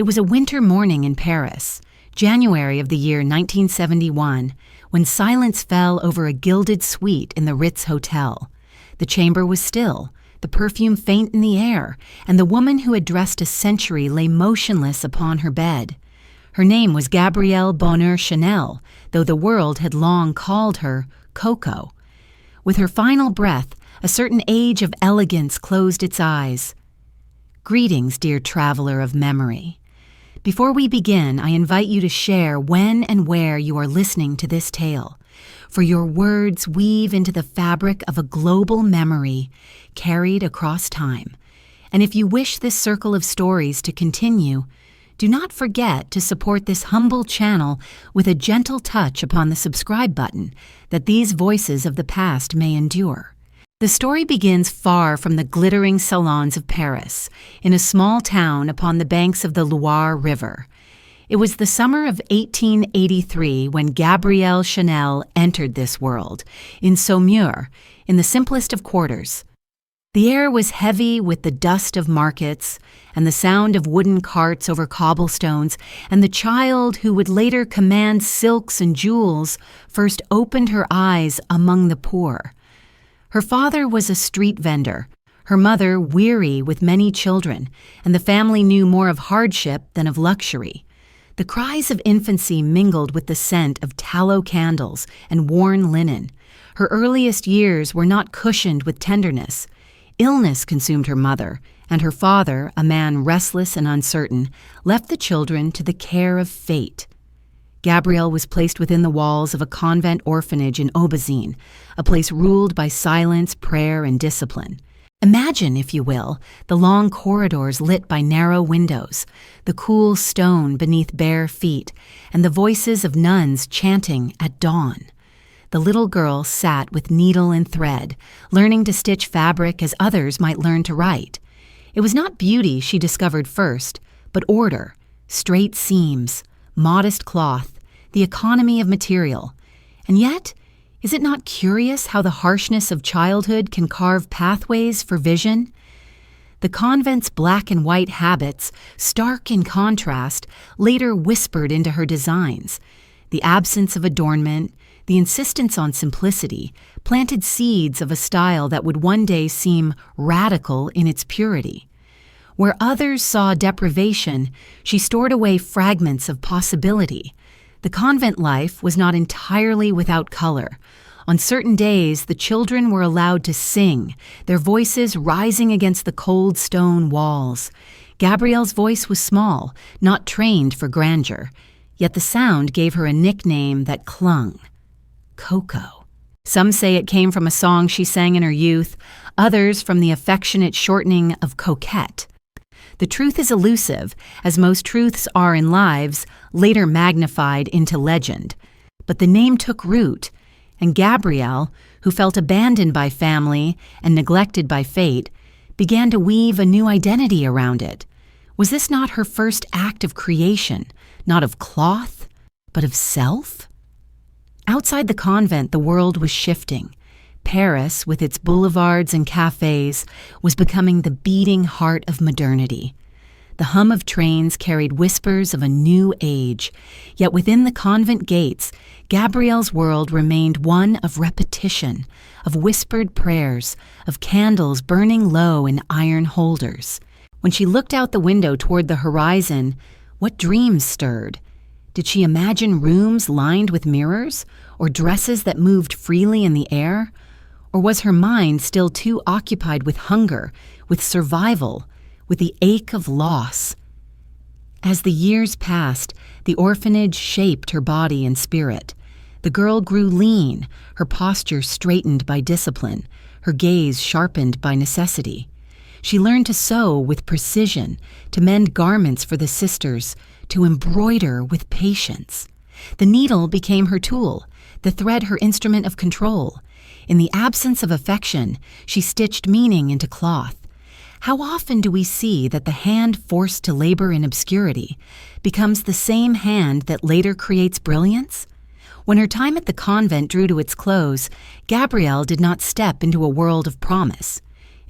It was a winter morning in Paris, January of the year 1971, when silence fell over a gilded suite in the Ritz Hotel. The chamber was still, the perfume faint in the air, and the woman who had dressed a century lay motionless upon her bed. Her name was Gabrielle Bonheur Chanel, though the world had long called her Coco. With her final breath, a certain age of elegance closed its eyes. Greetings, dear traveler of memory. Before we begin, I invite you to share when and where you are listening to this tale, for your words weave into the fabric of a global memory carried across time. And if you wish this circle of stories to continue, do not forget to support this humble channel with a gentle touch upon the subscribe button, that these voices of the past may endure. The story begins far from the glittering salons of Paris, in a small town upon the banks of the Loire River. It was the summer of 1883 when Gabrielle Chanel entered this world, in Saumur, in the simplest of quarters. The air was heavy with the dust of markets, and the sound of wooden carts over cobblestones, and the child who would later command silks and jewels first opened her eyes among the poor. Her father was a street vendor, her mother weary with many children, and the family knew more of hardship than of luxury. The cries of infancy mingled with the scent of tallow candles and worn linen. Her earliest years were not cushioned with tenderness. Illness consumed her mother, and her father, a man restless and uncertain, left the children to the care of fate. Gabrielle was placed within the walls of a convent orphanage in Aubazine, a place ruled by silence, prayer, and discipline. Imagine, if you will, the long corridors lit by narrow windows, the cool stone beneath bare feet, and the voices of nuns chanting at dawn. The little girl sat with needle and thread, learning to stitch fabric as others might learn to write. It was not beauty she discovered first, but order, straight seams, modest cloth, the economy of material. And yet, is it not curious how the harshness of childhood can carve pathways for vision? The convent's black and white habits, stark in contrast, later whispered into her designs. The absence of adornment, the insistence on simplicity, planted seeds of a style that would one day seem radical in its purity. Where others saw deprivation, she stored away fragments of possibility. The convent life was not entirely without color. On certain days, the children were allowed to sing, their voices rising against the cold stone walls. Gabrielle's voice was small, not trained for grandeur, yet the sound gave her a nickname that clung: Coco. Some say it came from a song she sang in her youth, others from the affectionate shortening of coquette. The truth is elusive, as most truths are in lives, later magnified into legend. But the name took root, and Gabrielle, who felt abandoned by family and neglected by fate, began to weave a new identity around it. Was this not her first act of creation, not of cloth, but of self? Outside the convent, the world was shifting. Paris, with its boulevards and cafes, was becoming the beating heart of modernity. The hum of trains carried whispers of a new age, yet within the convent gates, Gabrielle's world remained one of repetition, of whispered prayers, of candles burning low in iron holders. When she looked out the window toward the horizon, what dreams stirred? Did she imagine rooms lined with mirrors, or dresses that moved freely in the air? Or was her mind still too occupied with hunger, with survival, with the ache of loss? As the years passed, the orphanage shaped her body and spirit. The girl grew lean, her posture straightened by discipline, her gaze sharpened by necessity. She learned to sew with precision, to mend garments for the sisters, to embroider with patience. The needle became her tool, the thread her instrument of control. In the absence of affection, she stitched meaning into cloth. How often do we see that the hand forced to labor in obscurity becomes the same hand that later creates brilliance? When her time at the convent drew to its close, Gabrielle did not step into a world of promise.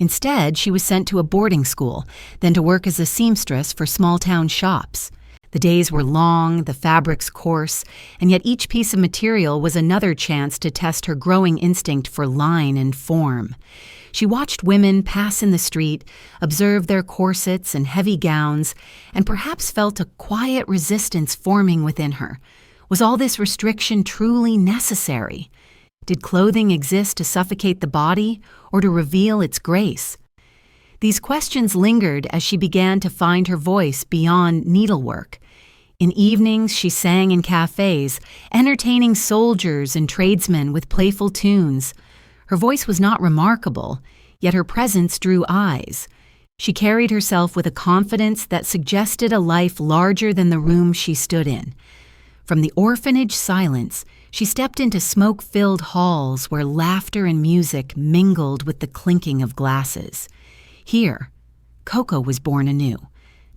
Instead, she was sent to a boarding school, then to work as a seamstress for small-town shops. The days were long, the fabrics coarse, and yet each piece of material was another chance to test her growing instinct for line and form. She watched women pass in the street, observed their corsets and heavy gowns, and perhaps felt a quiet resistance forming within her. Was all this restriction truly necessary? Did clothing exist to suffocate the body or to reveal its grace? These questions lingered as she began to find her voice beyond needlework. In evenings, she sang in cafes, entertaining soldiers and tradesmen with playful tunes. Her voice was not remarkable, yet her presence drew eyes. She carried herself with a confidence that suggested a life larger than the room she stood in. From the orphanage silence, she stepped into smoke-filled halls where laughter and music mingled with the clinking of glasses. Here, Coco was born anew.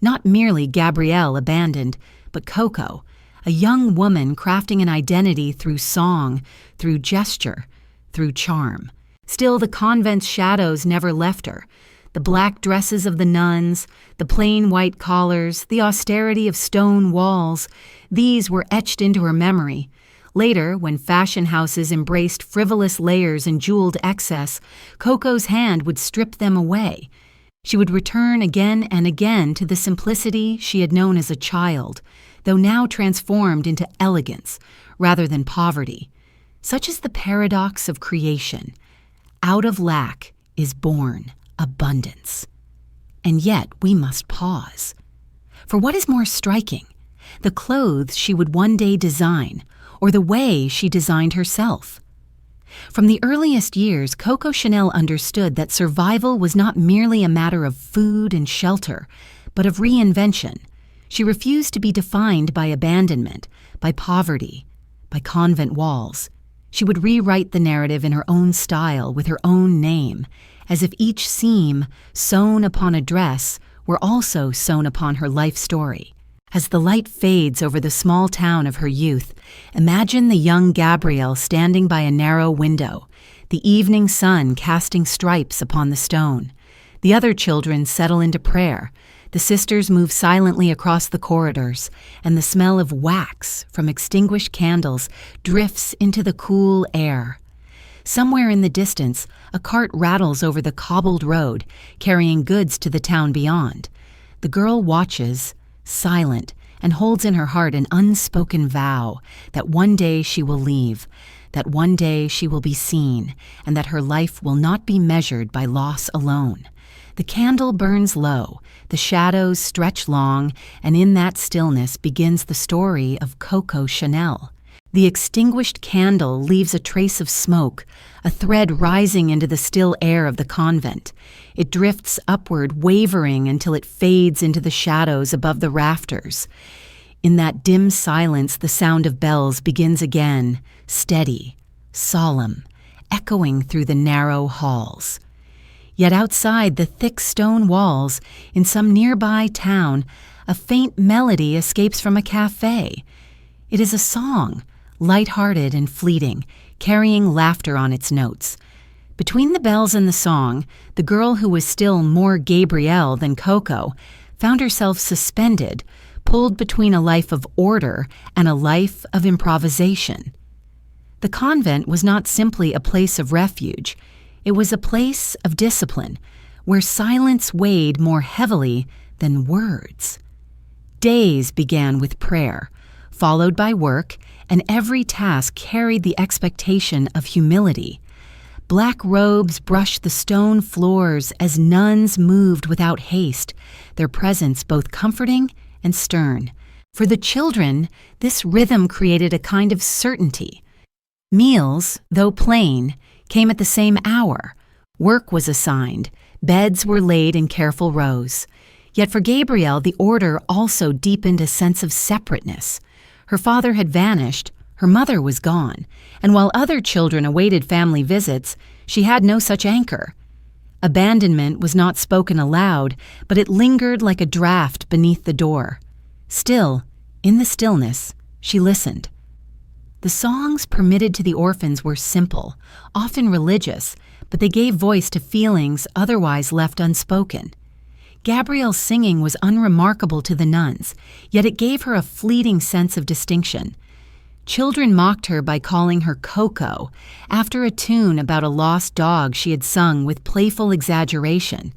Not merely Gabrielle abandoned, but Coco, a young woman crafting an identity through song, through gesture, through charm. Still, the convent's shadows never left her. The black dresses of the nuns, the plain white collars, the austerity of stone walls, these were etched into her memory. Later, when fashion houses embraced frivolous layers and jeweled excess, Coco's hand would strip them away. She would return again and again to the simplicity she had known as a child, though now transformed into elegance rather than poverty. Such is the paradox of creation. Out of lack is born abundance. And yet we must pause. For what is more striking, the clothes she would one day design, or the way she designed herself? From the earliest years, Coco Chanel understood that survival was not merely a matter of food and shelter, but of reinvention. She refused to be defined by abandonment, by poverty, by convent walls. She would rewrite the narrative in her own style, with her own name, as if each seam sewn upon a dress were also sewn upon her life story. As the light fades over the small town of her youth, imagine the young Gabrielle standing by a narrow window, the evening sun casting stripes upon the stone. The other children settle into prayer. The sisters move silently across the corridors, and the smell of wax from extinguished candles drifts into the cool air. Somewhere in the distance, a cart rattles over the cobbled road, carrying goods to the town beyond. The girl watches, silent, and holds in her heart an unspoken vow that one day she will leave, that one day she will be seen, and that her life will not be measured by loss alone. The candle burns low, the shadows stretch long, and in that stillness begins the story of Coco Chanel. The extinguished candle leaves a trace of smoke, a thread rising into the still air of the convent. It drifts upward, wavering until it fades into the shadows above the rafters. In that dim silence, the sound of bells begins again, steady, solemn, echoing through the narrow halls. Yet outside the thick stone walls, in some nearby town, a faint melody escapes from a cafe. It is a song, light-hearted and fleeting, carrying laughter on its notes. Between the bells and the song, the girl who was still more Gabrielle than Coco found herself suspended, pulled between a life of order and a life of improvisation. The convent was not simply a place of refuge. It was a place of discipline, where silence weighed more heavily than words. Days began with prayer, followed by work, and every task carried the expectation of humility. Black robes brushed the stone floors as nuns moved without haste, their presence both comforting and stern. For the children, this rhythm created a kind of certainty. Meals, though plain, came at the same hour. Work was assigned. Beds were laid in careful rows. Yet for Gabrielle, the order also deepened a sense of separateness. Her father had vanished, her mother was gone, and while other children awaited family visits, she had no such anchor. Abandonment was not spoken aloud, but it lingered like a draft beneath the door. Still, in the stillness, she listened. The songs permitted to the orphans were simple, often religious, but they gave voice to feelings otherwise left unspoken. Gabrielle's singing was unremarkable to the nuns, yet it gave her a fleeting sense of distinction. Children mocked her by calling her Coco, after a tune about a lost dog she had sung with playful exaggeration.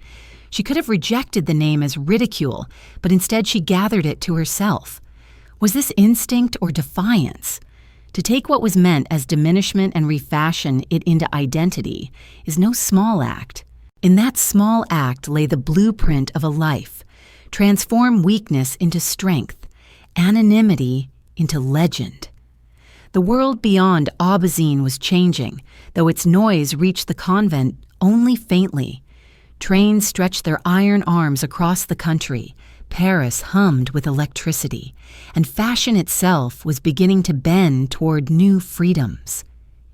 She could have rejected the name as ridicule, but instead she gathered it to herself. Was this instinct or defiance? To take what was meant as diminishment and refashion it into identity is no small act. In that small act lay the blueprint of a life. Transform weakness into strength, anonymity into legend. The world beyond Aubazine was changing, though its noise reached the convent only faintly. Trains stretched their iron arms across the country. Paris hummed with electricity, and fashion itself was beginning to bend toward new freedoms.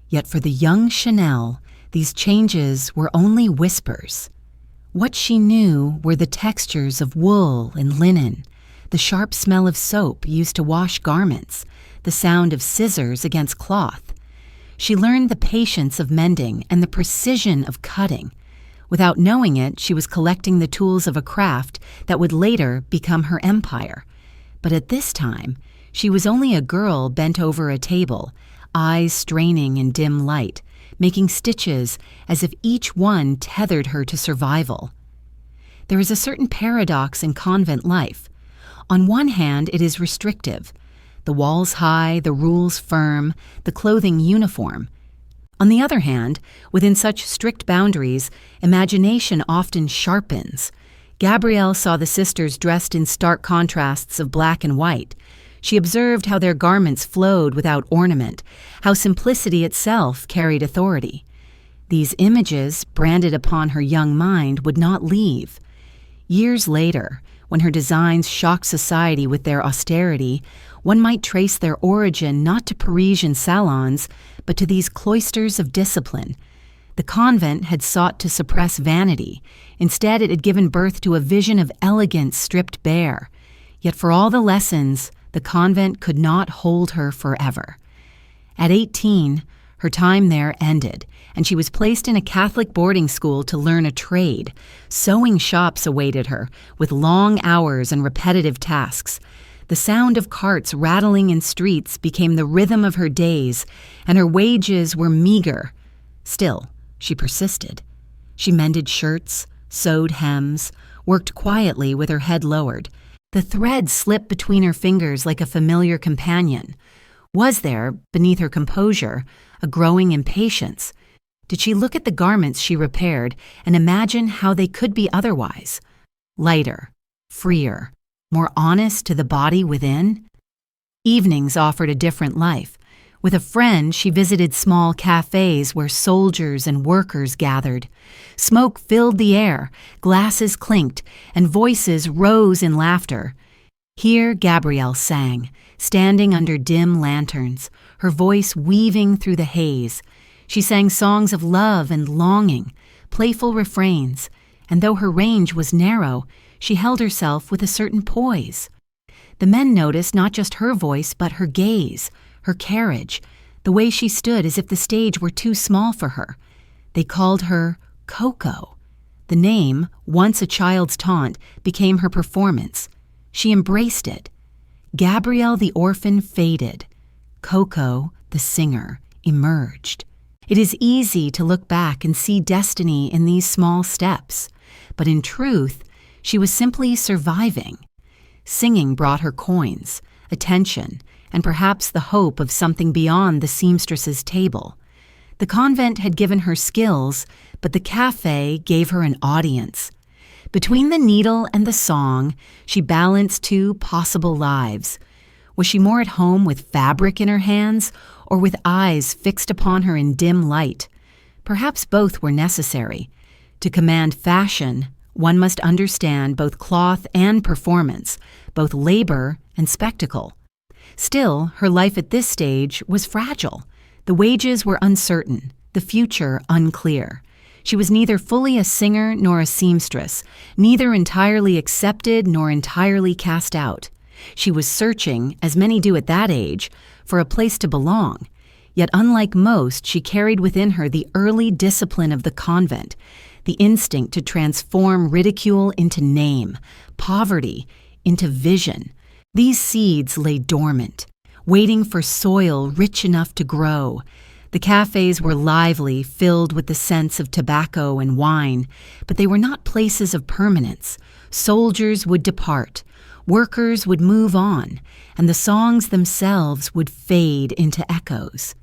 Yet for the young Chanel, these changes were only whispers. What she knew were the textures of wool and linen, the sharp smell of soap used to wash garments, the sound of scissors against cloth. She learned the patience of mending and the precision of cutting. Without knowing it, she was collecting the tools of a craft that would later become her empire. But at this time, she was only a girl bent over a table, eyes straining in dim light, making stitches as if each one tethered her to survival. There is a certain paradox in convent life. On one hand, it is restrictive. The walls high, the rules firm, the clothing uniform. On the other hand, within such strict boundaries, imagination often sharpens. Gabrielle saw the sisters dressed in stark contrasts of black and white. She observed how their garments flowed without ornament, how simplicity itself carried authority. These images, branded upon her young mind, would not leave. Years later, when her designs shocked society with their austerity, one might trace their origin not to Parisian salons, but to these cloisters of discipline. The convent had sought to suppress vanity. Instead, it had given birth to a vision of elegance stripped bare. Yet for all the lessons, the convent could not hold her forever. At 18, her time there ended, and she was placed in a Catholic boarding school to learn a trade. Sewing shops awaited her, with long hours and repetitive tasks. The sound of carts rattling in streets became the rhythm of her days, and her wages were meager. Still, she persisted. She mended shirts, sewed hems, worked quietly with her head lowered. The thread slipped between her fingers like a familiar companion. Was there, beneath her composure, a growing impatience? Did she look at the garments she repaired and imagine how they could be otherwise? Lighter, freer, more honest to the body within? Evenings offered a different life. With a friend, she visited small cafes where soldiers and workers gathered. Smoke filled the air, glasses clinked, and voices rose in laughter. Here Gabrielle sang, standing under dim lanterns, her voice weaving through the haze. She sang songs of love and longing, playful refrains, and though her range was narrow, she held herself with a certain poise. The men noticed not just her voice, but her gaze, her carriage, the way she stood as if the stage were too small for her. They called her Coco. The name, once a child's taunt, became her performance. She embraced it. Gabrielle the orphan faded. Coco, the singer, emerged. It is easy to look back and see destiny in these small steps, but in truth, she was simply surviving. Singing brought her coins, attention, and perhaps the hope of something beyond the seamstress's table. The convent had given her skills, but the cafe gave her an audience. Between the needle and the song, she balanced two possible lives. Was she more at home with fabric in her hands, or with eyes fixed upon her in dim light? Perhaps both were necessary. To command fashion, one must understand both cloth and performance, both labor and spectacle. Still, her life at this stage was fragile. The wages were uncertain, the future unclear. She was neither fully a singer nor a seamstress, neither entirely accepted nor entirely cast out. She was searching, as many do at that age, for a place to belong. Yet unlike most, she carried within her the early discipline of the convent, the instinct to transform ridicule into name, poverty into vision. These seeds lay dormant, waiting for soil rich enough to grow. The cafes were lively, filled with the scents of tobacco and wine, but they were not places of permanence. Soldiers would depart, workers would move on, and the songs themselves would fade into echoes.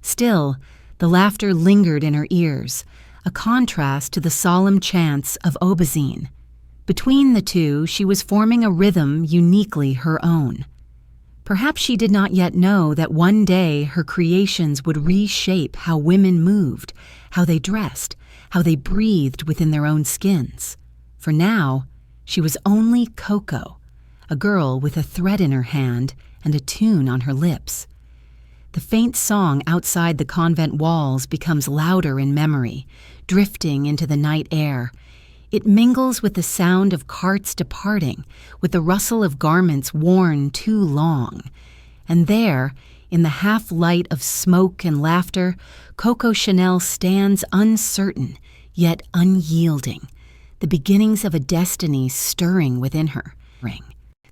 Still, the laughter lingered in her ears, a contrast to the solemn chants of Aubezine. Between the two, she was forming a rhythm uniquely her own. Perhaps she did not yet know that one day her creations would reshape how women moved, how they dressed, how they breathed within their own skins. For now, she was only Coco, a girl with a thread in her hand and a tune on her lips. The faint song outside the convent walls becomes louder in memory, drifting into the night air. It mingles with the sound of carts departing, with the rustle of garments worn too long. And there, in the half-light of smoke and laughter, Coco Chanel stands uncertain, yet unyielding, the beginnings of a destiny stirring within her.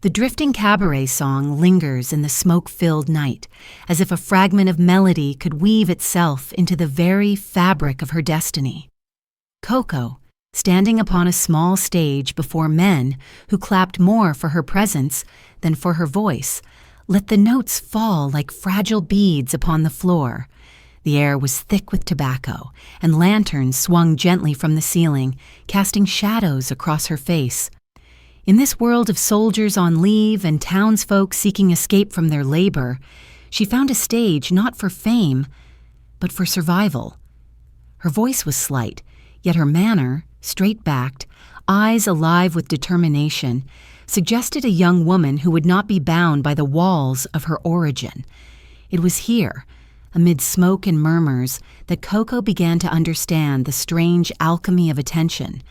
The drifting cabaret song lingers in the smoke-filled night, as if a fragment of melody could weave itself into the very fabric of her destiny. Coco, standing upon a small stage before men who clapped more for her presence than for her voice, let the notes fall like fragile beads upon the floor. The air was thick with tobacco, and lanterns swung gently from the ceiling, casting shadows across her face. In this world of soldiers on leave and townsfolk seeking escape from their labor, she found a stage not for fame, but for survival. Her voice was slight, yet her manner, straight-backed, eyes alive with determination, suggested a young woman who would not be bound by the walls of her origin. It was here, amid smoke and murmurs, that Coco began to understand the strange alchemy of attention.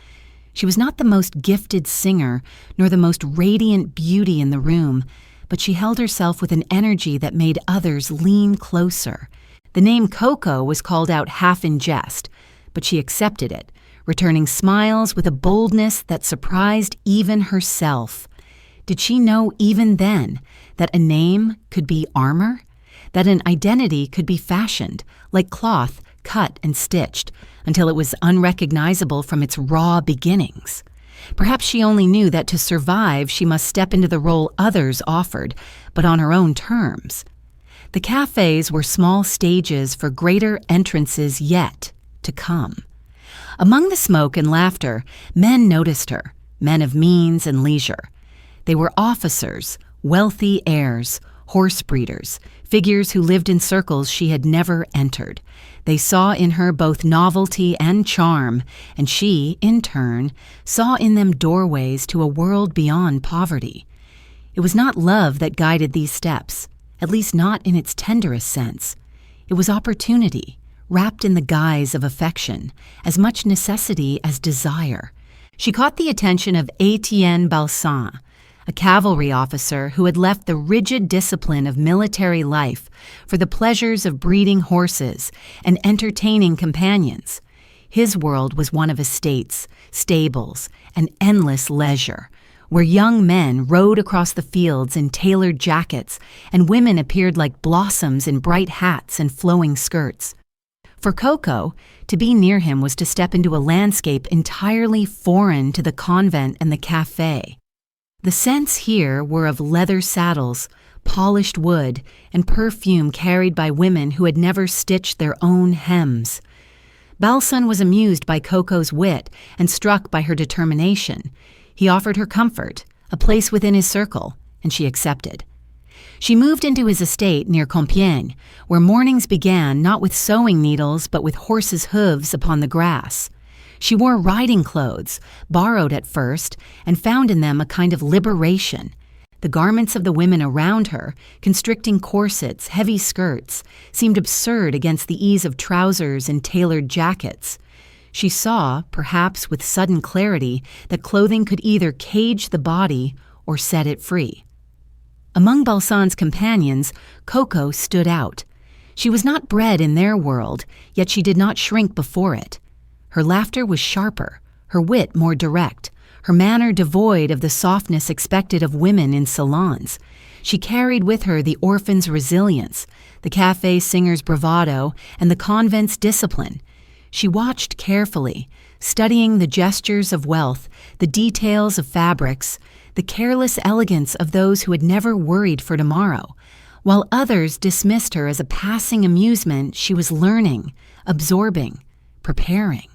She was not the most gifted singer, nor the most radiant beauty in the room, but she held herself with an energy that made others lean closer. The name Coco was called out half in jest, but she accepted it, returning smiles with a boldness that surprised even herself. Did she know even then that a name could be armor? That an identity could be fashioned, like cloth, cut and stitched, until it was unrecognizable from its raw beginnings? Perhaps she only knew that to survive she must step into the role others offered, but on her own terms. The cafes were small stages for greater entrances yet to come. Among the smoke and laughter, men noticed her, men of means and leisure. They were officers, wealthy heirs, horse breeders, figures who lived in circles she had never entered. They saw in her both novelty and charm, and she, in turn, saw in them doorways to a world beyond poverty. It was not love that guided these steps, at least not in its tenderest sense. It was opportunity, wrapped in the guise of affection, as much necessity as desire. She caught the attention of Etienne Balsan, a cavalry officer who had left the rigid discipline of military life for the pleasures of breeding horses and entertaining companions. His world was one of estates, stables, and endless leisure, where young men rode across the fields in tailored jackets and women appeared like blossoms in bright hats and flowing skirts. For Coco, to be near him was to step into a landscape entirely foreign to the convent and the café. The scents here were of leather saddles, polished wood, and perfume carried by women who had never stitched their own hems. Balsan was amused by Coco's wit and struck by her determination. He offered her comfort, a place within his circle, and she accepted. She moved into his estate near Compiègne, where mornings began not with sewing needles but with horses' hooves upon the grass. She wore riding clothes, borrowed at first, and found in them a kind of liberation. The garments of the women around her, constricting corsets, heavy skirts, seemed absurd against the ease of trousers and tailored jackets. She saw, perhaps with sudden clarity, that clothing could either cage the body or set it free. Among Balsan's companions, Coco stood out. She was not bred in their world, yet she did not shrink before it. Her laughter was sharper, her wit more direct, her manner devoid of the softness expected of women in salons. She carried with her the orphan's resilience, the cafe singer's bravado, and the convent's discipline. She watched carefully, studying the gestures of wealth, the details of fabrics, the careless elegance of those who had never worried for tomorrow. While others dismissed her as a passing amusement, she was learning, absorbing, preparing.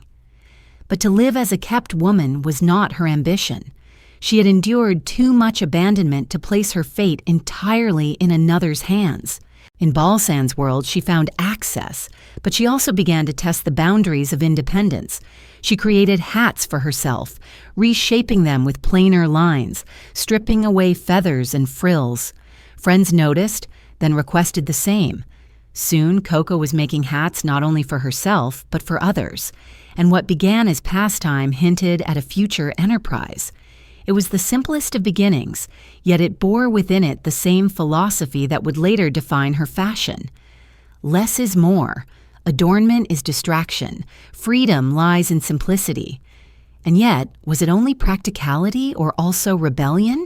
But to live as a kept woman was not her ambition. She had endured too much abandonment to place her fate entirely in another's hands. In Balsan's world, she found access, but she also began to test the boundaries of independence. She created hats for herself, reshaping them with plainer lines, stripping away feathers and frills. Friends noticed, then requested the same. Soon, Coco was making hats not only for herself, but for others, and what began as pastime hinted at a future enterprise. It was the simplest of beginnings, yet it bore within it the same philosophy that would later define her fashion. Less is more. Adornment is distraction. Freedom lies in simplicity. And yet, was it only practicality or also rebellion?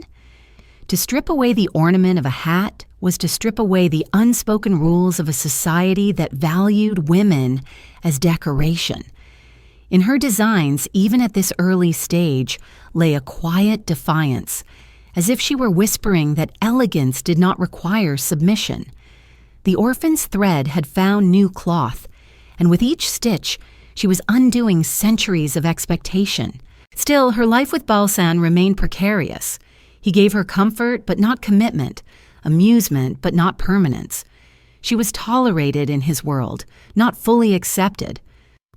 To strip away the ornament of a hat was to strip away the unspoken rules of a society that valued women as decoration. In her designs, even at this early stage, lay a quiet defiance, as if she were whispering that elegance did not require submission. The orphan's thread had found new cloth, and with each stitch, she was undoing centuries of expectation. Still, her life with Balsan remained precarious. He gave her comfort, but not commitment, amusement, but not permanence. She was tolerated in his world, not fully accepted.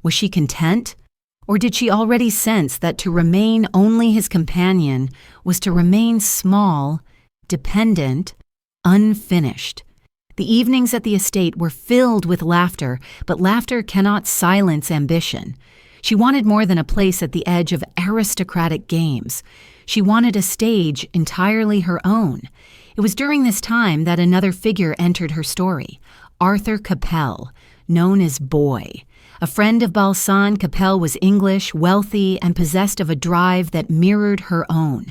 Was she content? Or did she already sense that to remain only his companion was to remain small, dependent, unfinished? The evenings at the estate were filled with laughter, but laughter cannot silence ambition. She wanted more than a place at the edge of aristocratic games. She wanted a stage entirely her own. It was during this time that another figure entered her story, Arthur Capel, known as Boy. A friend of Balsan, Capel was English, wealthy, and possessed of a drive that mirrored her own.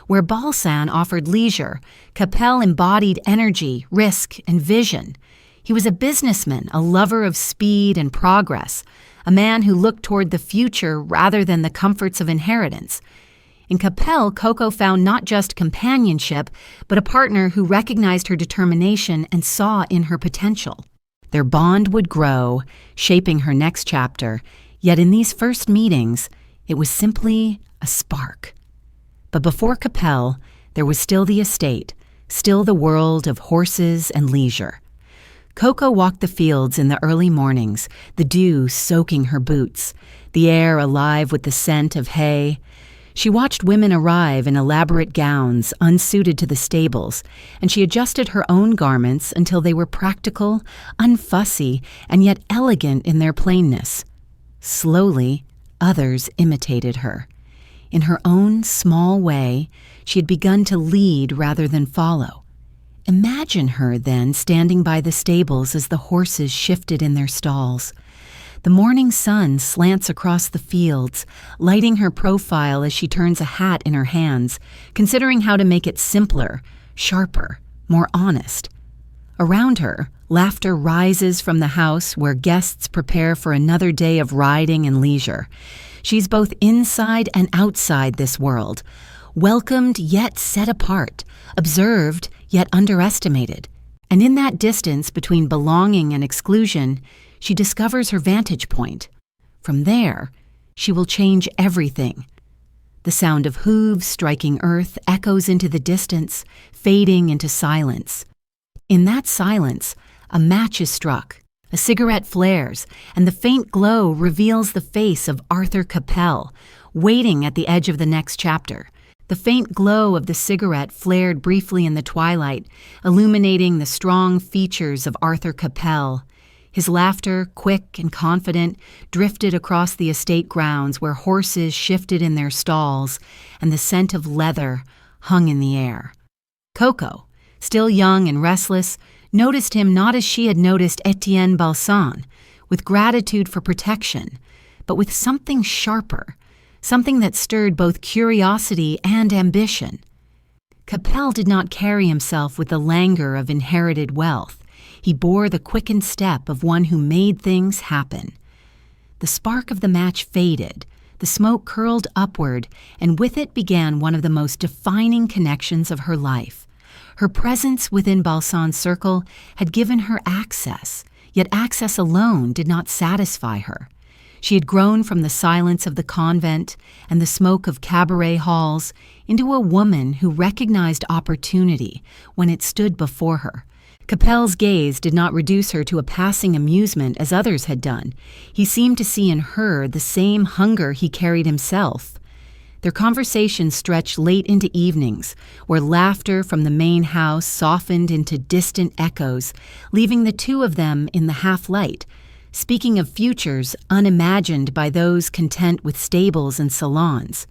Where Balsan offered leisure, Capel embodied energy, risk, and vision. He was a businessman, a lover of speed and progress, a man who looked toward the future rather than the comforts of inheritance. In Capel, Coco found not just companionship, but a partner who recognized her determination and saw in her potential. Their bond would grow, shaping her next chapter, yet in these first meetings, it was simply a spark. But before Capel, there was still the estate, still the world of horses and leisure. Coco walked the fields in the early mornings, the dew soaking her boots, the air alive with the scent of hay. She watched women arrive in elaborate gowns unsuited to the stables, and she adjusted her own garments until they were practical, unfussy, and yet elegant in their plainness. Slowly, others imitated her. In her own small way, she had begun to lead rather than follow. Imagine her, then, standing by the stables as the horses shifted in their stalls. The morning sun slants across the fields, lighting her profile as she turns a hat in her hands, considering how to make it simpler, sharper, more honest. Around her, laughter rises from the house where guests prepare for another day of riding and leisure. She's both inside and outside this world, welcomed yet set apart, observed yet underestimated. And in that distance between belonging and exclusion, she discovers her vantage point. From there, she will change everything. The sound of hooves striking earth echoes into the distance, fading into silence. In that silence, a match is struck, a cigarette flares, and the faint glow reveals the face of Arthur Capel, waiting at the edge of the next chapter. The faint glow of the cigarette flared briefly in the twilight, illuminating the strong features of Arthur Capel. His laughter, quick and confident, drifted across the estate grounds where horses shifted in their stalls, and the scent of leather hung in the air. Coco, still young and restless, noticed him not as she had noticed Etienne Balsan, with gratitude for protection, but with something sharper, something that stirred both curiosity and ambition. Capel did not carry himself with the languor of inherited wealth. He bore the quickened step of one who made things happen. The spark of the match faded, the smoke curled upward, and with it began one of the most defining connections of her life. Her presence within Balsan's circle had given her access, yet access alone did not satisfy her. She had grown from the silence of the convent and the smoke of cabaret halls into a woman who recognized opportunity when it stood before her. Capel's gaze did not reduce her to a passing amusement as others had done. He seemed to see in her the same hunger he carried himself. Their conversation stretched late into evenings, where laughter from the main house softened into distant echoes, leaving the two of them in the half-light, speaking of futures unimagined by those content with stables and salons.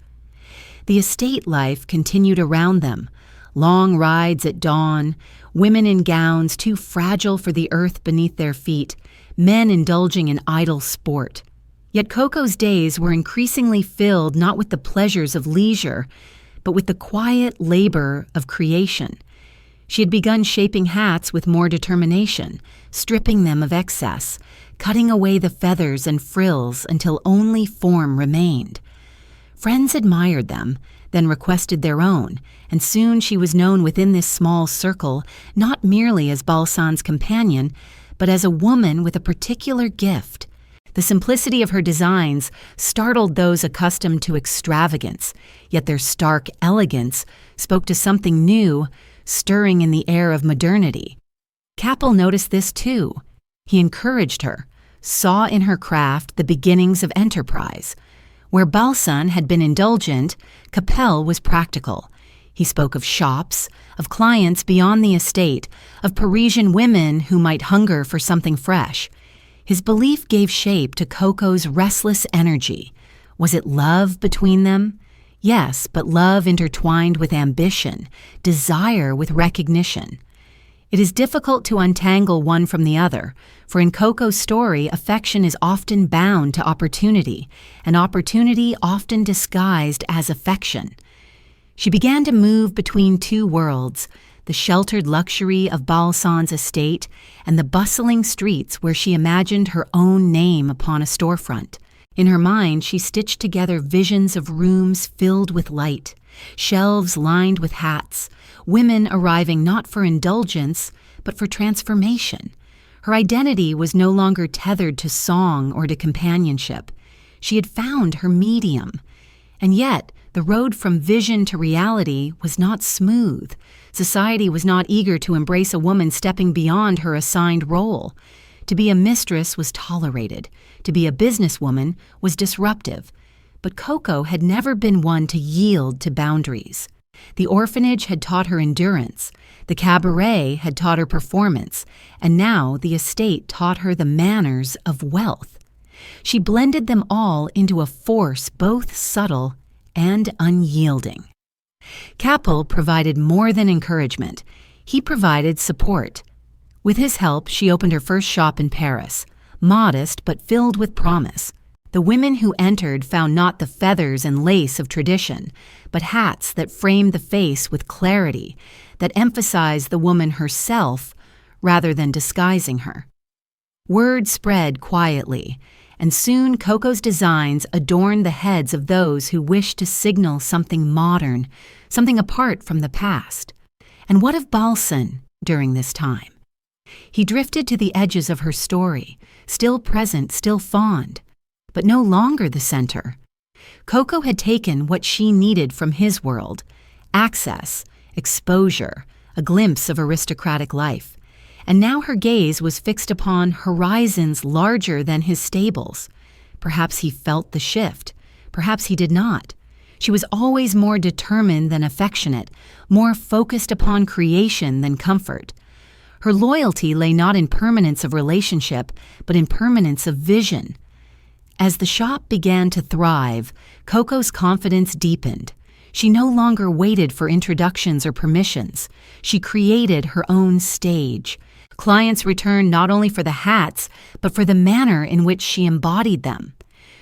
The estate life continued around them, long rides at dawn, women in gowns too fragile for the earth beneath their feet, men indulging in idle sport. Yet Coco's days were increasingly filled not with the pleasures of leisure, but with the quiet labor of creation. She had begun shaping hats with more determination, stripping them of excess, cutting away the feathers and frills until only form remained. Friends admired them, then requested their own, and soon she was known within this small circle not merely as Balsan's companion, but as a woman with a particular gift. The simplicity of her designs startled those accustomed to extravagance, yet their stark elegance spoke to something new, stirring in the air of modernity. Capel noticed this too. He encouraged her, saw in her craft the beginnings of enterprise. Where Balsan had been indulgent, Capel was practical. He spoke of shops, of clients beyond the estate, of Parisian women who might hunger for something fresh. His belief gave shape to Coco's restless energy. Was it love between them? Yes, but love intertwined with ambition, desire with recognition. It is difficult to untangle one from the other, for in Coco's story, affection is often bound to opportunity, and opportunity often disguised as affection. She began to move between two worlds, the sheltered luxury of Balsan's estate and the bustling streets where she imagined her own name upon a storefront. In her mind, she stitched together visions of rooms filled with light, shelves lined with hats, women arriving not for indulgence, but for transformation. Her identity was no longer tethered to song or to companionship. She had found her medium. And yet, the road from vision to reality was not smooth. Society was not eager to embrace a woman stepping beyond her assigned role. To be a mistress was tolerated. To be a businesswoman was disruptive. But Coco had never been one to yield to boundaries. The orphanage had taught her endurance, the cabaret had taught her performance, and now the estate taught her the manners of wealth. She blended them all into a force both subtle and unyielding. Capel provided more than encouragement. He provided support. With his help, she opened her first shop in Paris, modest but filled with promise. The women who entered found not the feathers and lace of tradition, but hats that framed the face with clarity, that emphasized the woman herself rather than disguising her. Word spread quietly, and soon Coco's designs adorned the heads of those who wished to signal something modern, something apart from the past. And what of Balsan during this time? He drifted to the edges of her story, still present, still fond, but no longer the center. Coco had taken what she needed from his world: access, exposure, a glimpse of aristocratic life. And now her gaze was fixed upon horizons larger than his stables. Perhaps he felt the shift. Perhaps he did not. She was always more determined than affectionate, more focused upon creation than comfort. Her loyalty lay not in permanence of relationship, but in permanence of vision. As the shop began to thrive, Coco's confidence deepened. She no longer waited for introductions or permissions. She created her own stage. Clients returned not only for the hats, but for the manner in which she embodied them.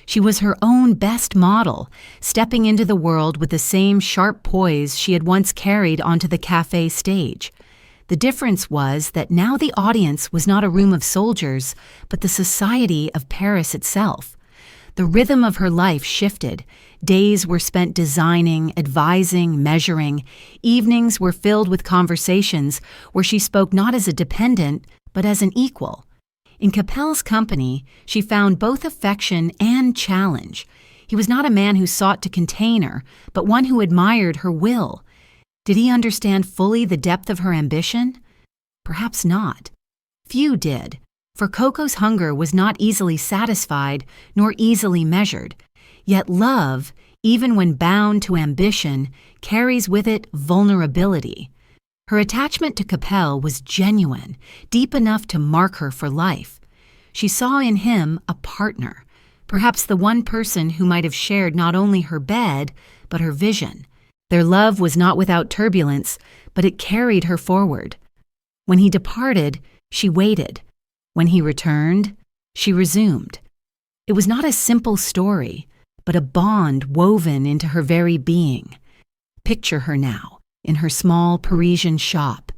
She was her own best model, stepping into the world with the same sharp poise she had once carried onto the cafe stage. The difference was that now the audience was not a room of soldiers, but the society of Paris itself. The rhythm of her life shifted. Days were spent designing, advising, measuring. Evenings were filled with conversations where she spoke not as a dependent, but as an equal. In Capel's company, she found both affection and challenge. He was not a man who sought to contain her, but one who admired her will. Did he understand fully the depth of her ambition? Perhaps not. Few did, for Coco's hunger was not easily satisfied nor easily measured. Yet love, even when bound to ambition, carries with it vulnerability. Her attachment to Capel was genuine, deep enough to mark her for life. She saw in him a partner, perhaps the one person who might have shared not only her bed, but her vision. Their love was not without turbulence, but it carried her forward. When he departed, she waited. When he returned, she resumed. It was not a simple story, but a bond woven into her very being. Picture her now, in her small Parisian shop.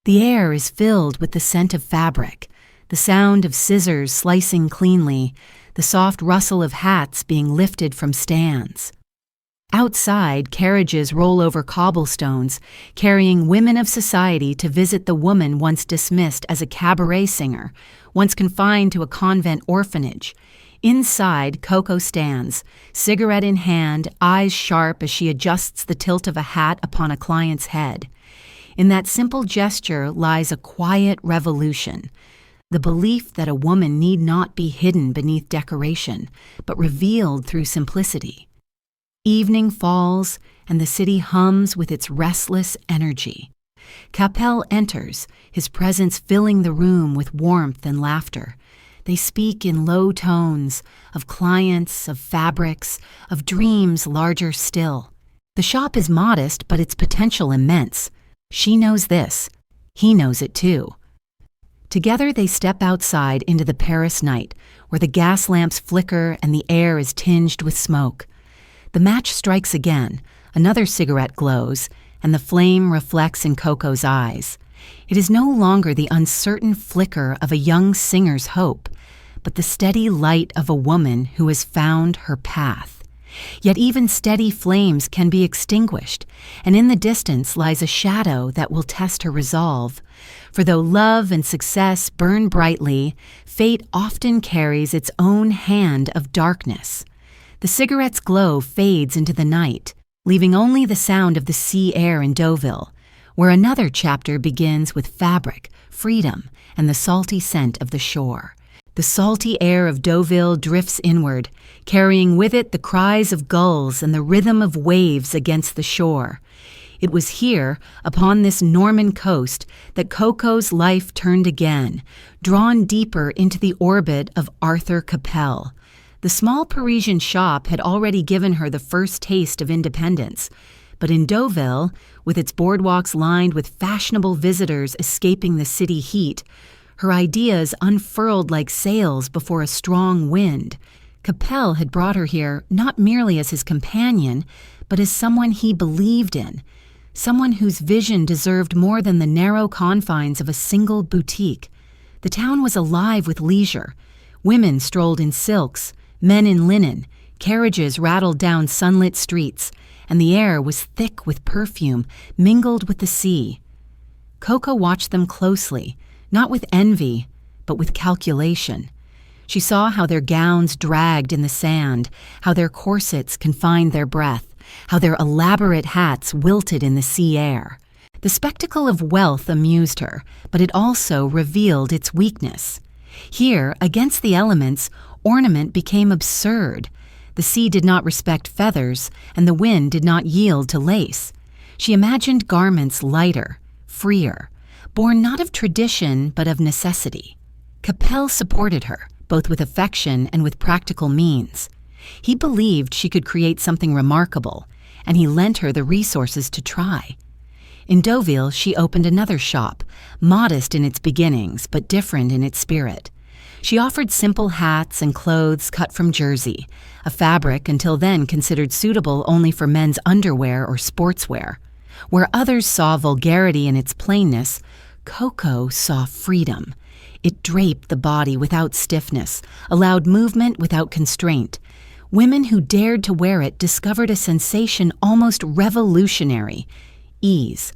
The air is filled with the scent of fabric, the sound of scissors slicing cleanly, the soft rustle of hats being lifted from stands. Outside, carriages roll over cobblestones, carrying women of society to visit the woman once dismissed as a cabaret singer, once confined to a convent orphanage. Inside, Coco stands, cigarette in hand, eyes sharp as she adjusts the tilt of a hat upon a client's head. In that simple gesture lies a quiet revolution, the belief that a woman need not be hidden beneath decoration, but revealed through simplicity. Evening falls, and the city hums with its restless energy. Capel enters, his presence filling the room with warmth and laughter. They speak in low tones, of clients, of fabrics, of dreams larger still. The shop is modest, but its potential immense. She knows this. He knows it too. Together they step outside into the Paris night, where the gas lamps flicker and the air is tinged with smoke. The match strikes again, another cigarette glows, and the flame reflects in Coco's eyes. It is no longer the uncertain flicker of a young singer's hope, but the steady light of a woman who has found her path. Yet even steady flames can be extinguished, and in the distance lies a shadow that will test her resolve. For though love and success burn brightly, fate often carries its own hand of darkness. The cigarette's glow fades into the night, leaving only the sound of the sea air in Deauville, where another chapter begins with fabric, freedom, and the salty scent of the shore. The salty air of Deauville drifts inward, carrying with it the cries of gulls and the rhythm of waves against the shore. It was here, upon this Norman coast, that Coco's life turned again, drawn deeper into the orbit of Arthur Capel. The small Parisian shop had already given her the first taste of independence, but in Deauville, with its boardwalks lined with fashionable visitors escaping the city heat, her ideas unfurled like sails before a strong wind. Capel had brought her here not merely as his companion, but as someone he believed in, someone whose vision deserved more than the narrow confines of a single boutique. The town was alive with leisure. Women strolled in silks, men in linen, carriages rattled down sunlit streets, and the air was thick with perfume mingled with the sea. Coco watched them closely, not with envy, but with calculation. She saw how their gowns dragged in the sand, how their corsets confined their breath, how their elaborate hats wilted in the sea air. The spectacle of wealth amused her, but it also revealed its weakness. Here, against the elements, ornament became absurd. The sea did not respect feathers, and the wind did not yield to lace. She imagined garments lighter, freer, born not of tradition but of necessity. Capel supported her, both with affection and with practical means. He believed she could create something remarkable, and he lent her the resources to try. In Deauville, she opened another shop, modest in its beginnings, but different in its spirit. She offered simple hats and clothes cut from jersey, a fabric until then considered suitable only for men's underwear or sportswear. Where others saw vulgarity in its plainness, Coco saw freedom. It draped the body without stiffness, allowed movement without constraint. Women who dared to wear it discovered a sensation almost revolutionary: ease.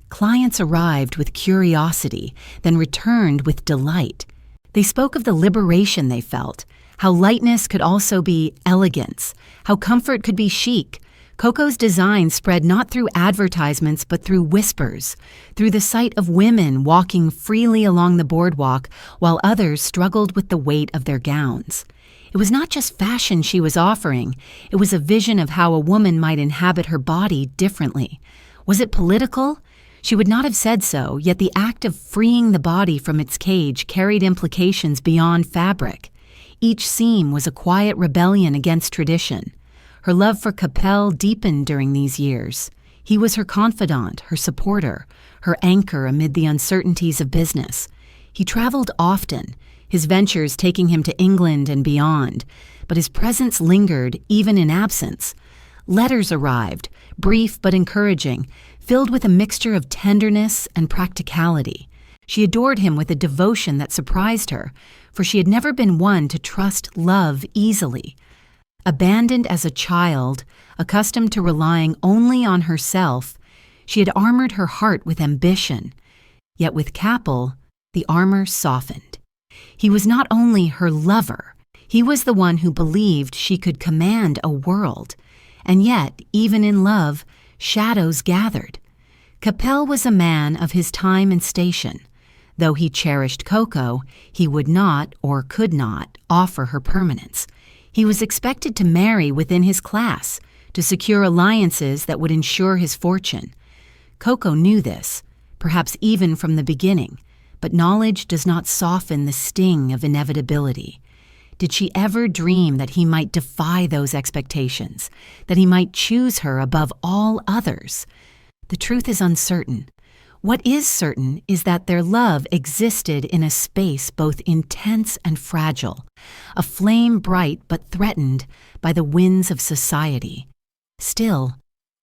Clients arrived with curiosity, then returned with delight. They spoke of the liberation they felt, how lightness could also be elegance, how comfort could be chic. Coco's design spread not through advertisements but through whispers, through the sight of women walking freely along the boardwalk while others struggled with the weight of their gowns. It was not just fashion she was offering, it was a vision of how a woman might inhabit her body differently. Was it political? She would not have said so, yet the act of freeing the body from its cage carried implications beyond fabric. Each seam was a quiet rebellion against tradition. Her love for Capel deepened during these years. He was her confidant, her supporter, her anchor amid the uncertainties of business. He traveled often, his ventures taking him to England and beyond, but his presence lingered even in absence. Letters arrived, brief but encouraging, filled with a mixture of tenderness and practicality. She adored him with a devotion that surprised her, for she had never been one to trust love easily. Abandoned as a child, accustomed to relying only on herself, she had armored her heart with ambition. Yet with Capel, the armor softened. He was not only her lover, he was the one who believed she could command a world. And yet, even in love, shadows gathered. Capel was a man of his time and station. Though he cherished Coco, he would not, or could not, offer her permanence. He was expected to marry within his class, to secure alliances that would ensure his fortune. Coco knew this, perhaps even from the beginning, but knowledge does not soften the sting of inevitability. Did she ever dream that he might defy those expectations, that he might choose her above all others? The truth is uncertain. What is certain is that their love existed in a space both intense and fragile, a flame bright but threatened by the winds of society. Still,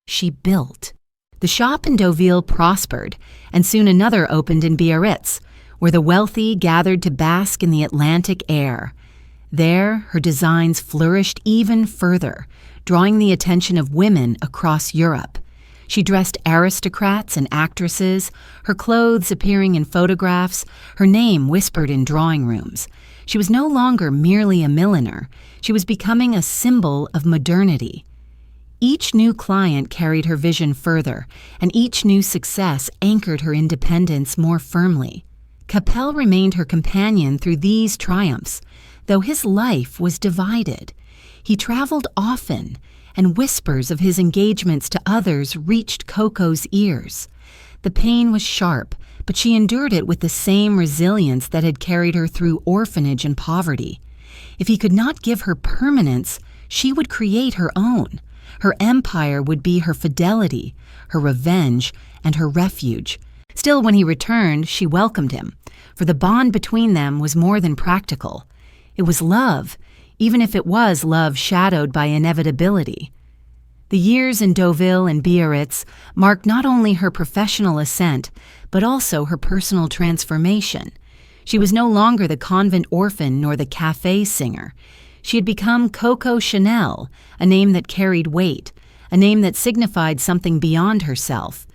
she built. The shop in Deauville prospered, and soon another opened in Biarritz, where the wealthy gathered to bask in the Atlantic air. There, her designs flourished even further, drawing the attention of women across Europe. She dressed aristocrats and actresses, her clothes appearing in photographs, her name whispered in drawing rooms. She was no longer merely a milliner. She was becoming a symbol of modernity. Each new client carried her vision further, and each new success anchored her independence more firmly. Capel remained her companion through these triumphs, though his life was divided. He traveled often, and whispers of his engagements to others reached Coco's ears. The pain was sharp, but she endured it with the same resilience that had carried her through orphanage and poverty. If he could not give her permanence, she would create her own. Her empire would be her fidelity, her revenge, and her refuge. Still, when he returned, she welcomed him, for the bond between them was more than practical. It was love, even if it was love shadowed by inevitability. The years in Deauville and Biarritz marked not only her professional ascent, but also her personal transformation. She was no longer the convent orphan nor the café singer. She had become Coco Chanel, a name that carried weight, a name that signified something beyond herself.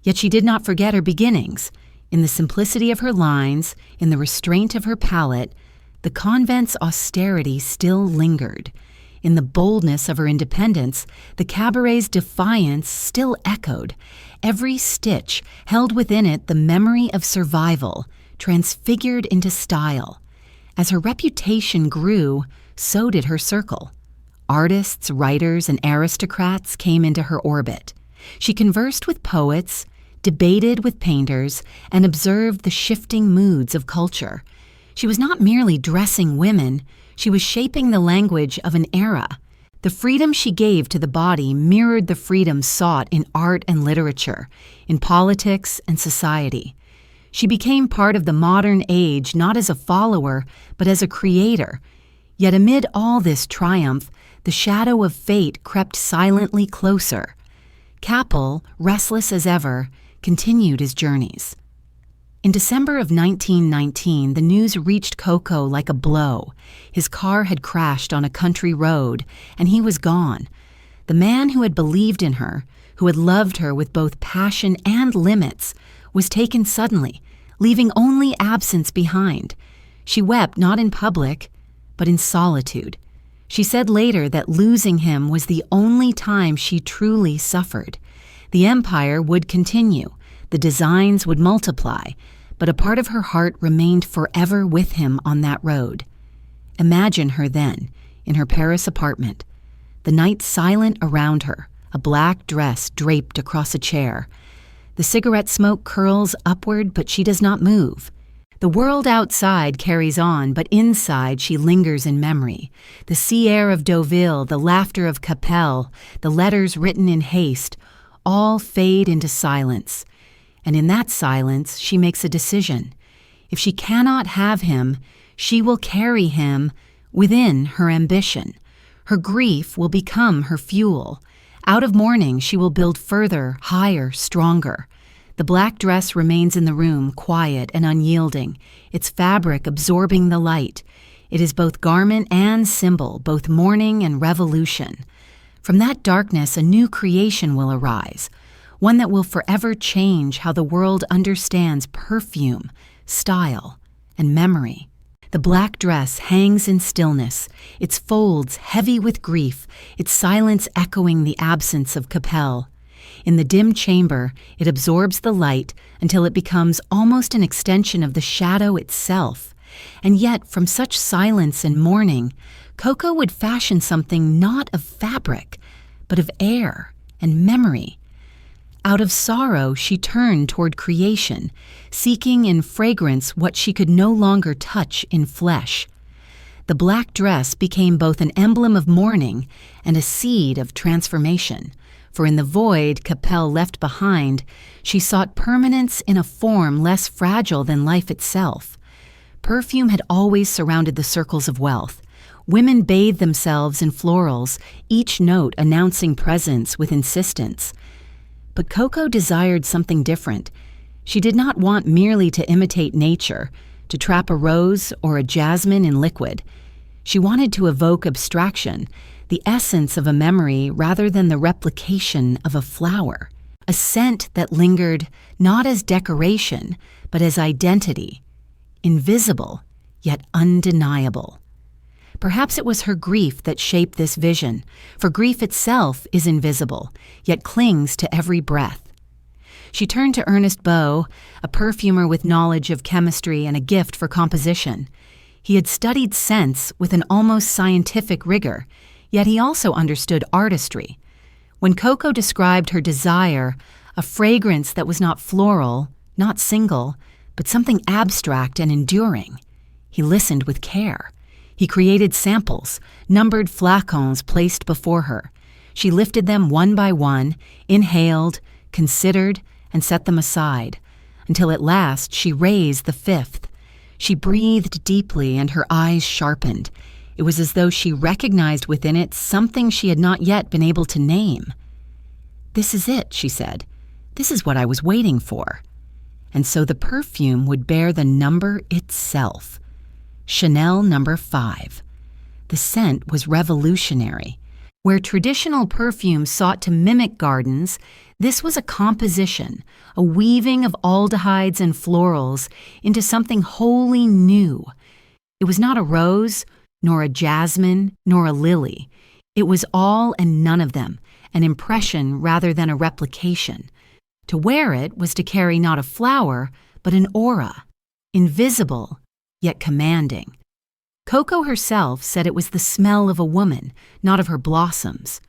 Yet she did not forget her beginnings. In the simplicity of her lines, in the restraint of her palette, the convent's austerity still lingered. In the boldness of her independence, the cabaret's defiance still echoed. Every stitch held within it the memory of survival, transfigured into style. As her reputation grew, so did her circle. Artists, writers, and aristocrats came into her orbit. She conversed with poets, debated with painters, and observed the shifting moods of culture. She was not merely dressing women, she was shaping the language of an era. The freedom she gave to the body mirrored the freedom sought in art and literature, in politics and society. She became part of the modern age not as a follower, but as a creator. Yet amid all this triumph, the shadow of fate crept silently closer. Capel, restless as ever, continued his journeys. In December of 1919, the news reached Coco like a blow. His car had crashed on a country road, and he was gone. The man who had believed in her, who had loved her with both passion and limits, was taken suddenly, leaving only absence behind. She wept not in public, but in solitude. She said later that losing him was the only time she truly suffered. The empire would continue, the designs would multiply, but a part of her heart remained forever with him on that road. Imagine her then, in her Paris apartment, the night silent around her, a black dress draped across a chair. The cigarette smoke curls upward, but she does not move. The world outside carries on, but inside she lingers in memory. The sea air of Deauville, the laughter of Capel, the letters written in haste, all fade into silence. And in that silence, she makes a decision. If she cannot have him, she will carry him within her ambition. Her grief will become her fuel. Out of mourning, she will build further, higher, stronger. The black dress remains in the room, quiet and unyielding, its fabric absorbing the light. It is both garment and symbol, both mourning and revolution. From that darkness, a new creation will arise, one that will forever change how the world understands perfume, style, and memory. The black dress hangs in stillness, its folds heavy with grief, its silence echoing the absence of Capel. In the dim chamber, it absorbs the light until it becomes almost an extension of the shadow itself. And yet, from such silence and mourning, Coco would fashion something not of fabric, but of air and memory. Out of sorrow, she turned toward creation, seeking in fragrance what she could no longer touch in flesh. The black dress became both an emblem of mourning and a seed of transformation, for in the void Capel left behind, she sought permanence in a form less fragile than life itself. Perfume had always surrounded the circles of wealth. Women bathed themselves in florals, each note announcing presence with insistence. But Coco desired something different. She did not want merely to imitate nature, to trap a rose or a jasmine in liquid. She wanted to evoke abstraction, the essence of a memory rather than the replication of a flower. A scent that lingered not as decoration, but as identity, invisible yet undeniable. Perhaps it was her grief that shaped this vision, for grief itself is invisible, yet clings to every breath. She turned to Ernest Beau, a perfumer with knowledge of chemistry and a gift for composition. He had studied scents with an almost scientific rigor, yet he also understood artistry. When Coco described her desire, a fragrance that was not floral, not single, but something abstract and enduring, he listened with care. He created samples, numbered flacons placed before her. She lifted them one by one, inhaled, considered, and set them aside, until at last she raised the fifth. She breathed deeply and her eyes sharpened. It was as though she recognized within it something she had not yet been able to name. "This is it," she said. "This is what I was waiting for." And so the perfume would bear the number itself. Chanel number 5. The scent was revolutionary. Where traditional perfume sought to mimic gardens, this was a composition, a weaving of aldehydes and florals into something wholly new. It was not a rose, nor a jasmine, nor a lily. It was all and none of them, an impression rather than a replication. To wear it was to carry not a flower, but an aura, invisible, yet commanding. Coco herself said it was the smell of a woman, not of her blossoms.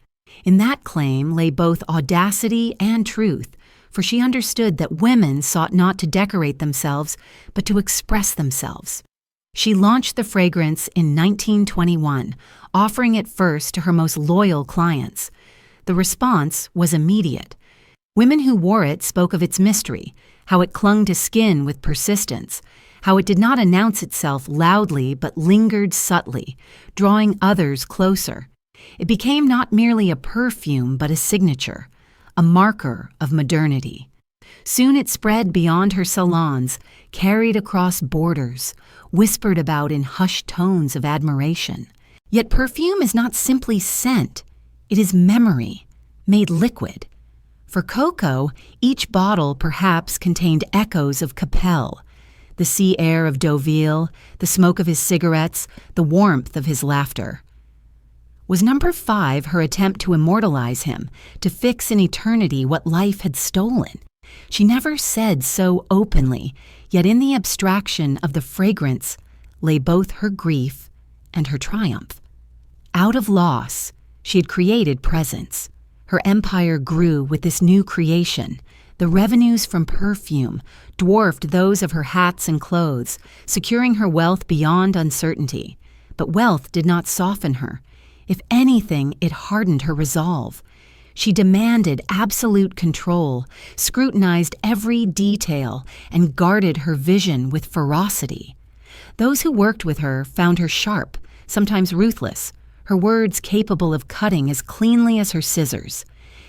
In that claim lay both audacity and truth, for she understood that women sought not to decorate themselves, but to express themselves. She launched the fragrance in 1921, offering it first to her most loyal clients. The response was immediate. Women who wore it spoke of its mystery, how it clung to skin with persistence, how it did not announce itself loudly but lingered subtly, drawing others closer. It became not merely a perfume but a signature, a marker of modernity. Soon it spread beyond her salons, carried across borders, whispered about in hushed tones of admiration. Yet perfume is not simply scent, it is memory, made liquid. For Coco, each bottle perhaps contained echoes of Capel, the sea air of Deauville, the smoke of his cigarettes, the warmth of his laughter. Was number 5 her attempt to immortalize him, to fix in eternity what life had stolen? She never said so openly, yet in the abstraction of the fragrance lay both her grief and her triumph. Out of loss, she had created presence. Her empire grew with this new creation. The revenues from perfume dwarfed those of her hats and clothes, securing her wealth beyond uncertainty. But wealth did not soften her. If anything, it hardened her resolve. She demanded absolute control, scrutinized every detail, and guarded her vision with ferocity. Those who worked with her found her sharp, sometimes ruthless, her words capable of cutting as cleanly as her scissors.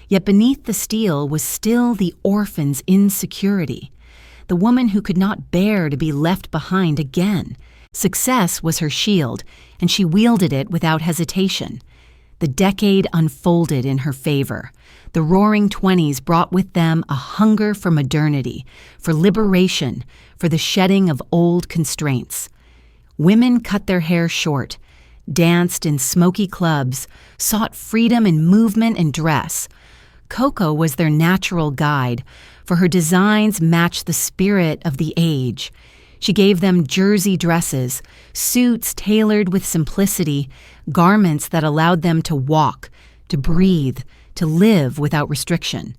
Yet beneath the steel was still the orphan's insecurity, the woman who could not bear to be left behind again. Success was her shield, and she wielded it without hesitation. The decade unfolded in her favor. The roaring 20s brought with them a hunger for modernity, for liberation, for the shedding of old constraints. Women cut their hair short, danced in smoky clubs, sought freedom in movement and dress. Coco was their natural guide, for her designs matched the spirit of the age. She gave them jersey dresses, suits tailored with simplicity, garments that allowed them to walk, to breathe, to live without restriction.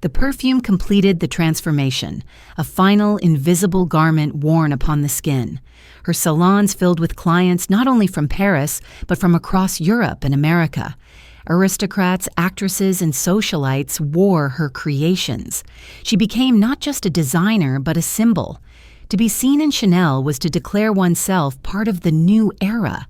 The perfume completed the transformation, a final invisible garment worn upon the skin. Her salons filled with clients not only from Paris, but from across Europe and America. Aristocrats, actresses, and socialites wore her creations. She became not just a designer, but a symbol. To be seen in Chanel was to declare oneself part of the new era.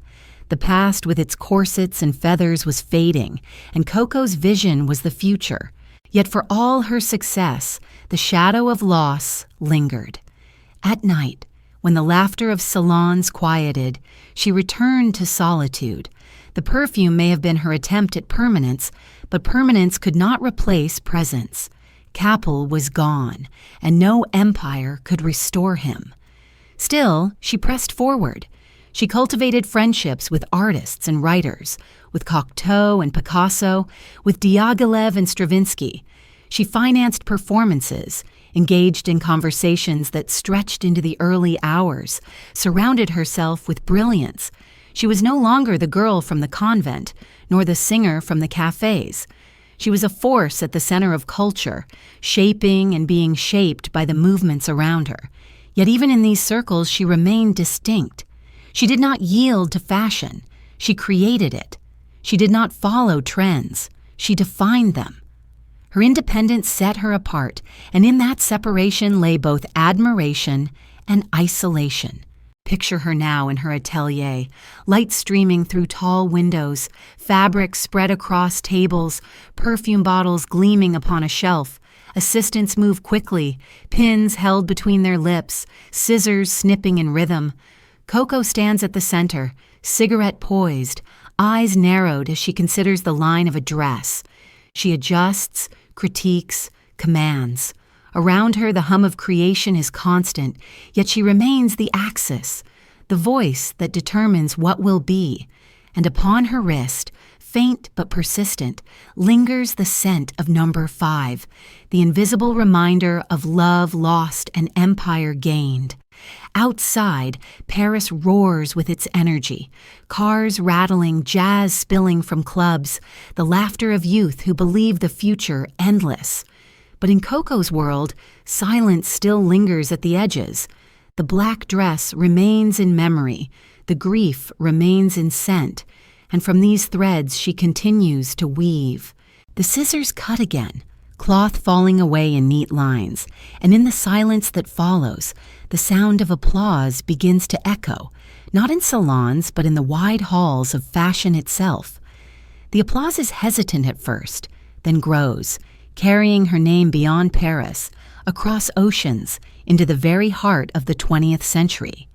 The past with its corsets and feathers was fading, and Coco's vision was the future. Yet for all her success, the shadow of loss lingered. At night, when the laughter of salons quieted, she returned to solitude. The perfume may have been her attempt at permanence, but permanence could not replace presence. Capel was gone, and no empire could restore him. Still, she pressed forward. She cultivated friendships with artists and writers, with Cocteau and Picasso, with Diaghilev and Stravinsky. She financed performances, engaged in conversations that stretched into the early hours, surrounded herself with brilliance. She was no longer the girl from the convent, nor the singer from the cafes. She was a force at the center of culture, shaping and being shaped by the movements around her. Yet even in these circles, she remained distinct. She did not yield to fashion. She created it. She did not follow trends. She defined them. Her independence set her apart, and in that separation lay both admiration and isolation. Picture her now in her atelier, light streaming through tall windows, fabric spread across tables, perfume bottles gleaming upon a shelf. Assistants move quickly, pins held between their lips, scissors snipping in rhythm. Coco stands at the center, cigarette poised, eyes narrowed as she considers the line of a dress. She adjusts, critiques, commands. Around her, the hum of creation is constant, yet she remains the axis, the voice that determines what will be. And upon her wrist, faint but persistent, lingers the scent of number 5, the invisible reminder of love lost and empire gained. Outside, Paris roars with its energy, cars rattling, jazz spilling from clubs, the laughter of youth who believe the future endless. But in Coco's world, silence still lingers at the edges. The black dress remains in memory, the grief remains in scent, and from these threads she continues to weave. The scissors cut again, cloth falling away in neat lines, and in the silence that follows, the sound of applause begins to echo, not in salons but in the wide halls of fashion itself. The applause is hesitant at first, then grows, carrying her name beyond Paris, across oceans, into the very heart of the 20th century.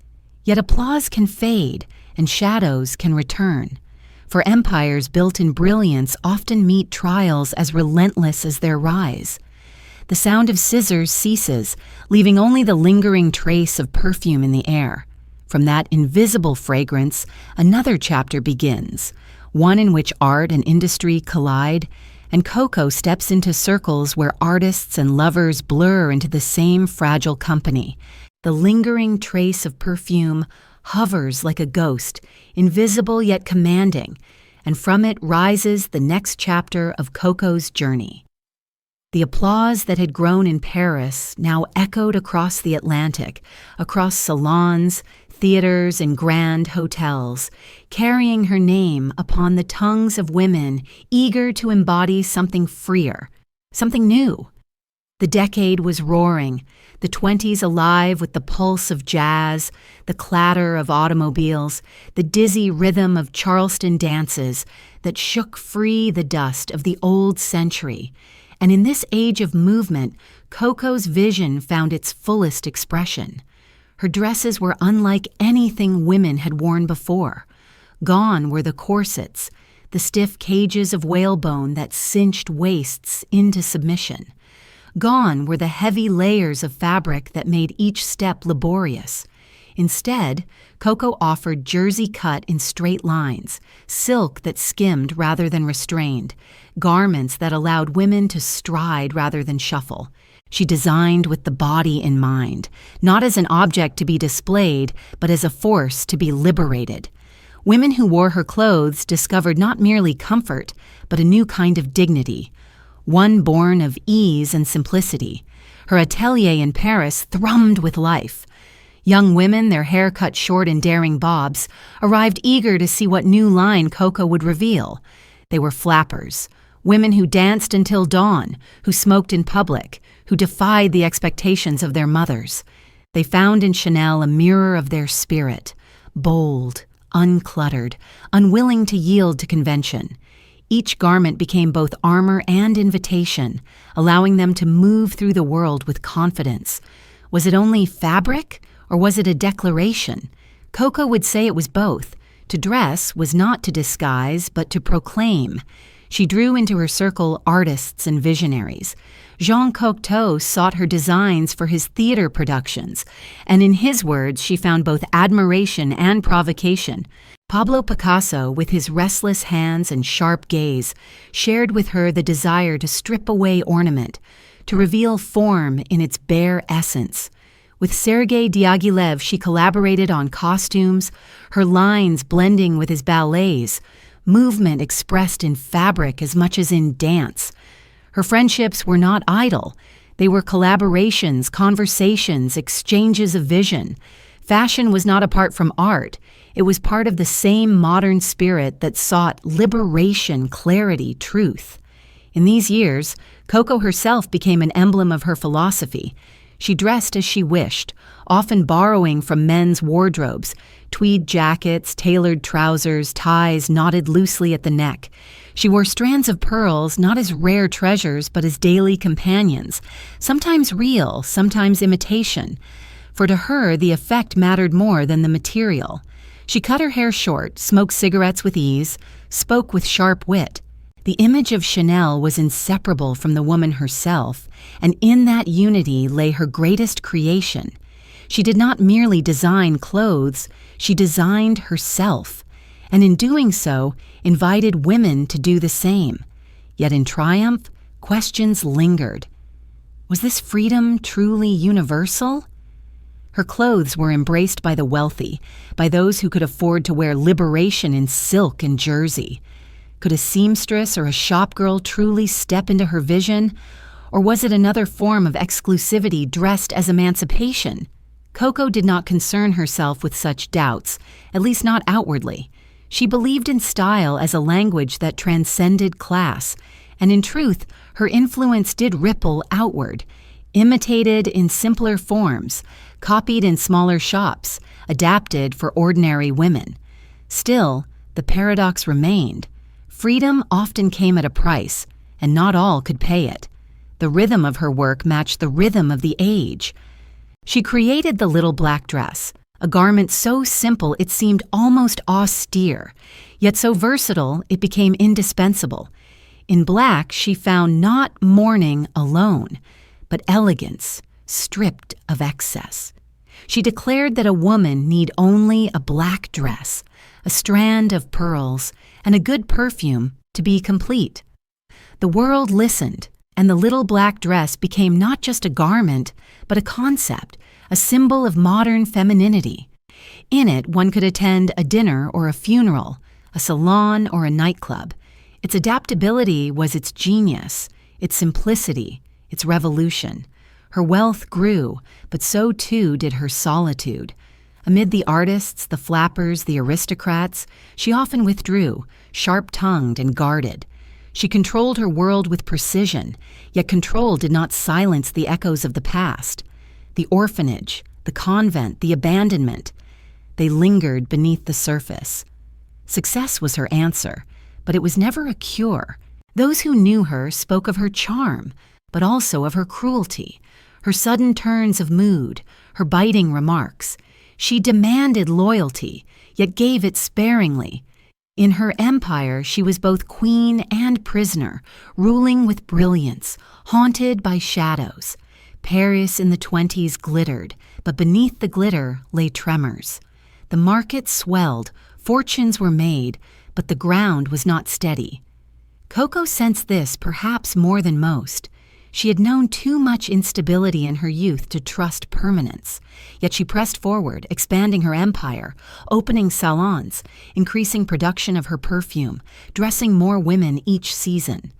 Yet applause can fade, and shadows can return. For empires built in brilliance often meet trials as relentless as their rise. The sound of scissors ceases, leaving only the lingering trace of perfume in the air. From that invisible fragrance, another chapter begins, one in which art and industry collide, and Coco steps into circles where artists and lovers blur into the same fragile company. The lingering trace of perfume hovers like a ghost, invisible yet commanding, and from it rises the next chapter of Coco's journey. The applause that had grown in Paris now echoed across the Atlantic, across salons, theaters, and grand hotels, carrying her name upon the tongues of women eager to embody something freer, something new. The decade was roaring, the 20s alive with the pulse of jazz, the clatter of automobiles, the dizzy rhythm of Charleston dances that shook free the dust of the old century. And in this age of movement, Coco's vision found its fullest expression. Her dresses were unlike anything women had worn before. Gone were the corsets, the stiff cages of whalebone that cinched waists into submission. Gone were the heavy layers of fabric that made each step laborious. Instead, Coco offered jersey cut in straight lines, silk that skimmed rather than restrained, garments that allowed women to stride rather than shuffle. She designed with the body in mind, not as an object to be displayed, but as a force to be liberated. Women who wore her clothes discovered not merely comfort, but a new kind of dignity, one born of ease and simplicity. Her atelier in Paris thrummed with life. Young women, their hair cut short in daring bobs, arrived eager to see what new line Coco would reveal. They were flappers, women who danced until dawn, who smoked in public, who defied the expectations of their mothers. They found in Chanel a mirror of their spirit, bold, uncluttered, unwilling to yield to convention. Each garment became both armor and invitation, allowing them to move through the world with confidence. Was it only fabric, or was it a declaration? Coco would say it was both. To dress was not to disguise, but to proclaim. She drew into her circle artists and visionaries. Jean Cocteau sought her designs for his theater productions, and in his words she found both admiration and provocation. Pablo Picasso, with his restless hands and sharp gaze, shared with her the desire to strip away ornament, to reveal form in its bare essence. With Sergei Diaghilev she collaborated on costumes, her lines blending with his ballets, movement expressed in fabric as much as in dance. Her friendships were not idle. They were collaborations, conversations, exchanges of vision. Fashion was not apart from art. It was part of the same modern spirit that sought liberation, clarity, truth. In these years, Coco herself became an emblem of her philosophy. She dressed as she wished, often borrowing from men's wardrobes, tweed jackets, tailored trousers, ties knotted loosely at the neck. She wore strands of pearls not as rare treasures but as daily companions, sometimes real, sometimes imitation. For to her the effect mattered more than the material. She cut her hair short, smoked cigarettes with ease, spoke with sharp wit. The image of Chanel was inseparable from the woman herself, and in that unity lay her greatest creation. She did not merely design clothes, she designed herself, and in doing so, invited women to do the same. Yet in triumph, questions lingered. Was this freedom truly universal? Her clothes were embraced by the wealthy, by those who could afford to wear liberation in silk and jersey. Could a seamstress or a shopgirl truly step into her vision? Or was it another form of exclusivity dressed as emancipation? Coco did not concern herself with such doubts, at least not outwardly. She believed in style as a language that transcended class, and in truth, her influence did ripple outward, imitated in simpler forms, copied in smaller shops, adapted for ordinary women. Still, the paradox remained. Freedom often came at a price, and not all could pay it. The rhythm of her work matched the rhythm of the age. She created the little black dress, a garment so simple it seemed almost austere, yet so versatile it became indispensable. In black, she found not mourning alone, but elegance, stripped of excess. She declared that a woman need only a black dress, a strand of pearls, and a good perfume to be complete. The world listened, and the little black dress became not just a garment, but a concept, a symbol of modern femininity. In it, one could attend a dinner or a funeral, a salon or a nightclub. Its adaptability was its genius, its simplicity, its revolution. Her wealth grew, but so too did her solitude. Amid the artists, the flappers, the aristocrats, she often withdrew, sharp-tongued and guarded. She controlled her world with precision, yet control did not silence the echoes of the past. The orphanage, the convent, the abandonment, they lingered beneath the surface. Success was her answer, but it was never a cure. Those who knew her spoke of her charm, but also of her cruelty, her sudden turns of mood, her biting remarks. She demanded loyalty, yet gave it sparingly. In her empire, she was both queen and prisoner, ruling with brilliance, haunted by shadows. Paris in the 20s glittered, but beneath the glitter lay tremors. The market swelled, fortunes were made, but the ground was not steady. Coco sensed this perhaps more than most. She had known too much instability in her youth to trust permanence, yet she pressed forward, expanding her empire, opening salons, increasing production of her perfume, dressing more women each season.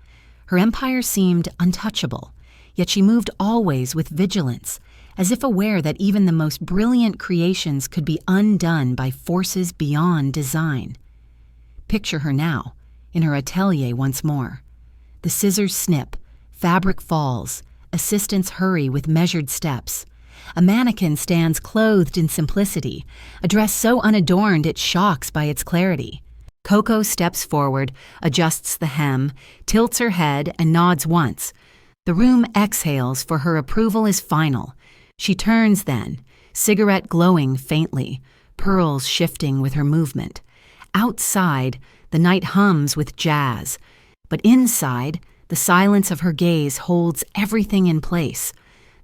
Her empire seemed untouchable, yet she moved always with vigilance, as if aware that even the most brilliant creations could be undone by forces beyond design. Picture her now, in her atelier once more. The scissors snip, fabric falls, assistants hurry with measured steps. A mannequin stands clothed in simplicity, a dress so unadorned it shocks by its clarity. Coco steps forward, adjusts the hem, tilts her head, and nods once. The room exhales, for her approval is final. She turns then, cigarette glowing faintly, pearls shifting with her movement. Outside, the night hums with jazz, but inside, the silence of her gaze holds everything in place.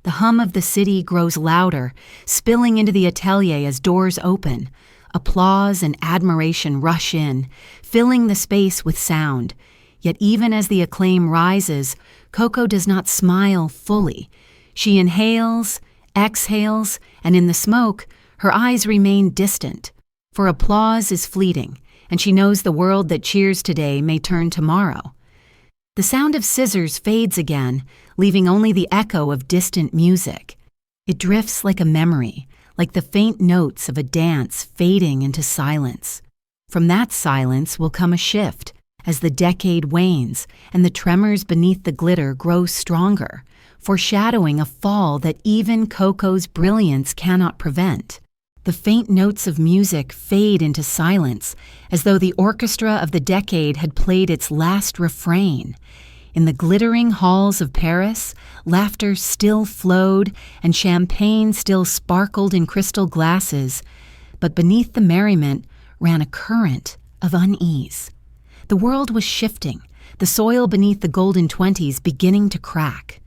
The hum of the city grows louder, spilling into the atelier as doors open. Applause and admiration rush in, filling the space with sound. Yet even as the acclaim rises, Coco does not smile fully. She inhales, exhales, and in the smoke, her eyes remain distant. For applause is fleeting, and she knows the world that cheers today may turn tomorrow. The sound of scissors fades again, leaving only the echo of distant music. It drifts like a memory, like the faint notes of a dance fading into silence. From that silence will come a shift, as the decade wanes and the tremors beneath the glitter grow stronger, foreshadowing a fall that even Coco's brilliance cannot prevent. The faint notes of music fade into silence, as though the orchestra of the decade had played its last refrain. In the glittering halls of Paris, laughter still flowed and champagne still sparkled in crystal glasses, but beneath the merriment ran a current of unease. The world was shifting, the soil beneath the golden 20s beginning to crack.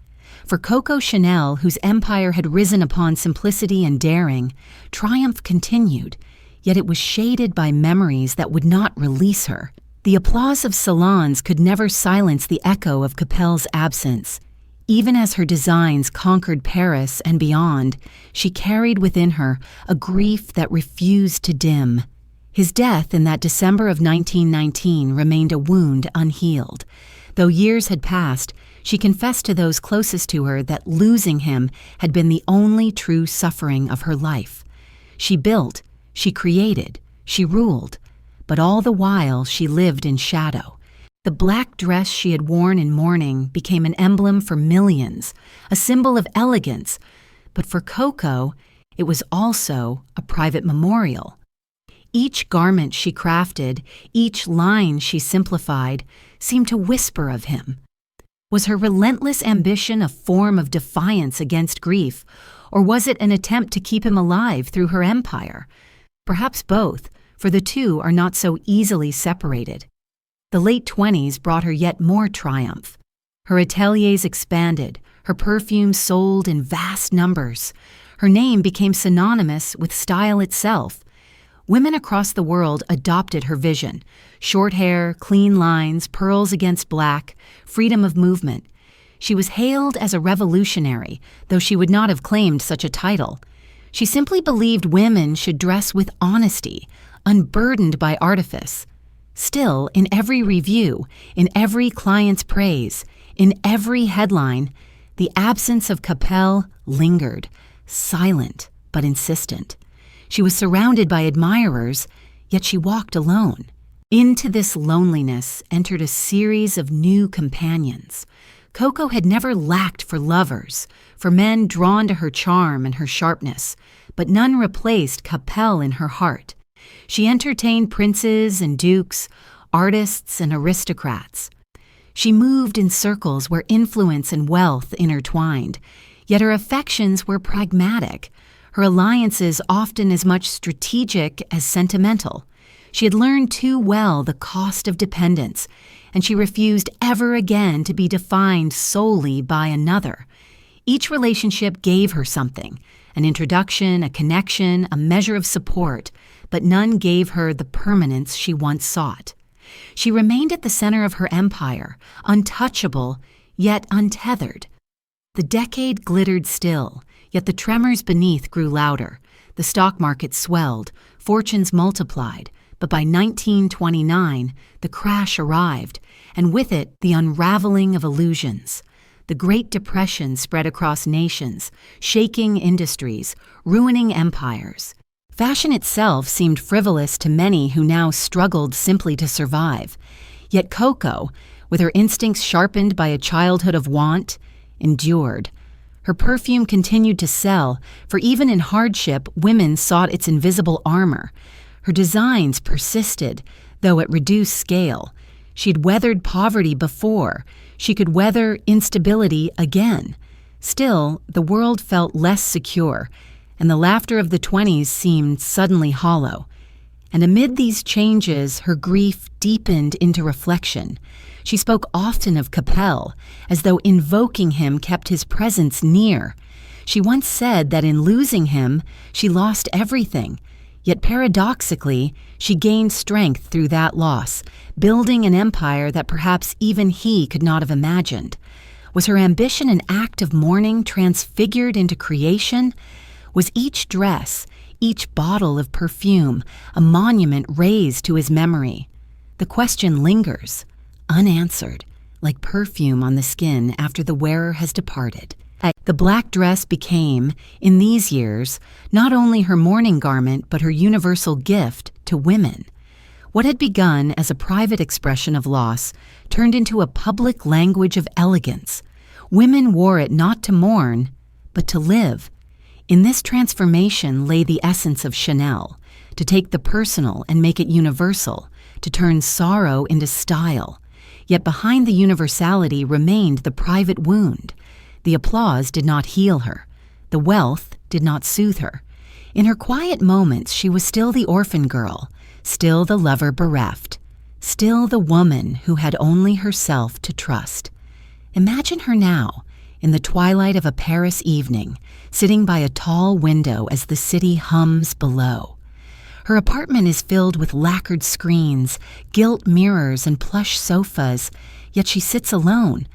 For Coco Chanel, whose empire had risen upon simplicity and daring, triumph continued, yet it was shaded by memories that would not release her. The applause of salons could never silence the echo of Capel's absence. Even as her designs conquered Paris and beyond, she carried within her a grief that refused to dim. His death in that December of 1919 remained a wound unhealed. Though years had passed, She confessed to those closest to her that losing him had been the only true suffering of her life. She built, she created, she ruled, but all the while she lived in shadow. The black dress she had worn in mourning became an emblem for millions, a symbol of elegance, but for Coco, it was also a private memorial. Each garment she crafted, each line she simplified, seemed to whisper of him. Was her relentless ambition a form of defiance against grief, or was it an attempt to keep him alive through her empire? Perhaps both, for the two are not so easily separated. The late 20s brought her yet more triumph. Her ateliers expanded, her perfumes sold in vast numbers. Her name became synonymous with style itself. Women across the world adopted her vision: short hair, clean lines, pearls against black, freedom of movement. She was hailed as a revolutionary, though she would not have claimed such a title. She simply believed women should dress with honesty, unburdened by artifice. Still, in every review, in every client's praise, in every headline, the absence of Capel lingered, silent but insistent. She was surrounded by admirers, yet she walked alone. Into this loneliness entered a series of new companions. Coco had never lacked for lovers, for men drawn to her charm and her sharpness, but none replaced Capel in her heart. She entertained princes and dukes, artists and aristocrats. She moved in circles where influence and wealth intertwined, yet her affections were pragmatic, her alliances often as much strategic as sentimental. She had learned too well the cost of dependence, and she refused ever again to be defined solely by another. Each relationship gave her something: an introduction, a connection, a measure of support, but none gave her the permanence she once sought. She remained at the center of her empire, untouchable, yet untethered. The decade glittered still, yet the tremors beneath grew louder. The stock market swelled, fortunes multiplied, but by 1929, the crash arrived, and with it, the unraveling of illusions. The Great Depression spread across nations, shaking industries, ruining empires. Fashion itself seemed frivolous to many who now struggled simply to survive. Yet Coco, with her instincts sharpened by a childhood of want, endured. Her perfume continued to sell, for even in hardship, women sought its invisible armor. Her designs persisted, though at reduced scale. She'd weathered poverty before. She could weather instability again. Still, the world felt less secure, and the laughter of the 20s seemed suddenly hollow. And amid these changes, her grief deepened into reflection. She spoke often of Capel, as though invoking him kept his presence near. She once said that in losing him, she lost everything. Yet paradoxically, she gained strength through that loss, building an empire that perhaps even he could not have imagined. Was her ambition an act of mourning transfigured into creation? Was each dress, each bottle of perfume, a monument raised to his memory? The question lingers, unanswered, like perfume on the skin after the wearer has departed. The black dress became, in these years, not only her mourning garment but her universal gift to women. What had begun as a private expression of loss turned into a public language of elegance. Women wore it not to mourn, but to live. In this transformation lay the essence of Chanel: to take the personal and make it universal, to turn sorrow into style. Yet behind the universality remained the private wound. The applause did not heal her. The wealth did not soothe her. In her quiet moments, she was still the orphan girl, still the lover bereft, still the woman who had only herself to trust. Imagine her now, in the twilight of a Paris evening, sitting by a tall window as the city hums below. Her apartment is filled with lacquered screens, gilt mirrors, and plush sofas, yet she sits alone,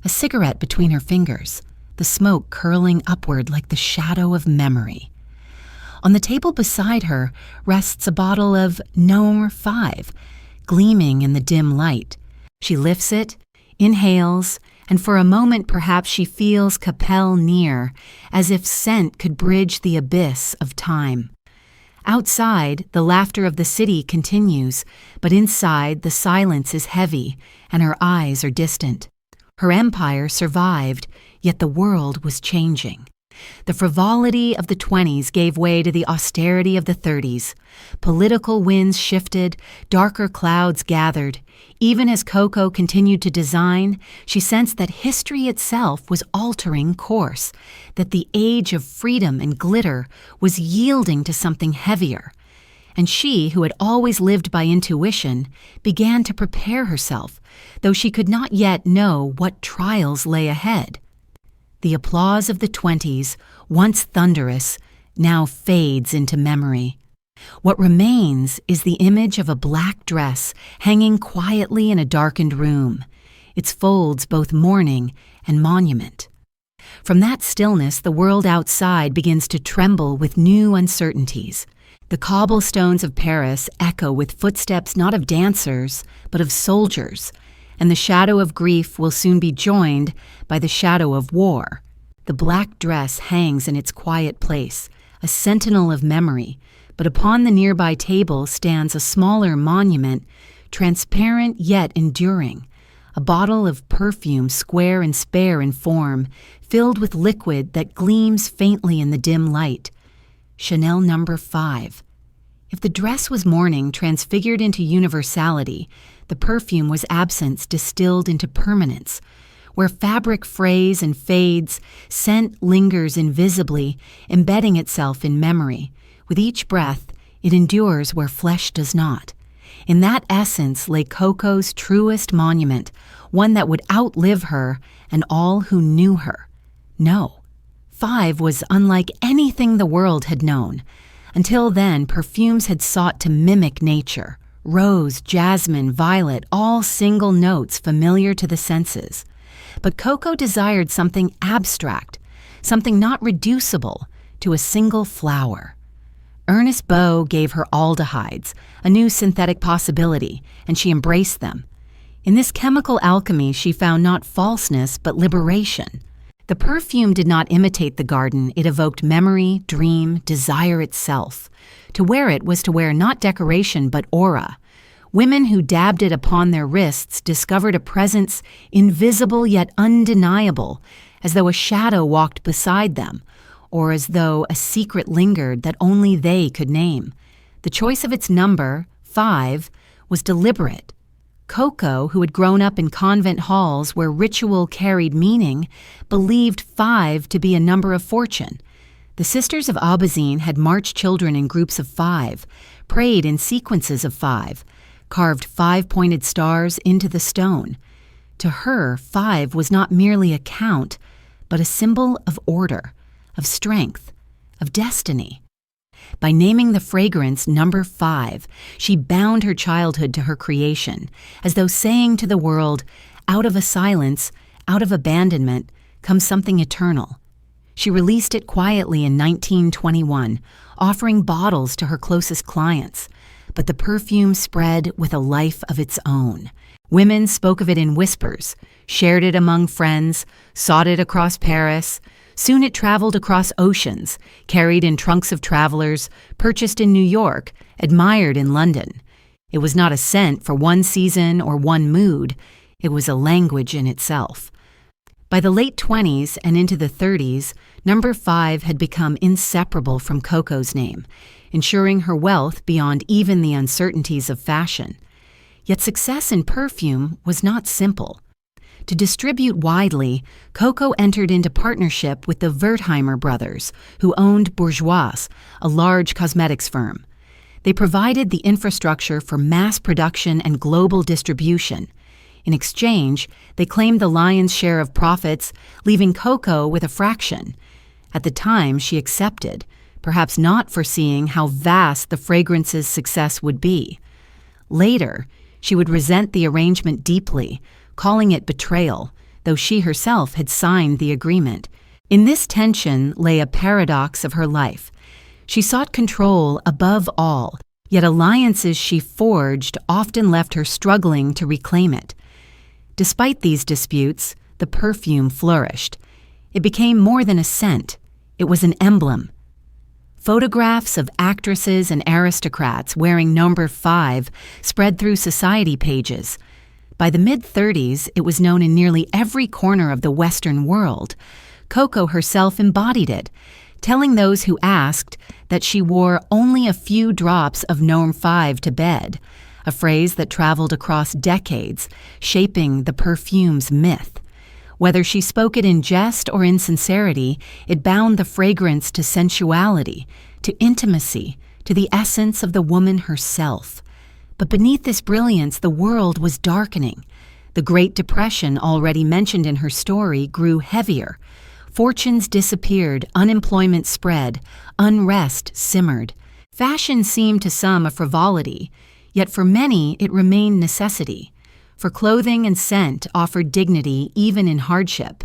a cigarette between her fingers, the smoke curling upward like the shadow of memory. On the table beside her rests a bottle of No. 5, gleaming in the dim light. She lifts it, inhales, and for a moment perhaps she feels Capel near, as if scent could bridge the abyss of time. Outside, the laughter of the city continues, but inside the silence is heavy, and her eyes are distant. Her empire survived, yet the world was changing. The frivolity of the 20s gave way to the austerity of the 30s. Political winds shifted, darker clouds gathered. Even as Coco continued to design, she sensed that history itself was altering course, that the age of freedom and glitter was yielding to something heavier. And she, who had always lived by intuition, began to prepare herself, though she could not yet know what trials lay ahead. The applause of the 20s, once thunderous, now fades into memory. What remains is the image of a black dress hanging quietly in a darkened room, its folds both mourning and monument. From that stillness, the world outside begins to tremble with new uncertainties. The cobblestones of Paris echo with footsteps not of dancers, but of soldiers, and the shadow of grief will soon be joined by the shadow of war. The black dress hangs in its quiet place, a sentinel of memory, but upon the nearby table stands a smaller monument, transparent yet enduring, a bottle of perfume square and spare in form, filled with liquid that gleams faintly in the dim light. Chanel No. 5. If the dress was mourning transfigured into universality, the perfume was absence distilled into permanence. Where fabric frays and fades, scent lingers invisibly, embedding itself in memory. With each breath, it endures where flesh does not. In that essence lay Coco's truest monument, one that would outlive her and all who knew her. No, 5 was unlike anything the world had known. Until then, perfumes had sought to mimic nature. Rose, jasmine, violet, all single notes familiar to the senses. But Coco desired something abstract, something not reducible to a single flower. Ernest Beau gave her aldehydes, a new synthetic possibility, and she embraced them. In this chemical alchemy, she found not falseness, but liberation. The perfume did not imitate the garden. It evoked memory, dream, desire itself. To wear it was to wear not decoration, but aura. Women who dabbed it upon their wrists discovered a presence invisible yet undeniable, as though a shadow walked beside them, or as though a secret lingered that only they could name. The choice of its number, 5, was deliberate. Coco, who had grown up in convent halls where ritual carried meaning, believed 5 to be a number of fortune. The Sisters of Aubazine had marched children in groups of 5, prayed in sequences of 5, carved 5-pointed stars into the stone. To her, 5 was not merely a count, but a symbol of order, of strength, of destiny. By naming the fragrance number 5, she bound her childhood to her creation, as though saying to the world, out of a silence, out of abandonment, comes something eternal. She released it quietly in 1921, offering bottles to her closest clients. But the perfume spread with a life of its own. Women spoke of it in whispers, shared it among friends, sought it across Paris. Soon it traveled across oceans, carried in trunks of travelers, purchased in New York, admired in London. It was not a scent for one season or one mood. It was a language in itself. By the late 20s and into the 30s, No. 5 had become inseparable from Coco's name, ensuring her wealth beyond even the uncertainties of fashion. Yet success in perfume was not simple. To distribute widely, Coco entered into partnership with the Wertheimer brothers, who owned Bourjois, a large cosmetics firm. They provided the infrastructure for mass production and global distribution. In exchange, they claimed the lion's share of profits, leaving Coco with a fraction. At the time, she accepted, perhaps not foreseeing how vast the fragrance's success would be. Later, she would resent the arrangement deeply, calling it betrayal, though she herself had signed the agreement. In this tension lay a paradox of her life. She sought control above all, yet alliances she forged often left her struggling to reclaim it. Despite these disputes, the perfume flourished. It became more than a scent. It was an emblem. Photographs of actresses and aristocrats wearing number 5 spread through society pages. By the mid-30s, it was known in nearly every corner of the Western world. Coco herself embodied it, telling those who asked that she wore only a few drops of Nom 5 to bed, a phrase that traveled across decades, shaping the perfume's myth. Whether she spoke it in jest or in sincerity, it bound the fragrance to sensuality, to intimacy, to the essence of the woman herself. But beneath this brilliance, the world was darkening. The Great Depression, already mentioned in her story, grew heavier. Fortunes disappeared, unemployment spread, unrest simmered. Fashion seemed to some a frivolity, yet for many it remained necessity. For clothing and scent offered dignity even in hardship.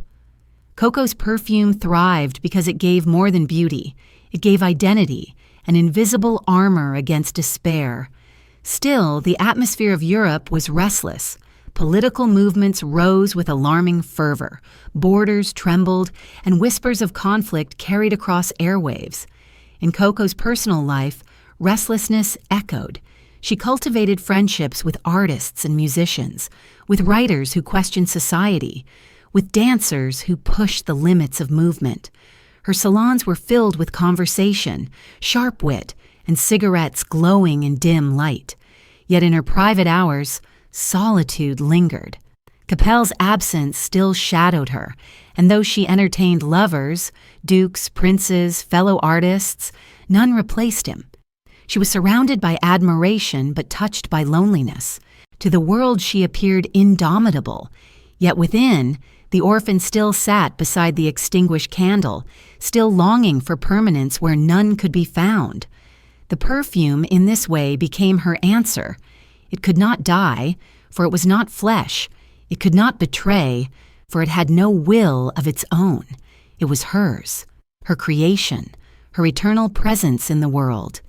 Coco's perfume thrived because it gave more than beauty. It gave identity, an invisible armor against despair. Still, the atmosphere of Europe was restless. Political movements rose with alarming fervor. Borders trembled, and whispers of conflict carried across airwaves. In Coco's personal life, restlessness echoed. She cultivated friendships with artists and musicians, with writers who questioned society, with dancers who pushed the limits of movement. Her salons were filled with conversation, sharp wit, and cigarettes glowing in dim light. Yet in her private hours, solitude lingered. Capel's absence still shadowed her, and though she entertained lovers, dukes, princes, fellow artists, none replaced him. She was surrounded by admiration but touched by loneliness. To the world she appeared indomitable, yet within, the orphan still sat beside the extinguished candle, still longing for permanence where none could be found. The perfume in this way became her answer. It could not die, for it was not flesh. It could not betray, for it had no will of its own. It was hers, her creation, her eternal presence in the world.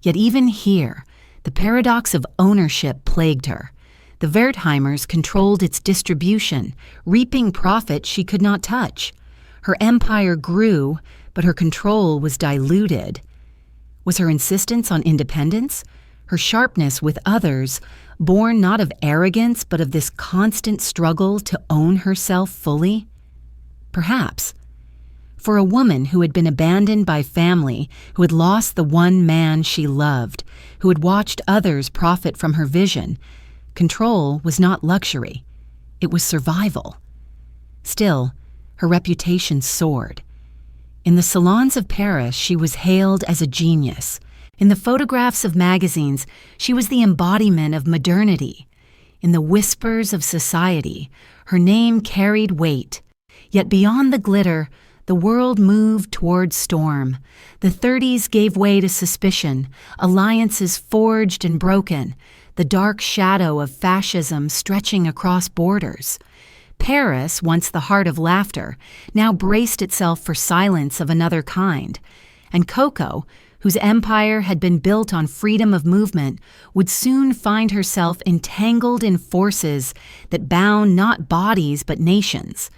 Yet even here, the paradox of ownership plagued her. The Wertheimers controlled its distribution, reaping profit she could not touch. Her empire grew, but her control was diluted. Was her insistence on independence, her sharpness with others, born not of arrogance but of this constant struggle to own herself fully? Perhaps. For a woman who had been abandoned by family, who had lost the one man she loved, who had watched others profit from her vision, control was not luxury. It was survival. Still, her reputation soared. In the salons of Paris, she was hailed as a genius. In the photographs of magazines, she was the embodiment of modernity. In the whispers of society, her name carried weight. Yet beyond the glitter, the world moved toward storm. The 30s gave way to suspicion, alliances forged and broken, the dark shadow of fascism stretching across borders. Paris, once the heart of laughter, now braced itself for silence of another kind. And Coco, whose empire had been built on freedom of movement, would soon find herself entangled in forces that bound not bodies but nations.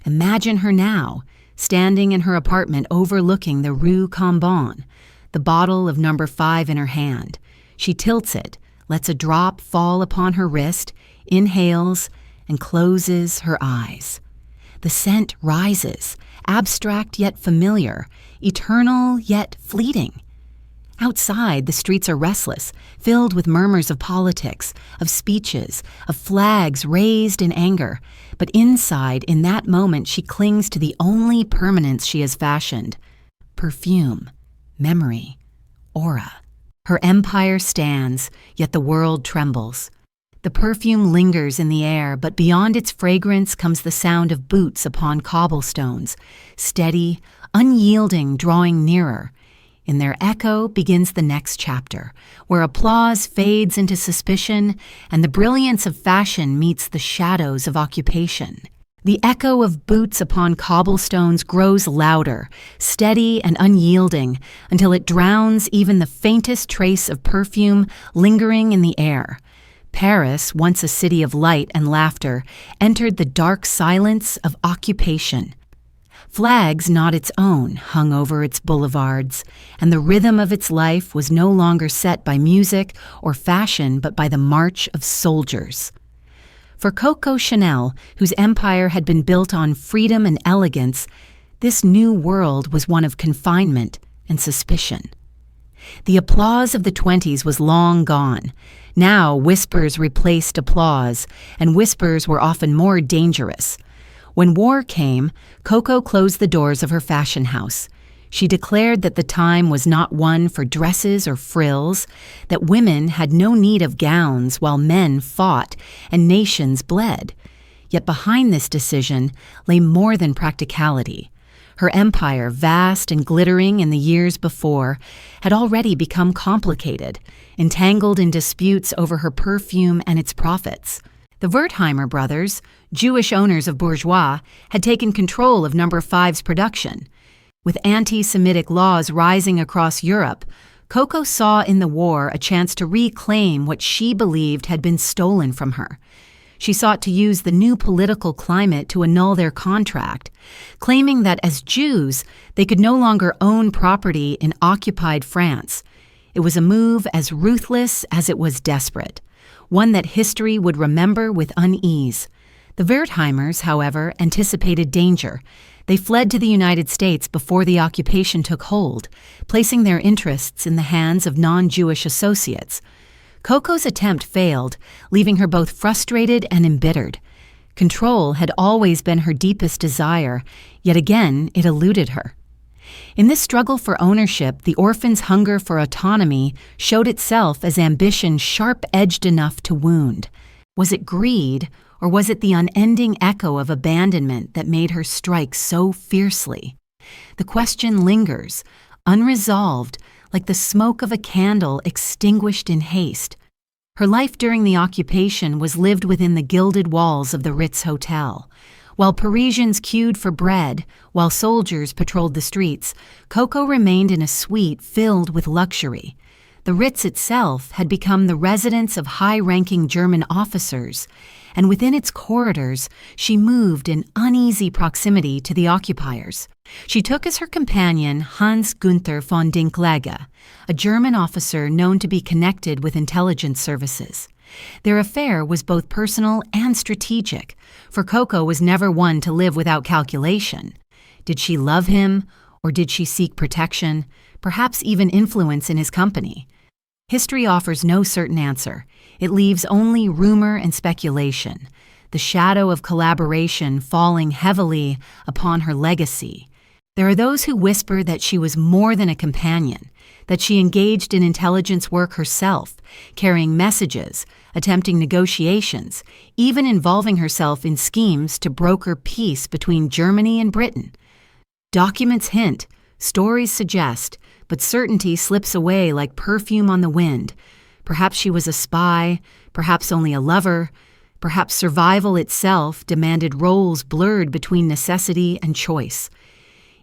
Imagine her now, standing in her apartment overlooking the Rue Cambon, the bottle of number 5 in her hand. She tilts it, lets a drop fall upon her wrist, inhales, and closes her eyes. The scent rises, abstract yet familiar, eternal yet fleeting. Outside, the streets are restless, filled with murmurs of politics, of speeches, of flags raised in anger. But inside, in that moment, she clings to the only permanence she has fashioned: perfume, memory, aura. Her empire stands, yet the world trembles. The perfume lingers in the air, but beyond its fragrance comes the sound of boots upon cobblestones, steady, unyielding, drawing nearer. In their echo begins the next chapter, where applause fades into suspicion and the brilliance of fashion meets the shadows of occupation. The echo of boots upon cobblestones grows louder, steady and unyielding, until it drowns even the faintest trace of perfume lingering in the air. Paris, once a city of light and laughter, entered the dark silence of occupation. Flags not its own hung over its boulevards, and the rhythm of its life was no longer set by music or fashion but by the march of soldiers. For Coco Chanel, whose empire had been built on freedom and elegance, this new world was one of confinement and suspicion. The applause of the 20s was long gone. Now whispers replaced applause, and whispers were often more dangerous. When war came, Coco closed the doors of her fashion house. She declared that the time was not one for dresses or frills, that women had no need of gowns while men fought and nations bled. Yet behind this decision lay more than practicality. Her empire, vast and glittering in the years before, had already become complicated, entangled in disputes over her perfume and its profits. The Wertheimer brothers, Jewish owners of Bourjois, had taken control of No. 5's production. With anti-Semitic laws rising across Europe, Coco saw in the war a chance to reclaim what she believed had been stolen from her. She sought to use the new political climate to annul their contract, claiming that as Jews, they could no longer own property in occupied France. It was a move as ruthless as it was desperate, one that history would remember with unease. The Wertheimers, however, anticipated danger. They fled to the United States before the occupation took hold, placing their interests in the hands of non-Jewish associates. Coco's attempt failed, leaving her both frustrated and embittered. Control had always been her deepest desire, yet again it eluded her. In this struggle for ownership, the orphan's hunger for autonomy showed itself as ambition sharp-edged enough to wound. Was it greed, or was it the unending echo of abandonment that made her strike so fiercely? The question lingers, unresolved, like the smoke of a candle extinguished in haste. Her life during the occupation was lived within the gilded walls of the Ritz Hotel. While Parisians queued for bread, while soldiers patrolled the streets, Coco remained in a suite filled with luxury. The Ritz itself had become the residence of high-ranking German officers, and within its corridors she moved in uneasy proximity to the occupiers. She took as her companion Hans Günther von Dinklage, a German officer known to be connected with intelligence services. Their affair was both personal and strategic, for Coco was never one to live without calculation. Did she love him, or did she seek protection, perhaps even influence in his company? History offers no certain answer. It leaves only rumor and speculation, the shadow of collaboration falling heavily upon her legacy. There are those who whisper that she was more than a companion, that she engaged in intelligence work herself, carrying messages, attempting negotiations, even involving herself in schemes to broker peace between Germany and Britain. Documents hint, stories suggest, but certainty slips away like perfume on the wind. Perhaps she was a spy, perhaps only a lover, perhaps survival itself demanded roles blurred between necessity and choice.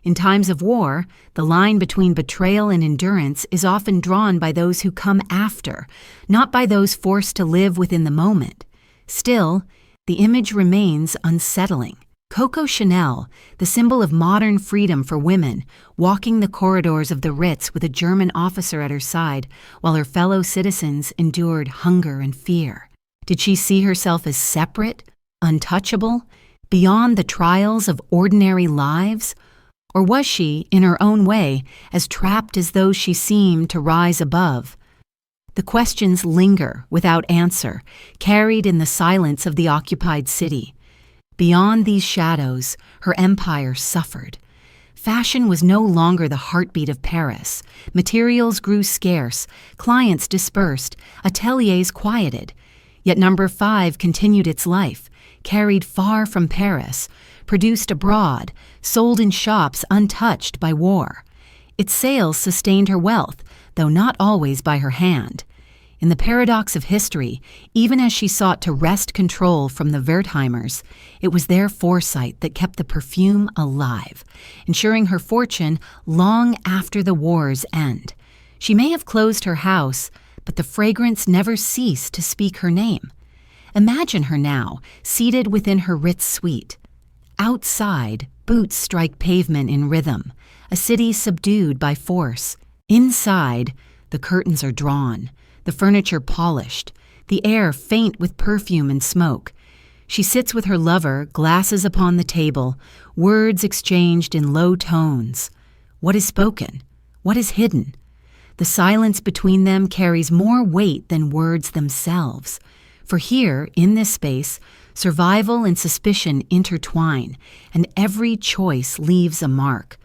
In times of war, the line between betrayal and endurance is often drawn by those who come after, not by those forced to live within the moment. Still, the image remains unsettling. Coco Chanel, the symbol of modern freedom for women, walking the corridors of the Ritz with a German officer at her side while her fellow citizens endured hunger and fear. Did she see herself as separate, untouchable, beyond the trials of ordinary lives? Or was she, in her own way, as trapped as though she seemed to rise above? The questions linger without answer, carried in the silence of the occupied city. Beyond these shadows, her empire suffered. Fashion was no longer the heartbeat of Paris. Materials grew scarce, clients dispersed, ateliers quieted. Yet No. 5 continued its life, carried far from Paris, produced abroad, sold in shops untouched by war. Its sales sustained her wealth, though not always by her hand. In the paradox of history, even as she sought to wrest control from the Wertheimers, it was their foresight that kept the perfume alive, ensuring her fortune long after the war's end. She may have closed her house, but the fragrance never ceased to speak her name. Imagine her now, seated within her Ritz suite. Outside, boots strike pavement in rhythm, a city subdued by force. Inside, the curtains are drawn, the furniture polished, the air faint with perfume and smoke. She sits with her lover, glasses upon the table, words exchanged in low tones. What is spoken? What is hidden? The silence between them carries more weight than words themselves. For here, in this space, survival and suspicion intertwine, and every choice leaves a mark.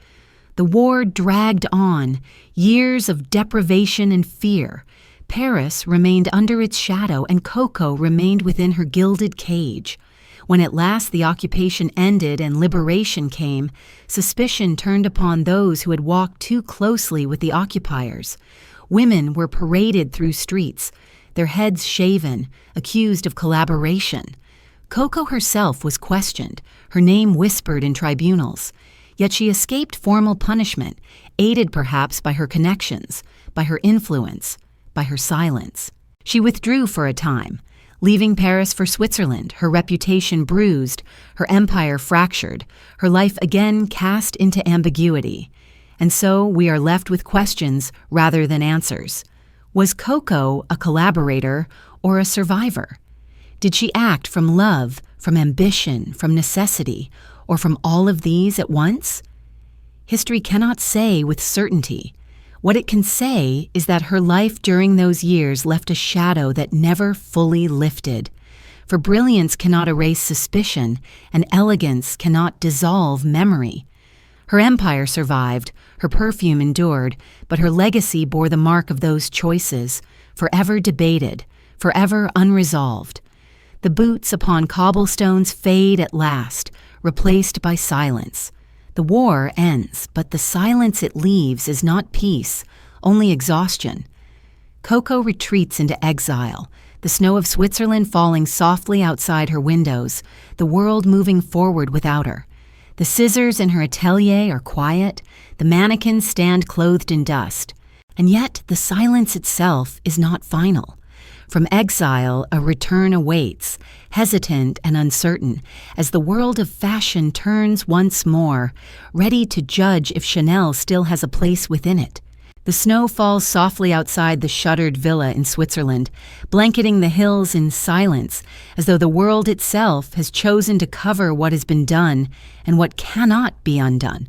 The war dragged on, years of deprivation and fear. Paris remained under its shadow, and Coco remained within her gilded cage. When at last the occupation ended and liberation came, suspicion turned upon those who had walked too closely with the occupiers. Women were paraded through streets, their heads shaven, accused of collaboration. Coco herself was questioned, her name whispered in tribunals. Yet she escaped formal punishment, aided perhaps by her connections, by her influence, by her silence. She withdrew for a time, leaving Paris for Switzerland, her reputation bruised, her empire fractured, her life again cast into ambiguity. And so we are left with questions rather than answers. Was Coco a collaborator or a survivor? Did she act from love, from ambition, from necessity, or from all of these at once? History cannot say with certainty. What it can say is that her life during those years left a shadow that never fully lifted. For brilliance cannot erase suspicion, and elegance cannot dissolve memory. Her empire survived, her perfume endured, but her legacy bore the mark of those choices, forever debated, forever unresolved. The boots upon cobblestones fade at last, replaced by silence. The war ends, but the silence it leaves is not peace, only exhaustion. Coco retreats into exile, the snow of Switzerland falling softly outside her windows, the world moving forward without her. The scissors in her atelier are quiet, the mannequins stand clothed in dust. And yet the silence itself is not final. From exile, a return awaits, hesitant and uncertain, as the world of fashion turns once more, ready to judge if Chanel still has a place within it. The snow falls softly outside the shuttered villa in Switzerland, blanketing the hills in silence, as though the world itself has chosen to cover what has been done and what cannot be undone.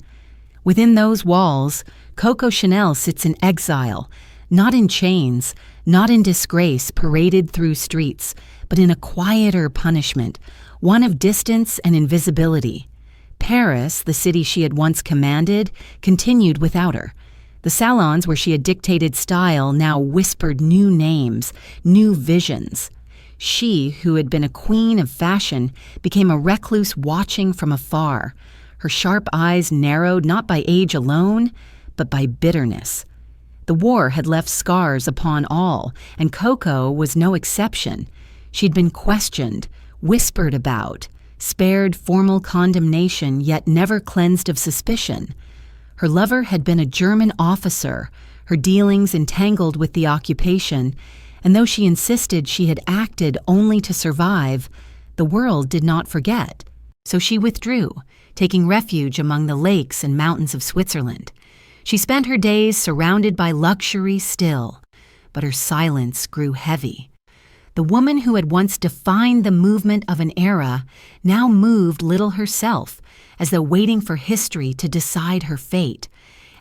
Within those walls, Coco Chanel sits in exile, not in chains, not in disgrace paraded through streets, but in a quieter punishment, one of distance and invisibility. Paris, the city she had once commanded, continued without her. The salons where she had dictated style now whispered new names, new visions. She, who had been a queen of fashion, became a recluse watching from afar, her sharp eyes narrowed not by age alone, but by bitterness. The war had left scars upon all, and Coco was no exception. She'd been questioned, whispered about, spared formal condemnation, yet never cleansed of suspicion. Her lover had been a German officer, her dealings entangled with the occupation, and though she insisted she had acted only to survive, the world did not forget. So she withdrew, taking refuge among the lakes and mountains of Switzerland. She spent her days surrounded by luxury still, but her silence grew heavy. The woman who had once defined the movement of an era now moved little herself, as though waiting for history to decide her fate.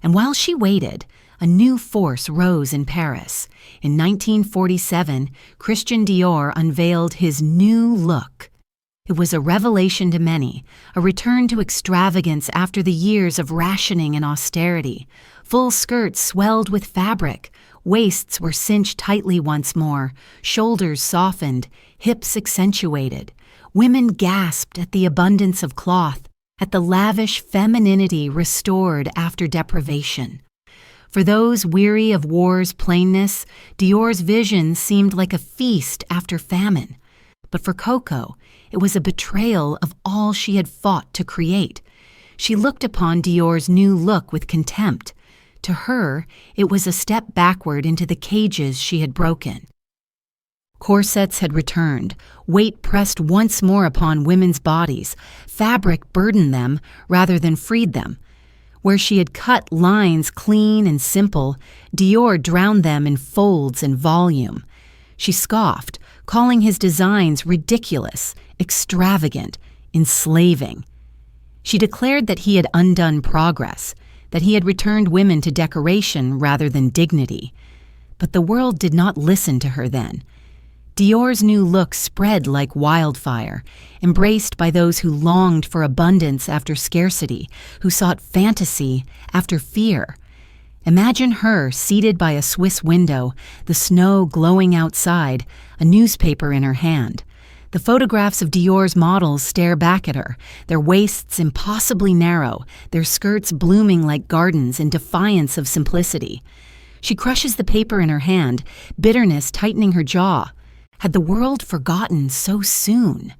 And while she waited, a new force rose in Paris. In 1947, Christian Dior unveiled his new look. It was a revelation to many, a return to extravagance after the years of rationing and austerity. Full skirts swelled with fabric, waists were cinched tightly once more, shoulders softened, hips accentuated. Women gasped at the abundance of cloth, at the lavish femininity restored after deprivation. For those weary of war's plainness, Dior's vision seemed like a feast after famine. But for Coco, it was a betrayal of all she had fought to create. She looked upon Dior's new look with contempt. To her, it was a step backward into the cages she had broken. Corsets had returned, weight pressed once more upon women's bodies, fabric burdened them rather than freed them. Where she had cut lines clean and simple, Dior drowned them in folds and volume. She scoffed, calling his designs ridiculous, extravagant, enslaving. She declared that he had undone progress, that he had returned women to decoration rather than dignity. But the world did not listen to her then. Dior's new look spread like wildfire, embraced by those who longed for abundance after scarcity, who sought fantasy after fear. Imagine her seated by a Swiss window, the snow glowing outside, a newspaper in her hand. The photographs of Dior's models stare back at her, their waists impossibly narrow, their skirts blooming like gardens in defiance of simplicity. She crushes the paper in her hand, bitterness tightening her jaw. Had the world forgotten so soon?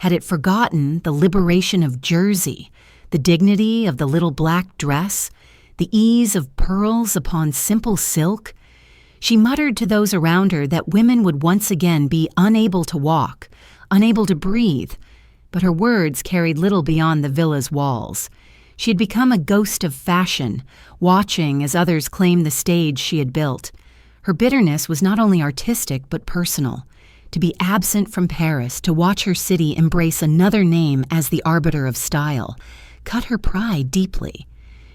Had it forgotten the liberation of Jersey, the dignity of the little black dress, the ease of pearls upon simple silk? She muttered to those around her that women would once again be unable to walk, unable to breathe, but her words carried little beyond the villa's walls. She had become a ghost of fashion, watching as others claimed the stage she had built. Her bitterness was not only artistic but personal. To be absent from Paris, to watch her city embrace another name as the arbiter of style, cut her pride deeply.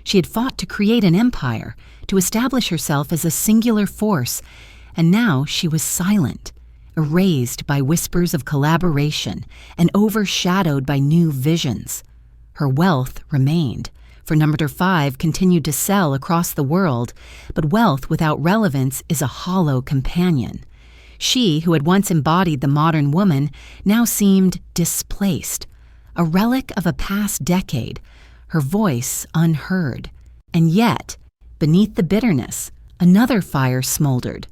She had fought to create an empire, to establish herself as a singular force, and now she was silent, erased by whispers of collaboration and overshadowed by new visions. Her wealth remained, for No. 5 continued to sell across the world, but wealth without relevance is a hollow companion. She, who had once embodied the modern woman, now seemed displaced, a relic of a past decade, her voice unheard. And yet, beneath the bitterness, another fire smoldered.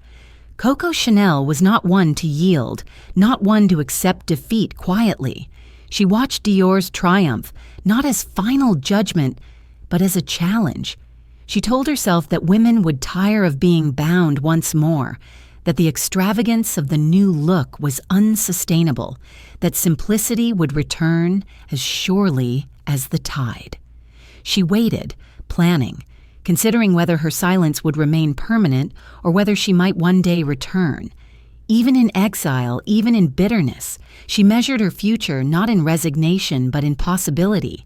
Coco Chanel was not one to yield, not one to accept defeat quietly. She watched Dior's triumph, not as final judgment, but as a challenge. She told herself that women would tire of being bound once more, that the extravagance of the new look was unsustainable, that simplicity would return as surely as the tide. She waited, planning, considering whether her silence would remain permanent or whether she might one day return. Even in exile, even in bitterness, she measured her future not in resignation but in possibility.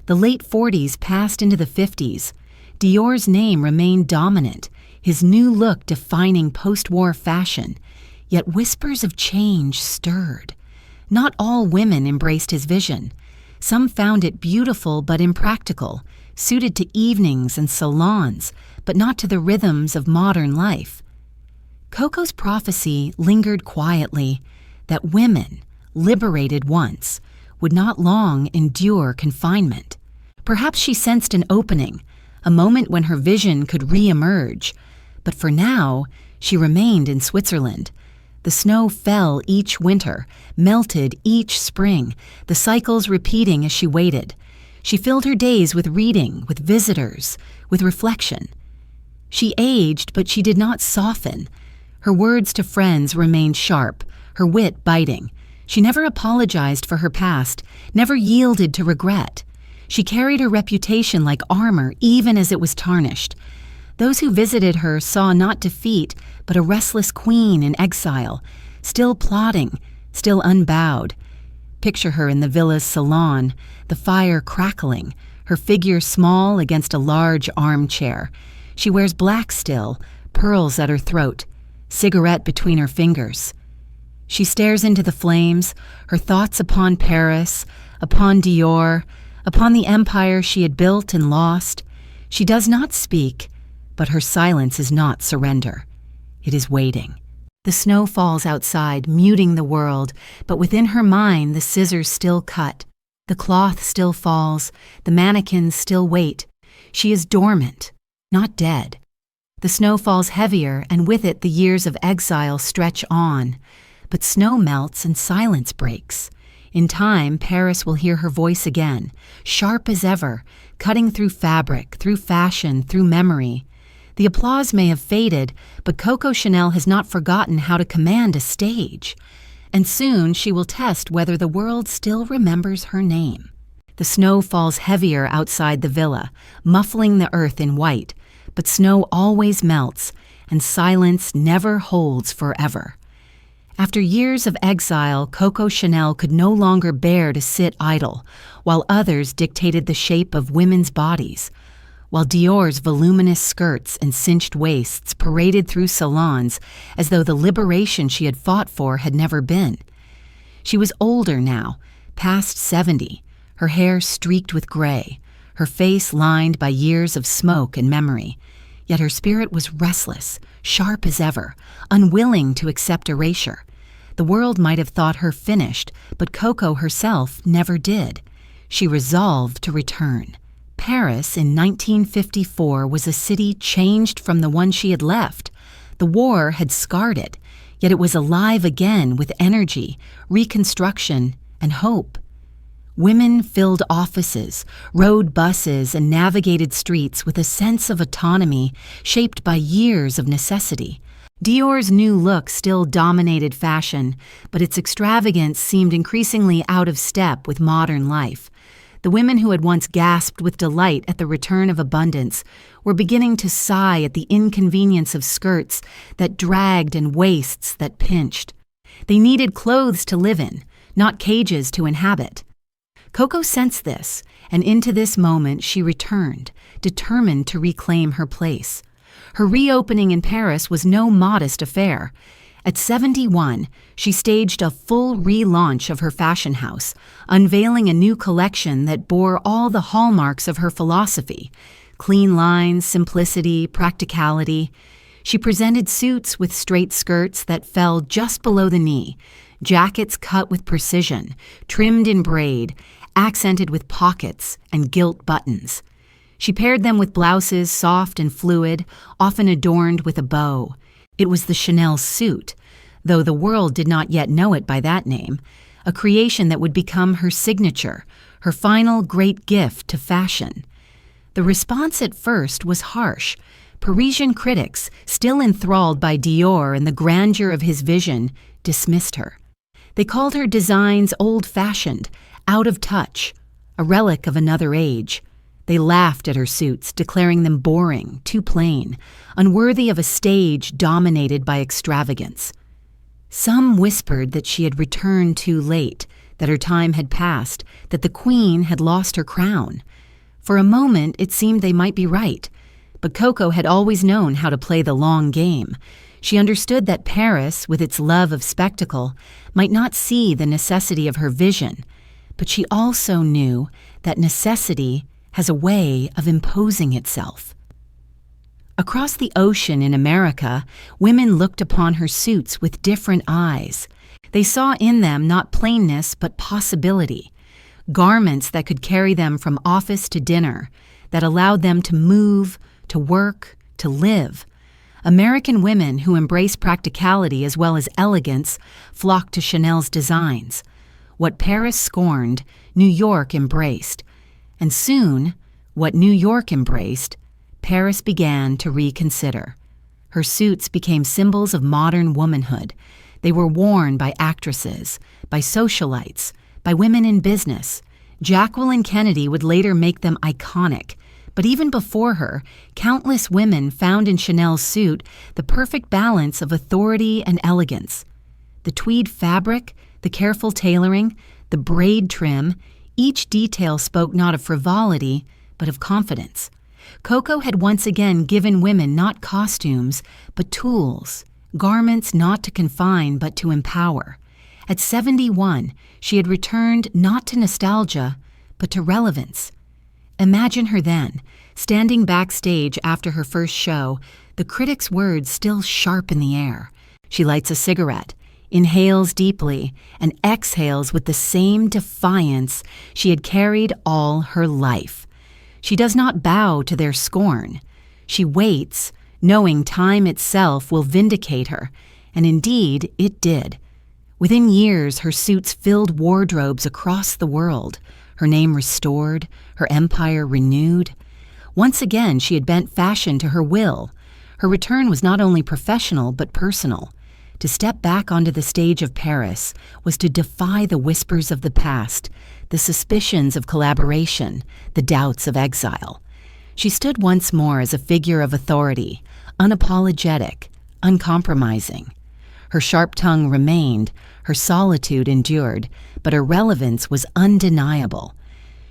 The late 40s passed into the 50s. Dior's name remained dominant, his new look defining post-war fashion, yet whispers of change stirred. Not all women embraced his vision. Some found it beautiful but impractical, suited to evenings and salons, but not to the rhythms of modern life. Coco's prophecy lingered quietly, that women, liberated once, would not long endure confinement. Perhaps she sensed an opening, a moment when her vision could re-emerge. But for now, she remained in Switzerland. The snow fell each winter, melted each spring, the cycles repeating as she waited. She filled her days with reading, with visitors, with reflection. She aged, but she did not soften. Her words to friends remained sharp, her wit biting. She never apologized for her past, never yielded to regret. She carried her reputation like armor, even as it was tarnished. Those who visited her saw not defeat, but a restless queen in exile, still plotting, still unbowed. Picture her in the villa's salon, the fire crackling, her figure small against a large armchair. She wears black still, pearls at her throat, cigarette between her fingers. She stares into the flames, her thoughts upon Paris, upon Dior, upon the empire she had built and lost. She does not speak, but her silence is not surrender. It is waiting. The snow falls outside, muting the world, but within her mind the scissors still cut. The cloth still falls, the mannequins still wait. She is dormant, not dead. The snow falls heavier, and with it the years of exile stretch on. But snow melts and silence breaks. In time, Paris will hear her voice again, sharp as ever, cutting through fabric, through fashion, through memory. The applause may have faded, but Coco Chanel has not forgotten how to command a stage. And soon she will test whether the world still remembers her name. The snow falls heavier outside the villa, muffling the earth in white, but snow always melts, and silence never holds forever. After years of exile, Coco Chanel could no longer bear to sit idle, while others dictated the shape of women's bodies, while Dior's voluminous skirts and cinched waists paraded through salons as though the liberation she had fought for had never been. She was older now, past 70, her hair streaked with gray, her face lined by years of smoke and memory. Yet her spirit was restless, sharp as ever, unwilling to accept erasure. The world might have thought her finished, but Coco herself never did. She resolved to return. Paris in 1954 was a city changed from the one she had left. The war had scarred it, yet it was alive again with energy, reconstruction, and hope. Women filled offices, rode buses, and navigated streets with a sense of autonomy shaped by years of necessity. Dior's new look still dominated fashion, but its extravagance seemed increasingly out of step with modern life. The women who had once gasped with delight at the return of abundance were beginning to sigh at the inconvenience of skirts that dragged and waists that pinched. They needed clothes to live in, not cages to inhabit. Coco sensed this, and into this moment she returned, determined to reclaim her place. Her reopening in Paris was no modest affair. At 71, she staged a full relaunch of her fashion house, unveiling a new collection that bore all the hallmarks of her philosophy: clean lines, simplicity, practicality. She presented suits with straight skirts that fell just below the knee, jackets cut with precision, trimmed in braid, accented with pockets and gilt buttons. She paired them with blouses soft and fluid, often adorned with a bow. It was the Chanel suit, though the world did not yet know it by that name, a creation that would become her signature, her final great gift to fashion. The response at first was harsh. Parisian critics, still enthralled by Dior and the grandeur of his vision, dismissed her. They called her designs old-fashioned, out of touch, a relic of another age. They laughed at her suits, declaring them boring, too plain, unworthy of a stage dominated by extravagance. Some whispered that she had returned too late, that her time had passed, that the queen had lost her crown. For a moment, it seemed they might be right. But Coco had always known how to play the long game. She understood that Paris, with its love of spectacle, might not see the necessity of her vision. But she also knew that necessity has a way of imposing itself. Across the ocean in America, women looked upon her suits with different eyes. They saw in them not plainness but possibility, garments that could carry them from office to dinner, that allowed them to move, to work, to live. American women who embrace practicality as well as elegance flocked to Chanel's designs. What Paris scorned, New York embraced. And soon, what New York embraced, Paris began to reconsider. Her suits became symbols of modern womanhood. They were worn by actresses, by socialites, by women in business. Jacqueline Kennedy would later make them iconic. But even before her, countless women found in Chanel's suit the perfect balance of authority and elegance. The tweed fabric, the careful tailoring, the braid trim, each detail spoke not of frivolity, but of confidence. Coco had once again given women not costumes, but tools, garments not to confine but to empower. At 71, she had returned not to nostalgia, but to relevance. Imagine her then, standing backstage after her first show, the critics' words still sharp in the air. She lights a cigarette, inhales deeply, and exhales with the same defiance she had carried all her life. She does not bow to their scorn. She waits, knowing time itself will vindicate her, and indeed it did. Within years, her suits filled wardrobes across the world, her name restored, her empire renewed. Once again, she had bent fashion to her will. Her return was not only professional but personal. To step back onto the stage of Paris was to defy the whispers of the past, the suspicions of collaboration, the doubts of exile. She stood once more as a figure of authority, unapologetic, uncompromising. Her sharp tongue remained, her solitude endured, but her relevance was undeniable.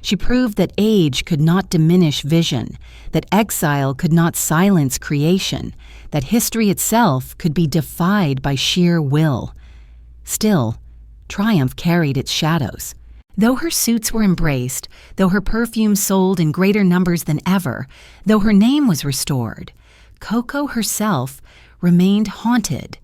She proved that age could not diminish vision, that exile could not silence creation, that history itself could be defied by sheer will. Still, triumph carried its shadows. Though her suits were embraced, though her perfume sold in greater numbers than ever, though her name was restored, Coco herself remained haunted.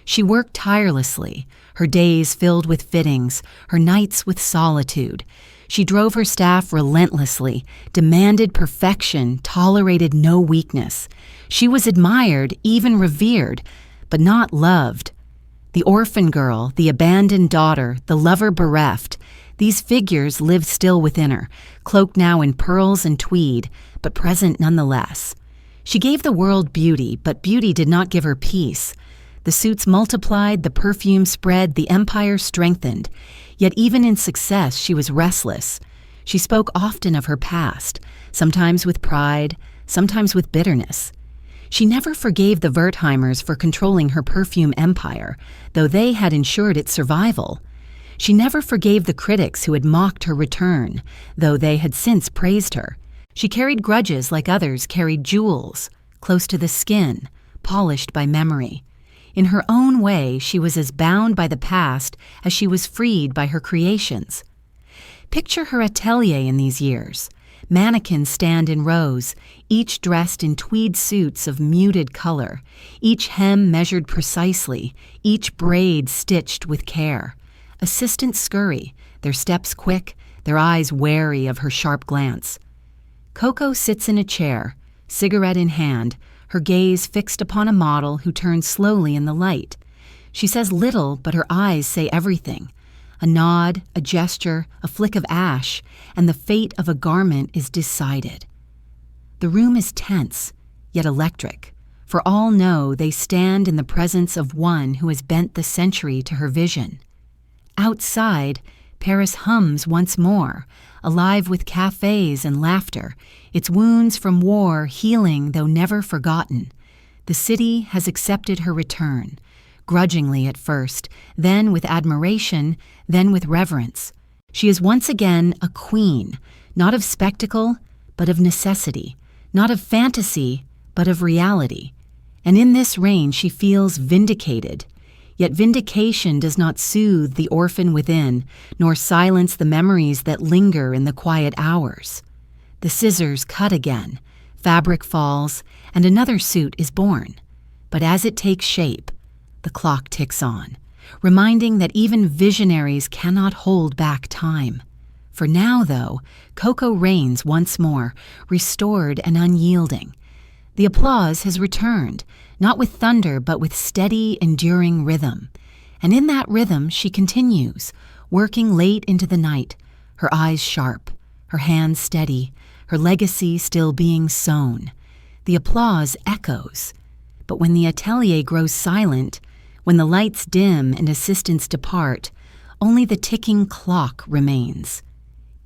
She worked tirelessly, her days filled with fittings, her nights with solitude. She drove her staff relentlessly, demanded perfection, tolerated no weakness. She was admired, even revered, but not loved. The orphan girl, the abandoned daughter, the lover bereft, these figures lived still within her, cloaked now in pearls and tweed, but present nonetheless. She gave the world beauty, but beauty did not give her peace. The suits multiplied, the perfume spread, the empire strengthened. Yet even in success, she was restless. She spoke often of her past, sometimes with pride, sometimes with bitterness. She never forgave the Wertheimers for controlling her perfume empire, though they had ensured its survival. She never forgave the critics who had mocked her return, though they had since praised her. She carried grudges like others carried jewels, close to the skin, polished by memory. In her own way, she was as bound by the past as she was freed by her creations. Picture her atelier in these years. Mannequins stand in rows, each dressed in tweed suits of muted color, each hem measured precisely, each braid stitched with care. Assistants scurry, their steps quick, their eyes wary of her sharp glance. Coco sits in a chair, cigarette in hand, her gaze fixed upon a model who turns slowly in the light. She says little, but her eyes say everything. A nod, a gesture, a flick of ash, and the fate of a garment is decided. The room is tense, yet electric, for all know they stand in the presence of one who has bent the century to her vision. Outside, Paris hums once more, alive with cafes and laughter, its wounds from war healing though never forgotten. The city has accepted her return, grudgingly at first, then with admiration, then with reverence. She is once again a queen, not of spectacle, but of necessity, not of fantasy, but of reality. And in this reign she feels vindicated. Yet vindication does not soothe the orphan within, nor silence the memories that linger in the quiet hours. The scissors cut again, fabric falls, and another suit is born. But as it takes shape, the clock ticks on, reminding that even visionaries cannot hold back time. For now, though, Coco reigns once more, restored and unyielding. The applause has returned, not with thunder, but with steady, enduring rhythm. And in that rhythm she continues, working late into the night, her eyes sharp, her hands steady, her legacy still being sown. The applause echoes. But when the atelier grows silent, when the lights dim and assistants depart, only the ticking clock remains.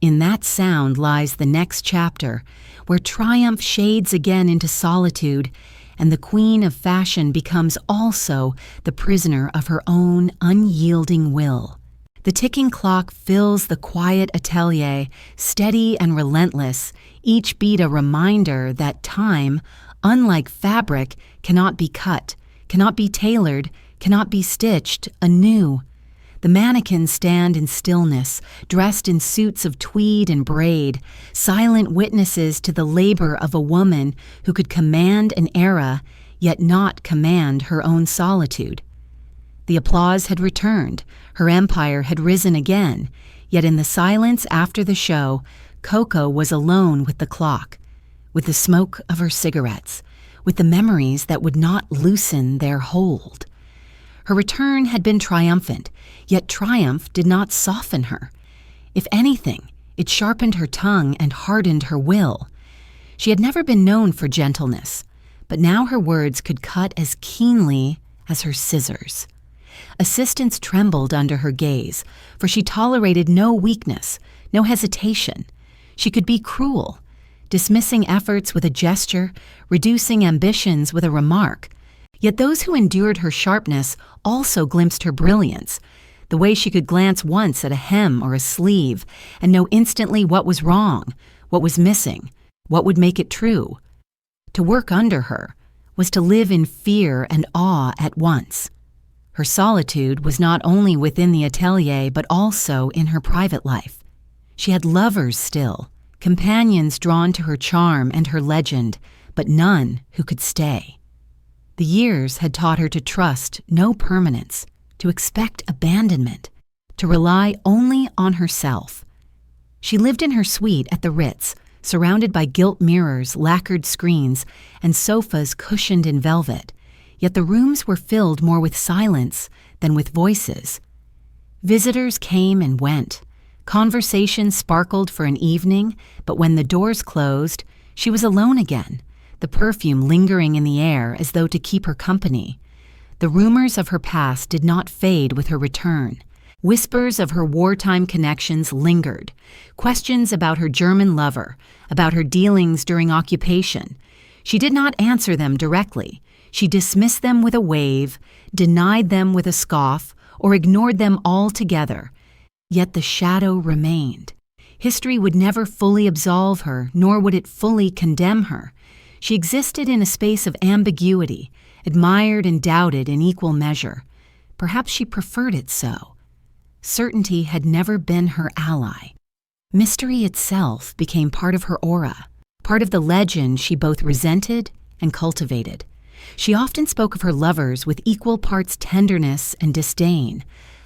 In that sound lies the next chapter, where triumph shades again into solitude, and the queen of fashion becomes also the prisoner of her own unyielding will. The ticking clock fills the quiet atelier, steady and relentless, each beat a reminder that time, unlike fabric, cannot be cut, cannot be tailored, cannot be stitched anew. The mannequins stand in stillness, dressed in suits of tweed and braid, silent witnesses to the labor of a woman who could command an era, yet not command her own solitude. The applause had returned, her empire had risen again, yet in the silence after the show, Coco was alone with the clock, with the smoke of her cigarettes, with the memories that would not loosen their hold. Her return had been triumphant, yet triumph did not soften her. If anything, it sharpened her tongue and hardened her will. She had never been known for gentleness, but now her words could cut as keenly as her scissors. Assistants trembled under her gaze, for she tolerated no weakness, no hesitation. She could be cruel, dismissing efforts with a gesture, reducing ambitions with a remark. Yet those who endured her sharpness also glimpsed her brilliance, the way she could glance once at a hem or a sleeve and know instantly what was wrong, what was missing, what would make it true. To work under her was to live in fear and awe at once. Her solitude was not only within the atelier but also in her private life. She had lovers still, companions drawn to her charm and her legend, but none who could stay. The years had taught her to trust no permanence, to expect abandonment, to rely only on herself. She lived in her suite at the Ritz, surrounded by gilt mirrors, lacquered screens, and sofas cushioned in velvet, yet the rooms were filled more with silence than with voices. Visitors came and went. Conversation sparkled for an evening, but when the doors closed, she was alone again, the perfume lingering in the air as though to keep her company. The rumors of her past did not fade with her return. Whispers of her wartime connections lingered, questions about her German lover, about her dealings during occupation. She did not answer them directly. She dismissed them with a wave, denied them with a scoff, or ignored them altogether. Yet the shadow remained. History would never fully absolve her, nor would it fully condemn her. She existed in a space of ambiguity, admired and doubted in equal measure. Perhaps she preferred it so. Certainty had never been her ally. Mystery itself became part of her aura, part of the legend she both resented and cultivated. She often spoke of her lovers with equal parts tenderness and disdain.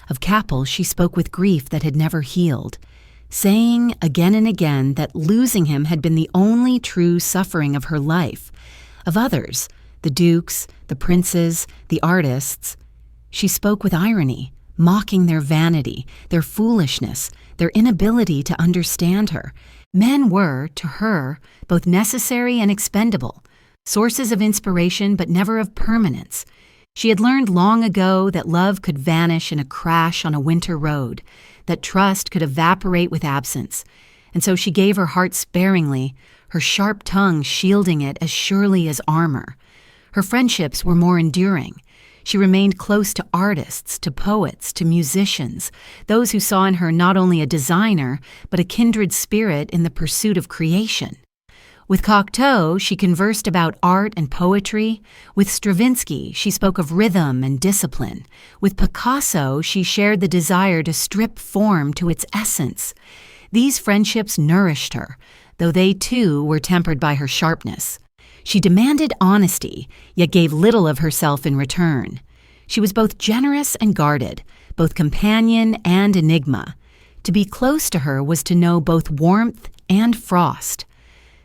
Of Capel, she spoke with grief that had never healed, saying again and again that losing him had been the only true suffering of her life. Of others, the dukes, the princes, the artists, she spoke with irony, mocking their vanity, their foolishness, their inability to understand her. Men were, to her, both necessary and expendable, sources of inspiration but never of permanence. She had learned long ago that love could vanish in a crash on a winter road, that trust could evaporate with absence, and so she gave her heart sparingly, her sharp tongue shielding it as surely as armor. Her friendships were more enduring. She remained close to artists, to poets, to musicians, those who saw in her not only a designer, but a kindred spirit in the pursuit of creation. With Cocteau, she conversed about art and poetry. With Stravinsky, she spoke of rhythm and discipline. With Picasso, she shared the desire to strip form to its essence. These friendships nourished her, though they too were tempered by her sharpness. She demanded honesty, yet gave little of herself in return. She was both generous and guarded, both companion and enigma. To be close to her was to know both warmth and frost.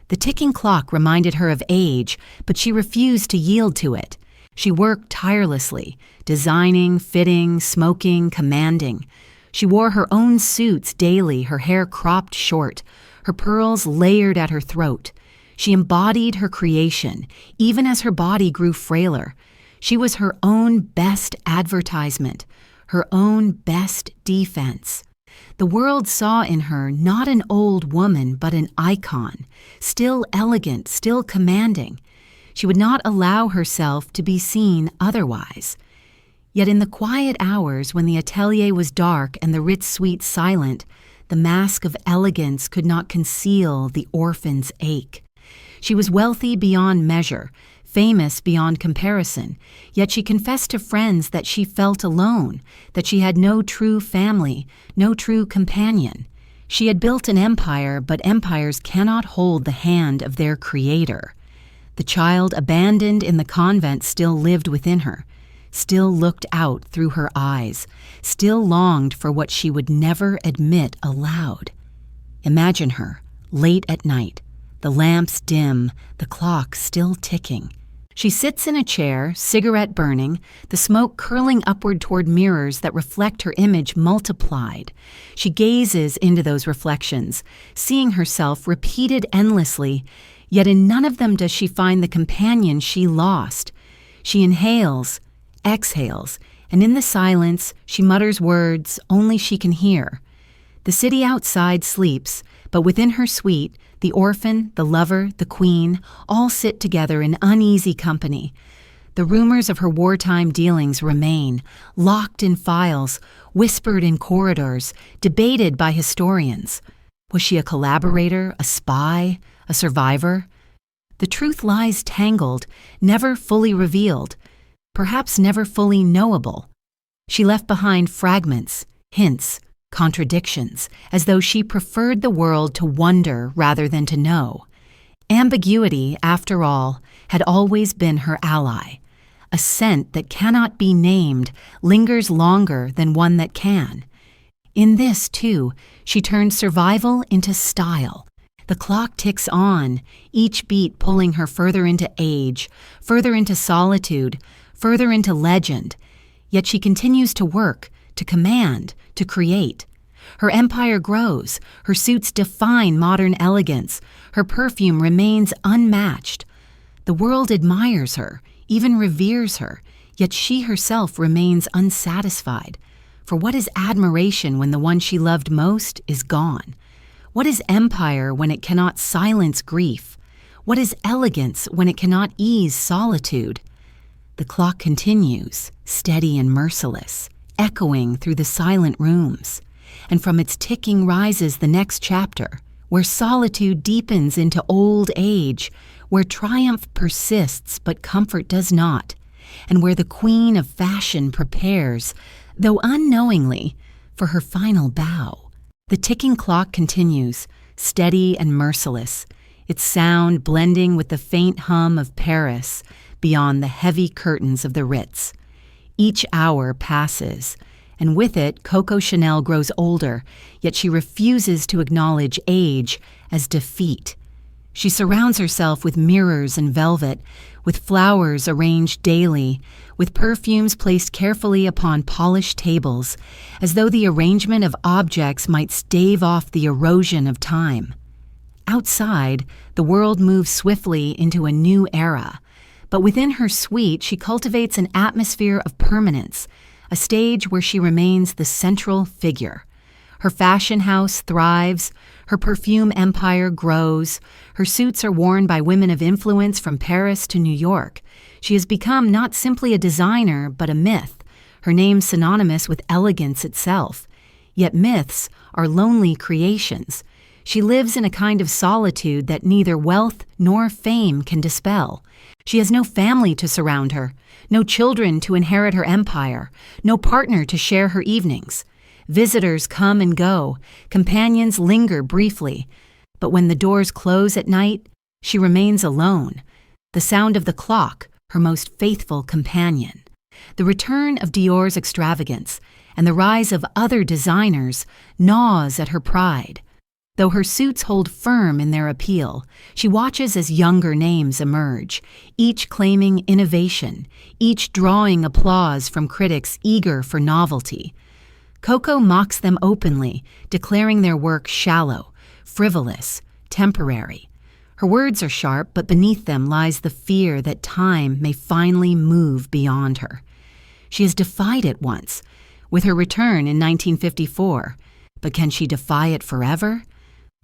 The ticking clock reminded her of age, but she refused to yield to it. She worked tirelessly, designing, fitting, smoking, commanding. She wore her own suits daily, her hair cropped short, her pearls layered at her throat. She embodied her creation, even as her body grew frailer. She was her own best advertisement, her own best defense. The world saw in her not an old woman, but an icon, still elegant, still commanding. She would not allow herself to be seen otherwise. Yet in the quiet hours when the atelier was dark and the Ritz suite silent, the mask of elegance could not conceal the orphan's ache. She was wealthy beyond measure, famous beyond comparison, yet she confessed to friends that she felt alone, that she had no true family, no true companion. She had built an empire, but empires cannot hold the hand of their creator. The child abandoned in the convent still lived within her, still looked out through her eyes, still longed for what she would never admit aloud. Imagine her, late at night, the lamps dim, the clock still ticking. She sits in a chair, cigarette burning, the smoke curling upward toward mirrors that reflect her image multiplied. She gazes into those reflections, seeing herself repeated endlessly, Yet in none of them does she find the companion she lost. She inhales, exhales, and in the silence she mutters words only she can hear. The city outside sleeps, but within her suite, the orphan, the lover, the queen, all sit together in uneasy company. The rumors of her wartime dealings remain, locked in files, whispered in corridors, debated by historians. Was she a collaborator, a spy, a survivor? The truth lies tangled, never fully revealed, perhaps never fully knowable. She left behind fragments, hints, contradictions, as though she preferred the world to wonder rather than to know. Ambiguity, after all, had always been her ally. A scent that cannot be named lingers longer than one that can. In this, too, she turned survival into style. The clock ticks on, each beat pulling her further into age, further into solitude, further into legend. Yet she continues to work, to command, to create. Her empire grows, her suits define modern elegance, her perfume remains unmatched. The world admires her, even reveres her, yet she herself remains unsatisfied. For what is admiration when the one she loved most is gone? What is empire when it cannot silence grief? What is elegance when it cannot ease solitude? The clock continues, steady and merciless, echoing through the silent rooms. And from its ticking rises the next chapter, where solitude deepens into old age, where triumph persists but comfort does not, and where the queen of fashion prepares, though unknowingly, for her final bow. The ticking clock continues, steady and merciless, its sound blending with the faint hum of Paris beyond the heavy curtains of the Ritz. Each hour passes, and with it Coco Chanel grows older, yet she refuses to acknowledge age as defeat. She surrounds herself with mirrors and velvet, with flowers arranged daily, with perfumes placed carefully upon polished tables, as though the arrangement of objects might stave off the erosion of time. Outside, the world moves swiftly into a new era, but within her suite she cultivates an atmosphere of permanence, a stage where she remains the central figure. Her fashion house thrives, her perfume empire grows, her suits are worn by women of influence from Paris to New York. She has become not simply a designer, but a myth, her name synonymous with elegance itself. Yet myths are lonely creations. She lives in a kind of solitude that neither wealth nor fame can dispel. She has no family to surround her, no children to inherit her empire, no partner to share her evenings. Visitors come and go, companions linger briefly, but when the doors close at night, she remains alone, the sound of the clock, her most faithful companion. The return of Dior's extravagance and the rise of other designers gnaws at her pride. Though her suits hold firm in their appeal, she watches as younger names emerge, each claiming innovation, each drawing applause from critics eager for novelty. Coco mocks them openly, declaring their work shallow, frivolous, temporary. Her words are sharp, but beneath them lies the fear that time may finally move beyond her. She has defied it once, with her return in 1954, but can she defy it forever?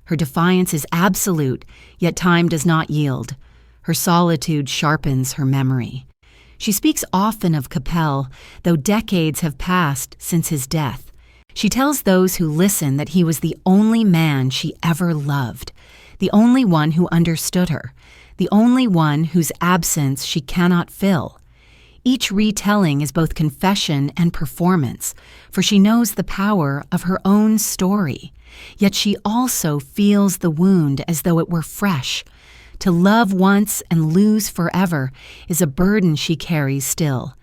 Her defiance is absolute, yet time does not yield. Her solitude sharpens her memory. She speaks often of Capel, though decades have passed since his death. She tells those who listen that he was the only man she ever loved, the only one who understood her, the only one whose absence she cannot fill. Each retelling is both confession and performance, for she knows the power of her own story. Yet she also feels the wound as though it were fresh. To love once and lose forever is a burden she carries still,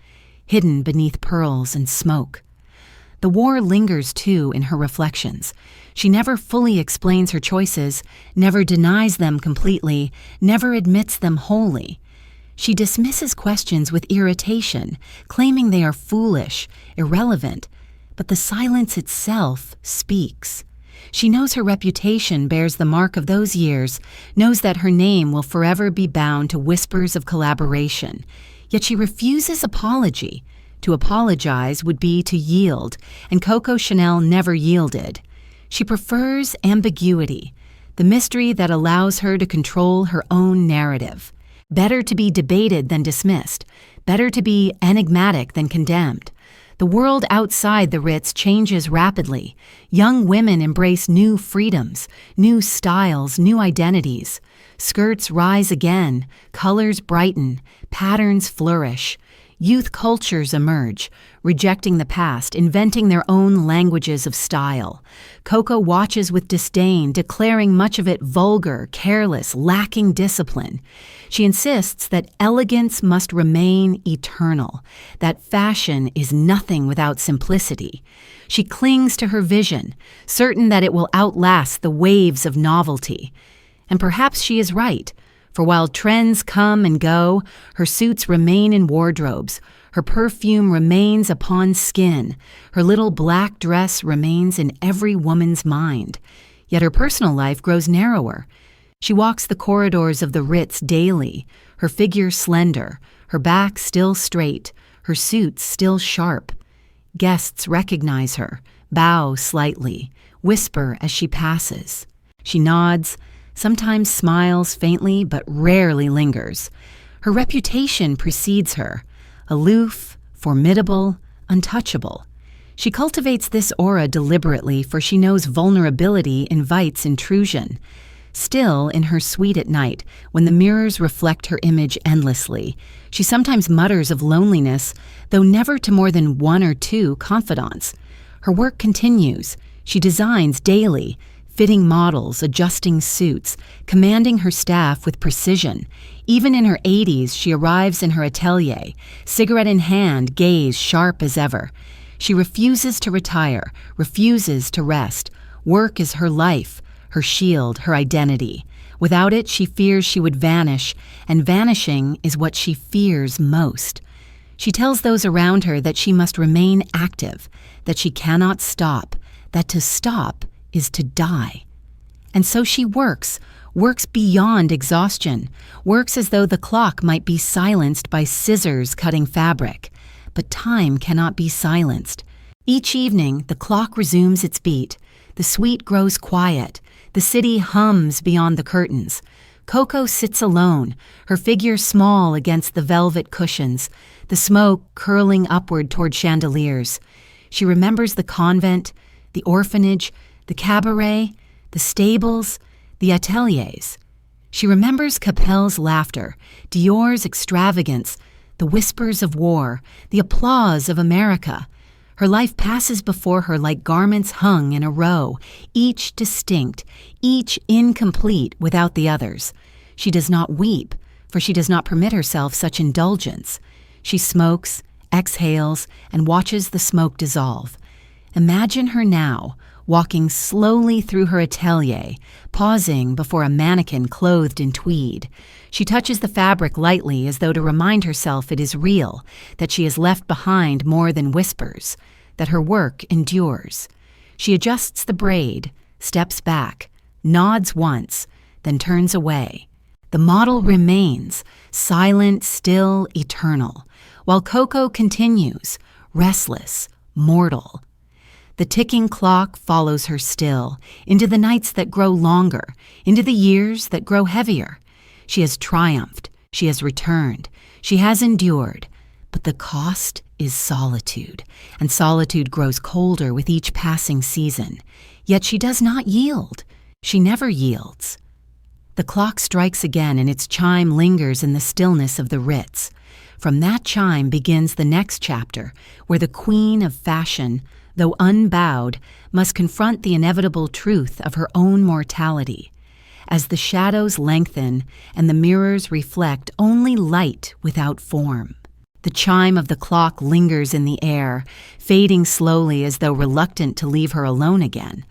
hidden beneath pearls and smoke. The war lingers, too, in her reflections. She never fully explains her choices, never denies them completely, never admits them wholly. She dismisses questions with irritation, claiming they are foolish, irrelevant, but the silence itself speaks. She knows her reputation bears the mark of those years, knows that her name will forever be bound to whispers of collaboration. Yet she refuses apology. To apologize would be to yield, and Coco Chanel never yielded. She prefers ambiguity, the mystery that allows her to control her own narrative. Better to be debated than dismissed. Better to be enigmatic than condemned. The world outside the Ritz changes rapidly. Young women embrace new freedoms, new styles, new identities. Skirts rise again, colors brighten, patterns flourish. Youth cultures emerge, rejecting the past, inventing their own languages of style. Coco watches with disdain, declaring much of it vulgar, careless, lacking discipline. She insists that elegance must remain eternal, that fashion is nothing without simplicity. She clings to her vision, certain that it will outlast the waves of novelty. And perhaps she is right. For while trends come and go, her suits remain in wardrobes, her perfume remains upon skin, her little black dress remains in every woman's mind. Yet her personal life grows narrower. She walks the corridors of the Ritz daily, her figure slender, her back still straight, her suit still sharp. Guests recognize her, bow slightly, whisper as she passes. She nods, sometimes smiles faintly but rarely lingers. Her reputation precedes her, aloof, formidable, untouchable. She cultivates this aura deliberately, for she knows vulnerability invites intrusion. Still, in her suite at night, when the mirrors reflect her image endlessly, she sometimes mutters of loneliness, though never to more than one or two confidants. Her work continues. She designs daily, fitting models, adjusting suits, commanding her staff with precision. Even in her 80s, she arrives in her atelier, cigarette in hand, gaze sharp as ever. She refuses to retire, refuses to rest. Work is her life, her shield, her identity. Without it, she fears she would vanish, and vanishing is what she fears most. She tells those around her that she must remain active, that she cannot stop, that to stop is to die. And so she works beyond exhaustion, works as though the clock might be silenced by scissors cutting fabric. But time cannot be silenced. Each evening, the clock resumes its beat. The suite grows quiet. The city hums beyond the curtains. Coco sits alone, her figure small against the velvet cushions, the smoke curling upward toward chandeliers. She remembers the convent, the orphanage, the cabaret, the stables, the ateliers. She remembers Capel's laughter, Dior's extravagance, the whispers of war, the applause of America. Her life passes before her like garments hung in a row, each distinct, each incomplete without the others. She does not weep, for she does not permit herself such indulgence. She smokes, exhales, and watches the smoke dissolve. Imagine her now, walking slowly through her atelier, pausing before a mannequin clothed in tweed. She touches the fabric lightly as though to remind herself it is real, that she has left behind more than whispers, that her work endures. She adjusts the braid, steps back, nods once, then turns away. The model remains, silent, still, eternal, while Coco continues, restless, mortal. The ticking clock follows her still, into the nights that grow longer, into the years that grow heavier. She has triumphed, she has returned, she has endured, but the cost is solitude, and solitude grows colder with each passing season. Yet she does not yield. She never yields. The clock strikes again, and its chime lingers in the stillness of the Ritz. From that chime begins the next chapter, where the queen of fashion, though unbowed, must confront the inevitable truth of her own mortality. As the shadows lengthen and the mirrors reflect only light without form, the chime of the clock lingers in the air, fading slowly as though reluctant to leave her alone again.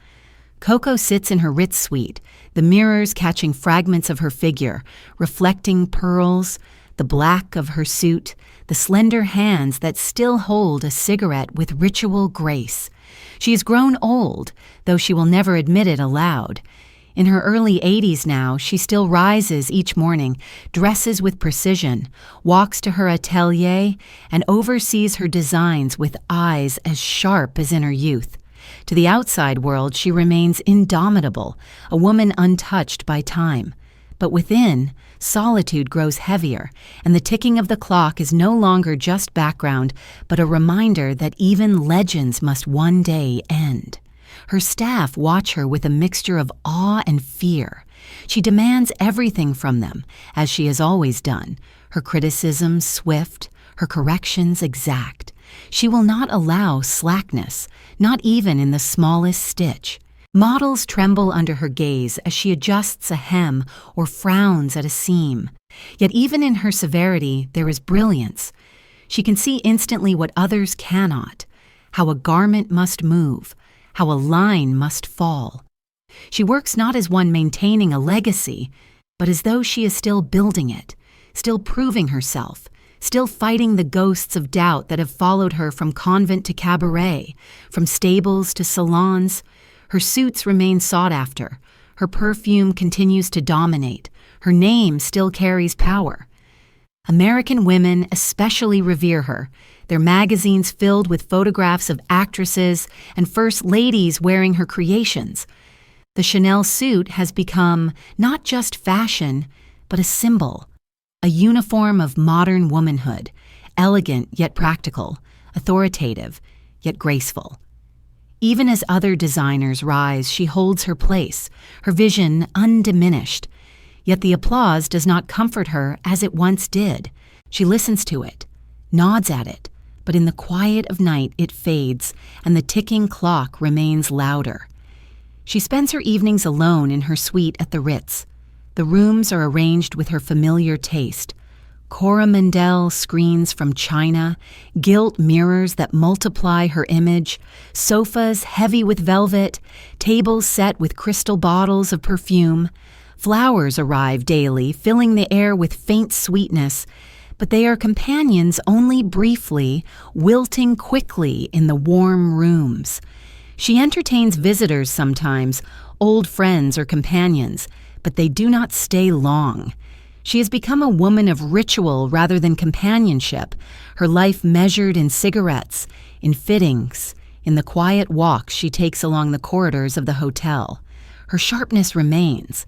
Coco sits in her Ritz suite, the mirrors catching fragments of her figure, reflecting pearls, the black of her suit, the slender hands that still hold a cigarette with ritual grace. She has grown old, though she will never admit it aloud. In her early 80s now, she still rises each morning, dresses with precision, walks to her atelier, and oversees her designs with eyes as sharp as in her youth. To the outside world, she remains indomitable, a woman untouched by time. But within, solitude grows heavier, and the ticking of the clock is no longer just background, but a reminder that even legends must one day end. Her staff watch her with a mixture of awe and fear. She demands everything from them, as she has always done, her criticisms swift, her corrections exact. She will not allow slackness, not even in the smallest stitch. Models tremble under her gaze as she adjusts a hem or frowns at a seam. Yet even in her severity, there is brilliance. She can see instantly what others cannot, how a garment must move, how a line must fall. She works not as one maintaining a legacy, but as though she is still building it, still proving herself, still fighting the ghosts of doubt that have followed her from convent to cabaret, from stables to salons. Her suits remain sought after. Her perfume continues to dominate. Her name still carries power. American women especially revere her, their magazines filled with photographs of actresses and first ladies wearing her creations. The Chanel suit has become not just fashion, but a symbol, a uniform of modern womanhood, elegant yet practical, authoritative yet graceful. Even as other designers rise, she holds her place, her vision undiminished. Yet the applause does not comfort her as it once did. She listens to it, nods at it, but in the quiet of night it fades, and the ticking clock remains louder. She spends her evenings alone in her suite at the Ritz. The rooms are arranged with her familiar taste. Coromandel screens from China, gilt mirrors that multiply her image, sofas heavy with velvet, tables set with crystal bottles of perfume. Flowers arrive daily, filling the air with faint sweetness, but they are companions only briefly, wilting quickly in the warm rooms. She entertains visitors sometimes, old friends or companions, but they do not stay long. She has become a woman of ritual rather than companionship, her life measured in cigarettes, in fittings, in the quiet walks she takes along the corridors of the hotel. Her sharpness remains.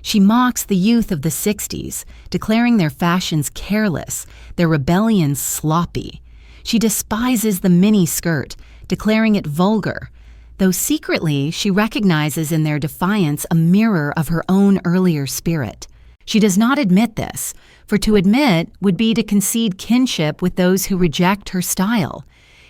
She mocks the youth of the 60s, declaring their fashions careless, their rebellions sloppy. She despises the mini-skirt, declaring it vulgar, though secretly she recognizes in their defiance a mirror of her own earlier spirit. She does not admit this, for to admit would be to concede kinship with those who reject her style.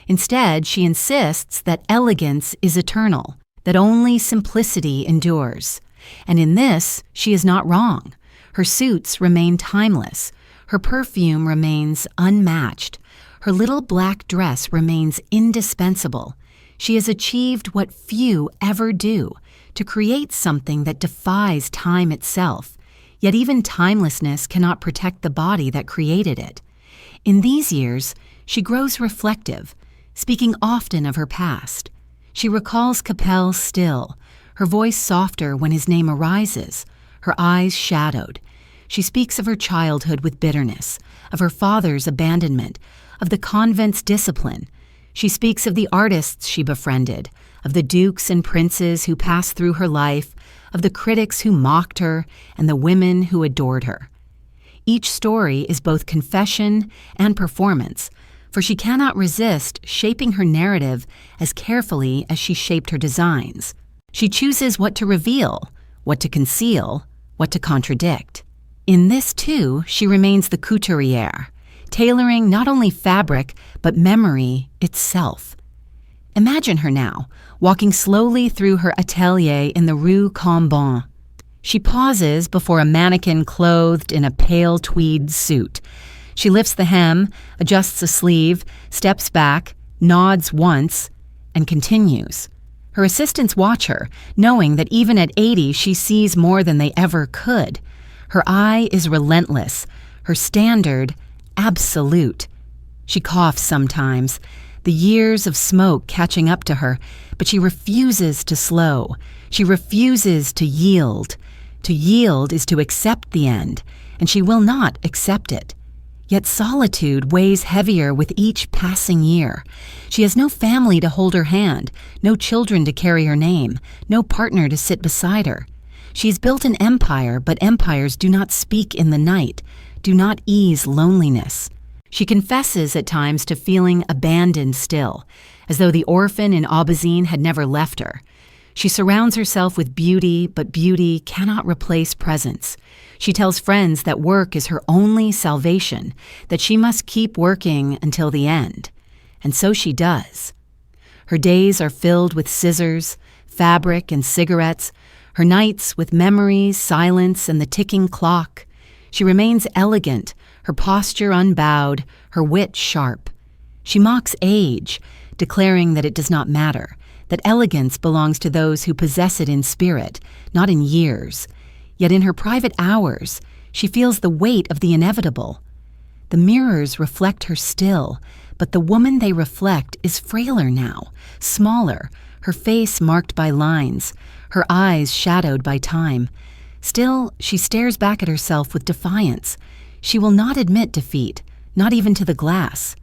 Instead, she insists that elegance is eternal, that only simplicity endures. And in this, she is not wrong. Her suits remain timeless. Her perfume remains unmatched. Her little black dress remains indispensable. She has achieved what few ever do, to create something that defies time itself. Yet even timelessness cannot protect the body that created it. In these years, she grows reflective, speaking often of her past. She recalls Capel still, her voice softer when his name arises, her eyes shadowed. She speaks of her childhood with bitterness, of her father's abandonment, of the convent's discipline. She speaks of the artists she befriended, of the dukes and princes who passed through her life, of the critics who mocked her, and the women who adored her. Each story is both confession and performance, for she cannot resist shaping her narrative as carefully as she shaped her designs. She chooses what to reveal, what to conceal, what to contradict. In this, too, she remains the couturière, tailoring not only fabric, but memory itself. Imagine her now, walking slowly through her atelier in the Rue Cambon. She pauses before a mannequin clothed in a pale tweed suit. She lifts the hem, adjusts a sleeve, steps back, nods once, and continues. Her assistants watch her, knowing that even at 80 she sees more than they ever could. Her eye is relentless, her standard absolute. She coughs sometimes. the years of smoke catching up to her, but she refuses to slow. She refuses to yield. To yield is to accept the end, and she will not accept it. Yet solitude weighs heavier with each passing year. She has no family to hold her hand, no children to carry her name, no partner to sit beside her. She has built an empire, but empires do not speak in the night, do not ease loneliness. She confesses at times to feeling abandoned still, as though the orphan in Aubazine had never left her. She surrounds herself with beauty, but beauty cannot replace presence. She tells friends that work is her only salvation, that she must keep working until the end. And so she does. Her days are filled with scissors, fabric, and cigarettes, her nights with memories, silence, and the ticking clock. She remains elegant, her posture unbowed, her wit sharp. She mocks age, declaring that it does not matter, that elegance belongs to those who possess it in spirit, not in years. Yet in her private hours, she feels the weight of the inevitable. The mirrors reflect her still, but the woman they reflect is frailer now, smaller, her face marked by lines, her eyes shadowed by time. Still, she stares back at herself with defiance. She will not admit defeat, not even to the glass.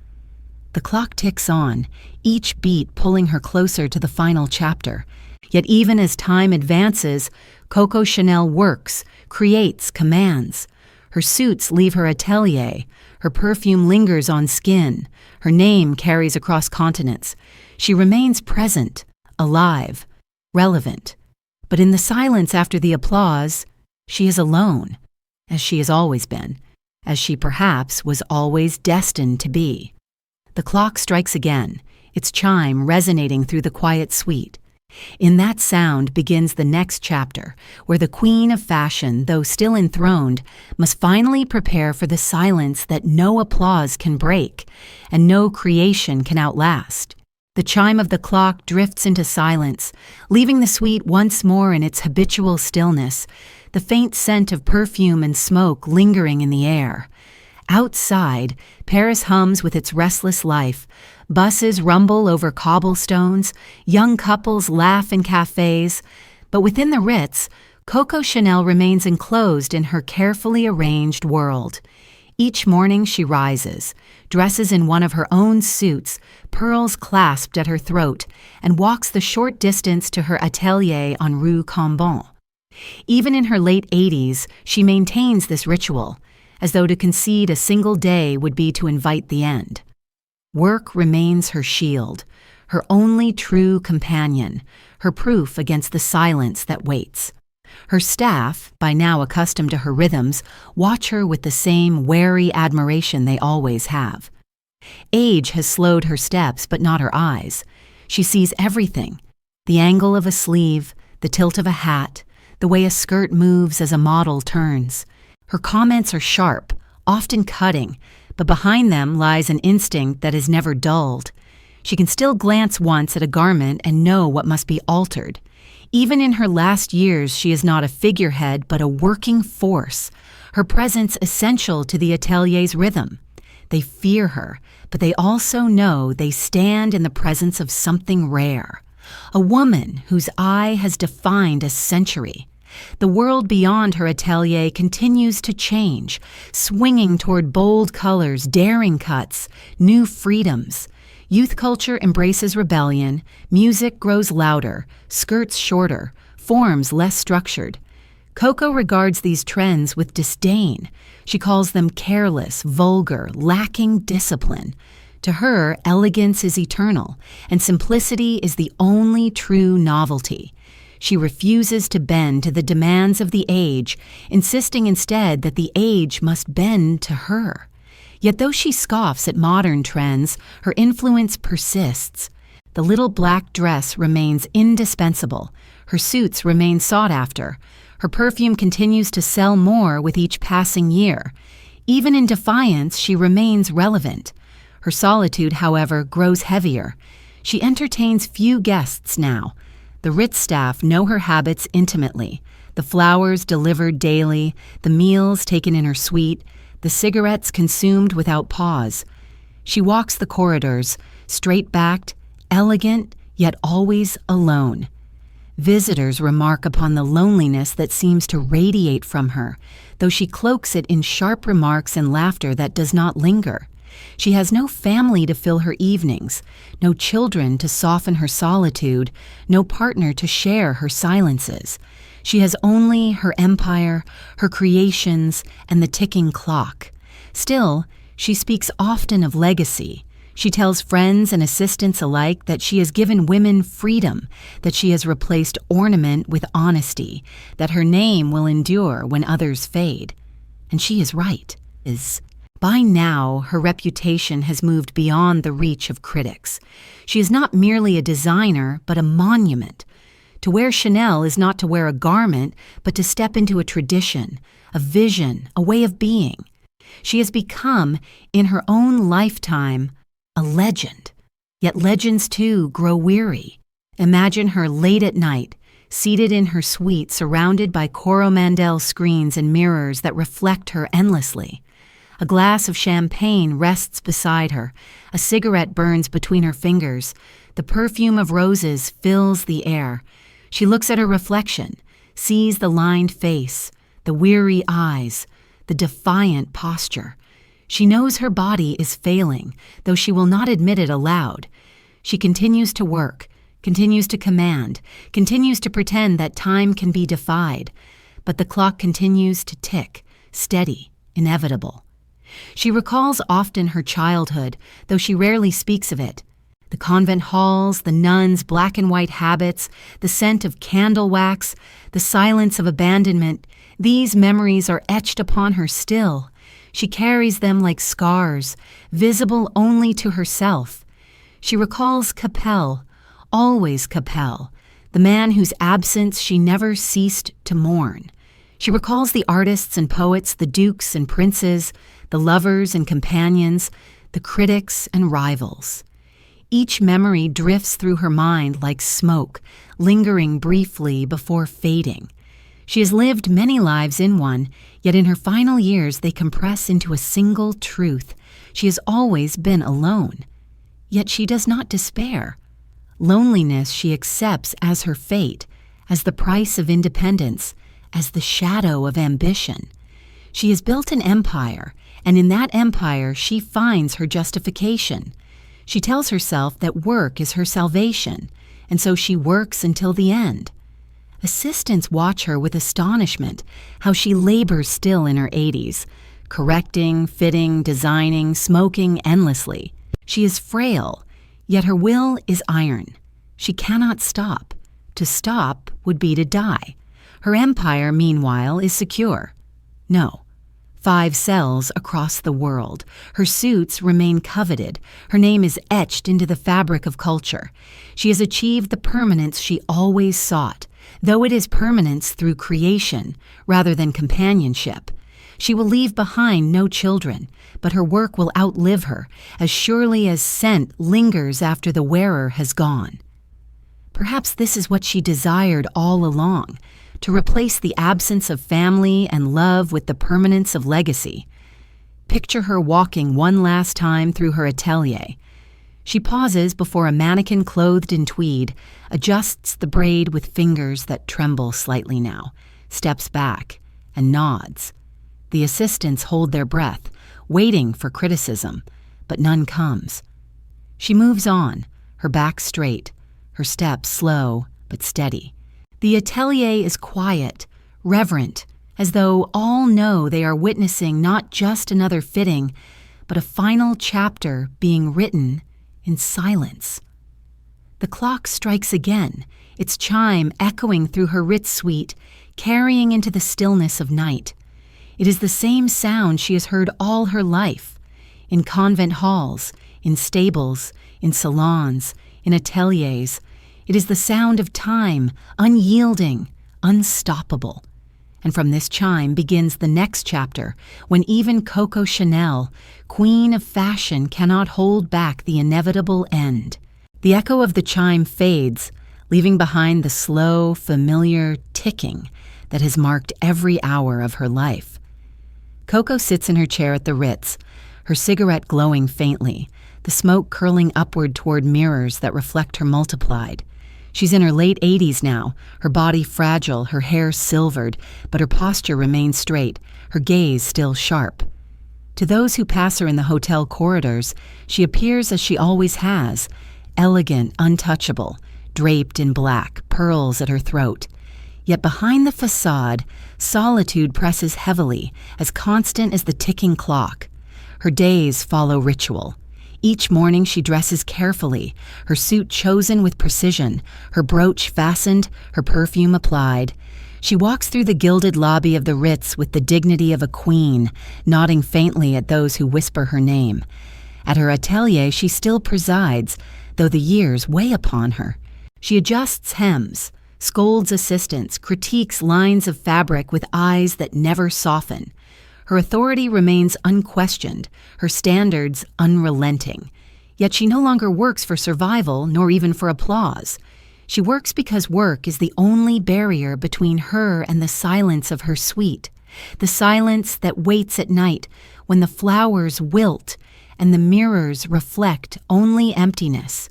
The clock ticks on, each beat pulling her closer to the final chapter. Yet even as time advances, Coco Chanel works, creates, commands. Her suits leave her atelier, her perfume lingers on skin, her name carries across continents. She remains present, alive, relevant. But in the silence after the applause, she is alone, as she has always been, as she perhaps was always destined to be. The clock strikes again, its chime resonating through the quiet suite. In that sound begins the next chapter, where the queen of fashion, though still enthroned, must finally prepare for the silence that no applause can break and no creation can outlast. The chime of the clock drifts into silence, leaving the suite once more in its habitual stillness, the faint scent of perfume and smoke lingering in the air. Outside, Paris hums with its restless life. Buses rumble over cobblestones, young couples laugh in cafes. But within the Ritz, Coco Chanel remains enclosed in her carefully arranged world. Each morning she rises, dresses in one of her own suits, pearls clasped at her throat, and walks the short distance to her atelier on Rue Convent. Even in her late 80s, she maintains this ritual, as though to concede a single day would be to invite the end. Work remains her shield, her only true companion, her proof against the silence that waits. Her staff, by now accustomed to her rhythms, watch her with the same wary admiration they always have. Age has slowed her steps, but not her eyes. She sees everything: the angle of a sleeve, the tilt of a hat, the way a skirt moves as a model turns. Her comments are sharp, often cutting, but behind them lies an instinct that is never dulled. She can still glance once at a garment and know what must be altered. Even in her last years, she is not a figurehead, but a working force, her presence essential to the atelier's rhythm. They fear her, but they also know they stand in the presence of something rare, a woman whose eye has defined a century. The world beyond her atelier continues to change, swinging toward bold colors, daring cuts, new freedoms. Youth culture embraces rebellion, music grows louder, skirts shorter, forms less structured. Coco regards these trends with disdain. She calls them careless, vulgar, lacking discipline. To her, elegance is eternal, and simplicity is the only true novelty. She refuses to bend to the demands of the age, insisting instead that the age must bend to her. Yet though she scoffs at modern trends, her influence persists. The little black dress remains indispensable. Her suits remain sought after. Her perfume continues to sell more with each passing year. Even in defiance, she remains relevant. Her solitude, however, grows heavier. She entertains few guests now. The Ritz staff know her habits intimately. The flowers delivered daily, the meals taken in her suite, the cigarettes consumed without pause. She walks the corridors, straight-backed, elegant, yet always alone. Visitors remark upon the loneliness that seems to radiate from her, though she cloaks it in sharp remarks and laughter that does not linger. She has no family to fill her evenings, no children to soften her solitude, no partner to share her silences. She has only her empire, her creations, and the ticking clock. Still, she speaks often of legacy. She tells friends and assistants alike that she has given women freedom, that she has replaced ornament with honesty, that her name will endure when others fade. And she is right. By now, her reputation has moved beyond the reach of critics. She is not merely a designer, but a monument. To wear Chanel is not to wear a garment, but to step into a tradition, a vision, a way of being. She has become, in her own lifetime, a legend. Yet legends, too, grow weary. Imagine her late at night, seated in her suite surrounded by Coromandel screens and mirrors that reflect her endlessly. A glass of champagne rests beside her. A cigarette burns between her fingers. The perfume of roses fills the air. She looks at her reflection, sees the lined face, the weary eyes, the defiant posture. She knows her body is failing, though she will not admit it aloud. She continues to work, continues to command, continues to pretend that time can be defied. But the clock continues to tick, steady, inevitable. She recalls often her childhood, though she rarely speaks of it. The convent halls, the nuns' black and white habits, the scent of candle wax, the silence of abandonment, these memories are etched upon her still. She carries them like scars, visible only to herself. She recalls Capel, always Capel, the man whose absence she never ceased to mourn. She recalls the artists and poets, the dukes and princes, the lovers and companions, the critics and rivals. Each memory drifts through her mind like smoke, lingering briefly before fading. She has lived many lives in one, yet in her final years they compress into a single truth. She has always been alone. Yet she does not despair. Loneliness she accepts as her fate, as the price of independence, as the shadow of ambition. She has built an empire, and in that empire she finds her justification. She tells herself that work is her salvation, and so she works until the end. Assistants watch her with astonishment, how she labors still in her 80s, correcting, fitting, designing, smoking endlessly. She is frail, yet her will is iron. She cannot stop. To stop would be to die. Her empire, meanwhile, is secure. No. 5 cells across the world. Her suits remain coveted. Her name is etched into the fabric of culture. She has achieved the permanence she always sought, though it is permanence through creation rather than companionship. She will leave behind no children, but her work will outlive her, as surely as scent lingers after the wearer has gone. Perhaps this is what she desired all along, to replace the absence of family and love with the permanence of legacy. Picture her walking one last time through her atelier. She pauses before a mannequin clothed in tweed, adjusts the braid with fingers that tremble slightly now, steps back, and nods. The assistants hold their breath, waiting for criticism, but none comes. She moves on, her back straight, her steps slow but steady. The atelier is quiet, reverent, as though all know they are witnessing not just another fitting, but a final chapter being written in silence. The clock strikes again, its chime echoing through her rich suite, carrying into the stillness of night. It is the same sound she has heard all her life, in convent halls, in stables, in salons, in ateliers. It is the sound of time, unyielding, unstoppable. And from this chime begins the next chapter, when even Coco Chanel, queen of fashion, cannot hold back the inevitable end. The echo of the chime fades, leaving behind the slow, familiar ticking that has marked every hour of her life. Coco sits in her chair at the Ritz, her cigarette glowing faintly, the the smoke curling upward toward mirrors that reflect her multiplied. She's in her late 80s now, her body fragile, her hair silvered, but her posture remains straight, her gaze still sharp. To those who pass her in the hotel corridors, she appears as she always has, elegant, untouchable, draped in black, pearls at her throat. Yet behind the facade, solitude presses heavily, as constant as the ticking clock. Her days follow ritual. Each morning she dresses carefully, her suit chosen with precision, her brooch fastened, her perfume applied. She walks through the gilded lobby of the Ritz with the dignity of a queen, nodding faintly at those who whisper her name. At her atelier she still presides, though the years weigh upon her. She adjusts hems, scolds assistants, critiques lines of fabric with eyes that never soften. Her authority remains unquestioned, her standards unrelenting. Yet she no longer works for survival, nor even for applause. She works because work is the only barrier between her and the silence of her suite, the silence that waits at night when the flowers wilt and the mirrors reflect only emptiness.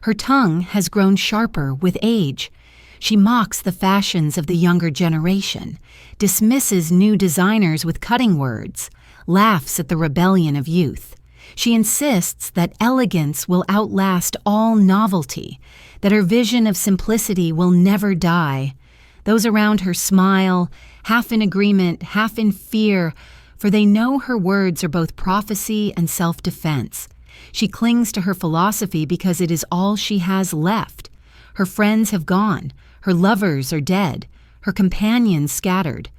Her tongue has grown sharper with age. She mocks the fashions of the younger generation, dismisses new designers with cutting words, laughs at the rebellion of youth. She insists that elegance will outlast all novelty, that her vision of simplicity will never die. Those around her smile, half in agreement, half in fear, for they know her words are both prophecy and self-defense. She clings to her philosophy because it is all she has left. Her friends have gone, her lovers are dead, her companions scattered.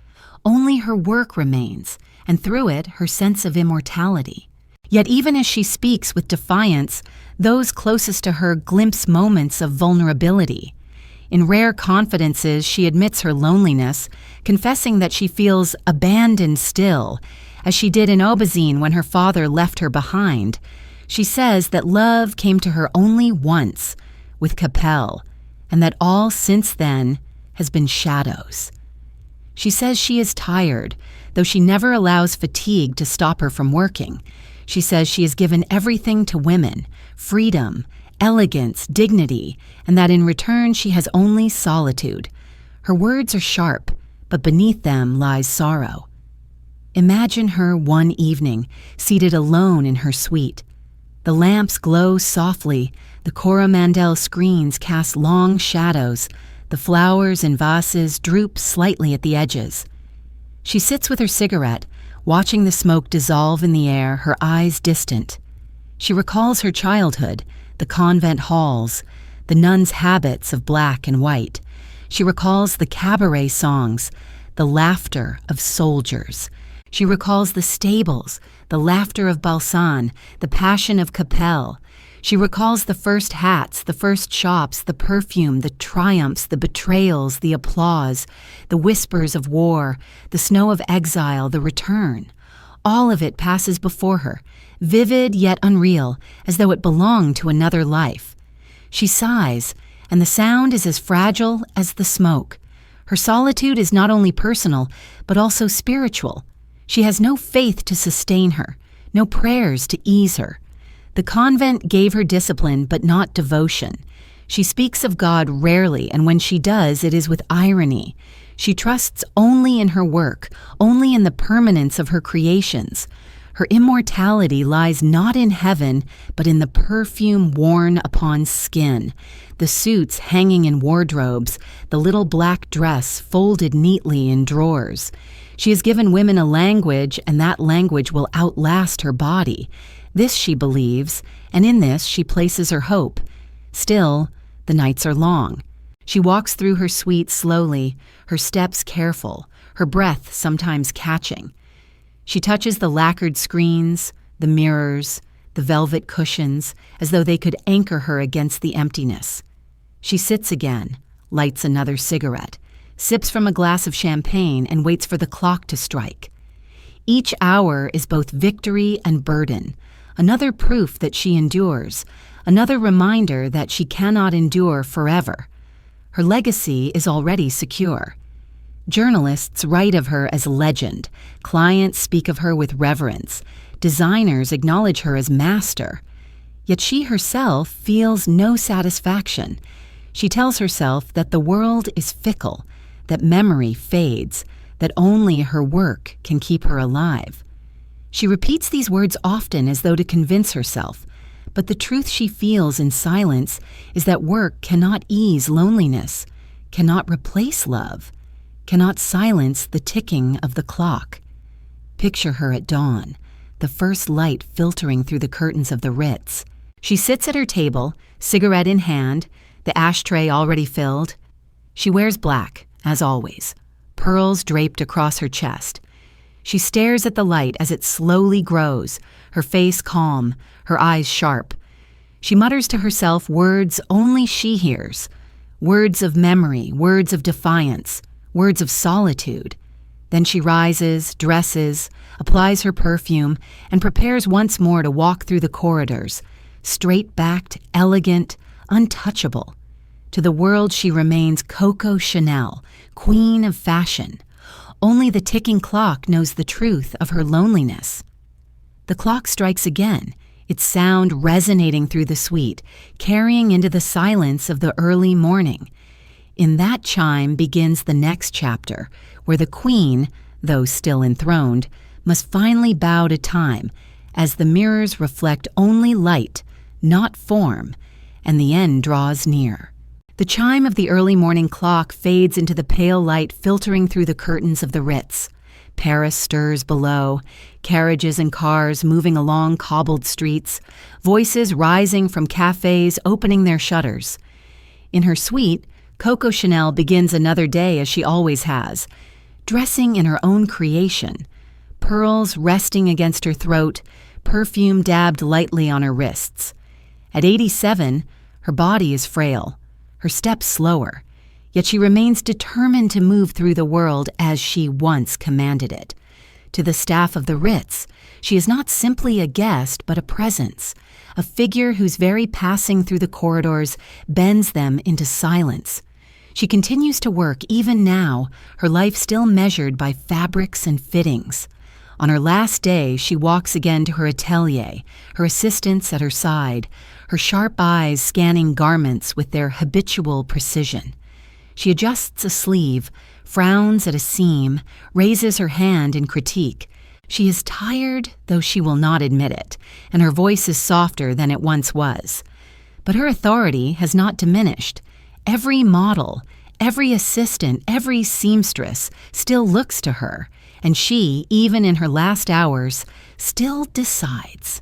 Only her work remains, and through it, her sense of immortality. Yet even as she speaks with defiance, those closest to her glimpse moments of vulnerability. In rare confidences, she admits her loneliness, confessing that she feels abandoned still, as she did in Aubazine when her father left her behind. She says that love came to her only once, with Capel, and that all since then has been shadows. She says she is tired, though she never allows fatigue to stop her from working. She says she has given everything to women, freedom, elegance, dignity, and that in return she has only solitude. Her words are sharp, but beneath them lies sorrow. Imagine her one evening, seated alone in her suite. The lamps glow softly, the Coromandel screens cast long shadows, the flowers in vases droop slightly at the edges. She sits with her cigarette, watching the smoke dissolve in the air, her eyes distant. She recalls her childhood, the convent halls, the nuns' habits of black and white. She recalls the cabaret songs, the laughter of soldiers. She recalls the stables, the laughter of Balsan, the passion of Capel. She recalls the first hats, the first shops, the perfume, the triumphs, the betrayals, the applause, the whispers of war, the snow of exile, the return. All of it passes before her, vivid yet unreal, as though it belonged to another life. She sighs, and the sound is as fragile as the smoke. Her solitude is not only personal, but also spiritual. She has no faith to sustain her, no prayers to ease her. The convent gave her discipline, but not devotion. She speaks of God rarely, and when she does, it is with irony. She trusts only in her work, only in the permanence of her creations. Her immortality lies not in heaven, but in the perfume worn upon skin, the suits hanging in wardrobes, the little black dress folded neatly in drawers. She has given women a language, and that language will outlast her body. This she believes, and in this she places her hope. Still, the nights are long. She walks through her suite slowly, her steps careful, her breath sometimes catching. She touches the lacquered screens, the mirrors, the velvet cushions, as though they could anchor her against the emptiness. She sits again, lights another cigarette, sips from a glass of champagne, and waits for the clock to strike. Each hour is both victory and burden, another proof that she endures, another reminder that she cannot endure forever. Her legacy is already secure. Journalists write of her as legend, clients speak of her with reverence, designers acknowledge her as master. Yet she herself feels no satisfaction. She tells herself that the world is fickle, that memory fades, that only her work can keep her alive. She repeats these words often as though to convince herself, but the truth she feels in silence is that work cannot ease loneliness, cannot replace love, cannot silence the ticking of the clock. Picture her at dawn, the first light filtering through the curtains of the Ritz. She sits at her table, cigarette in hand, the ashtray already filled. She wears black, as always, pearls draped across her chest. She stares at the light as it slowly grows, her face calm, her eyes sharp. She mutters to herself words only she hears, words of memory, words of defiance, words of solitude. Then she rises, dresses, applies her perfume, and prepares once more to walk through the corridors, straight-backed, elegant, untouchable. To the world she remains Coco Chanel, queen of fashion. Only the ticking clock knows the truth of her loneliness. The clock strikes again, its sound resonating through the suite, carrying into the silence of the early morning. In that chime begins the next chapter, where the queen, though still enthroned, must finally bow to time, as the mirrors reflect only light, not form, and the end draws near. The chime of the early morning clock fades into the pale light filtering through the curtains of the Ritz. Paris stirs below, carriages and cars moving along cobbled streets, voices rising from cafes opening their shutters. In her suite, Coco Chanel begins another day as she always has, dressing in her own creation, pearls resting against her throat, perfume dabbed lightly on her wrists. At 87, her body is frail, her steps slower, yet she remains determined to move through the world as she once commanded it. To the staff of the Ritz, she is not simply a guest but a presence, a figure whose very passing through the corridors bends them into silence. She continues to work even now, her life still measured by fabrics and fittings. On her last day, she walks again to her atelier, her assistants at her side, her sharp eyes scanning garments with their habitual precision. She adjusts a sleeve, frowns at a seam, raises her hand in critique. She is tired, though she will not admit it, and her voice is softer than it once was. But her authority has not diminished. Every model, every assistant, every seamstress still looks to her, and she, even in her last hours, still decides.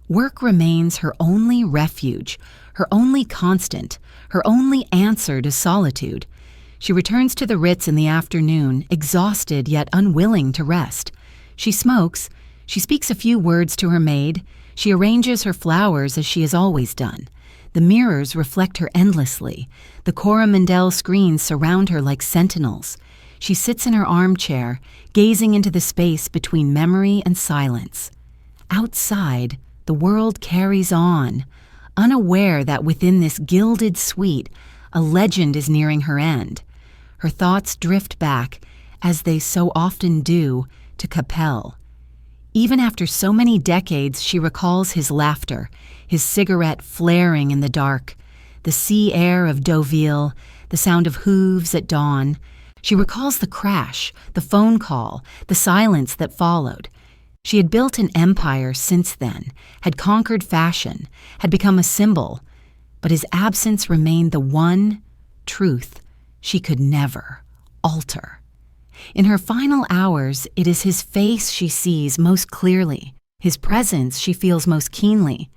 Work remains her only refuge, her only constant, her only answer to solitude. She returns to the Ritz in the afternoon, exhausted yet unwilling to rest. She smokes, she speaks a few words to her maid, she arranges her flowers as she has always done. The mirrors reflect her endlessly. The Coromandel screens surround her like sentinels. She sits in her armchair, gazing into the space between memory and silence. Outside, the world carries on, unaware that within this gilded suite, a legend is nearing her end. Her thoughts drift back, as they so often do, to Capel. Even after so many decades, she recalls his laughter, his cigarette flaring in the dark, the sea air of Deauville, the sound of hooves at dawn. She recalls the crash, the phone call, the silence that followed. She had built an empire since then, had conquered fashion, had become a symbol, but his absence remained the one truth she could never alter. In her final hours, it is his face she sees most clearly, his presence she feels most keenly.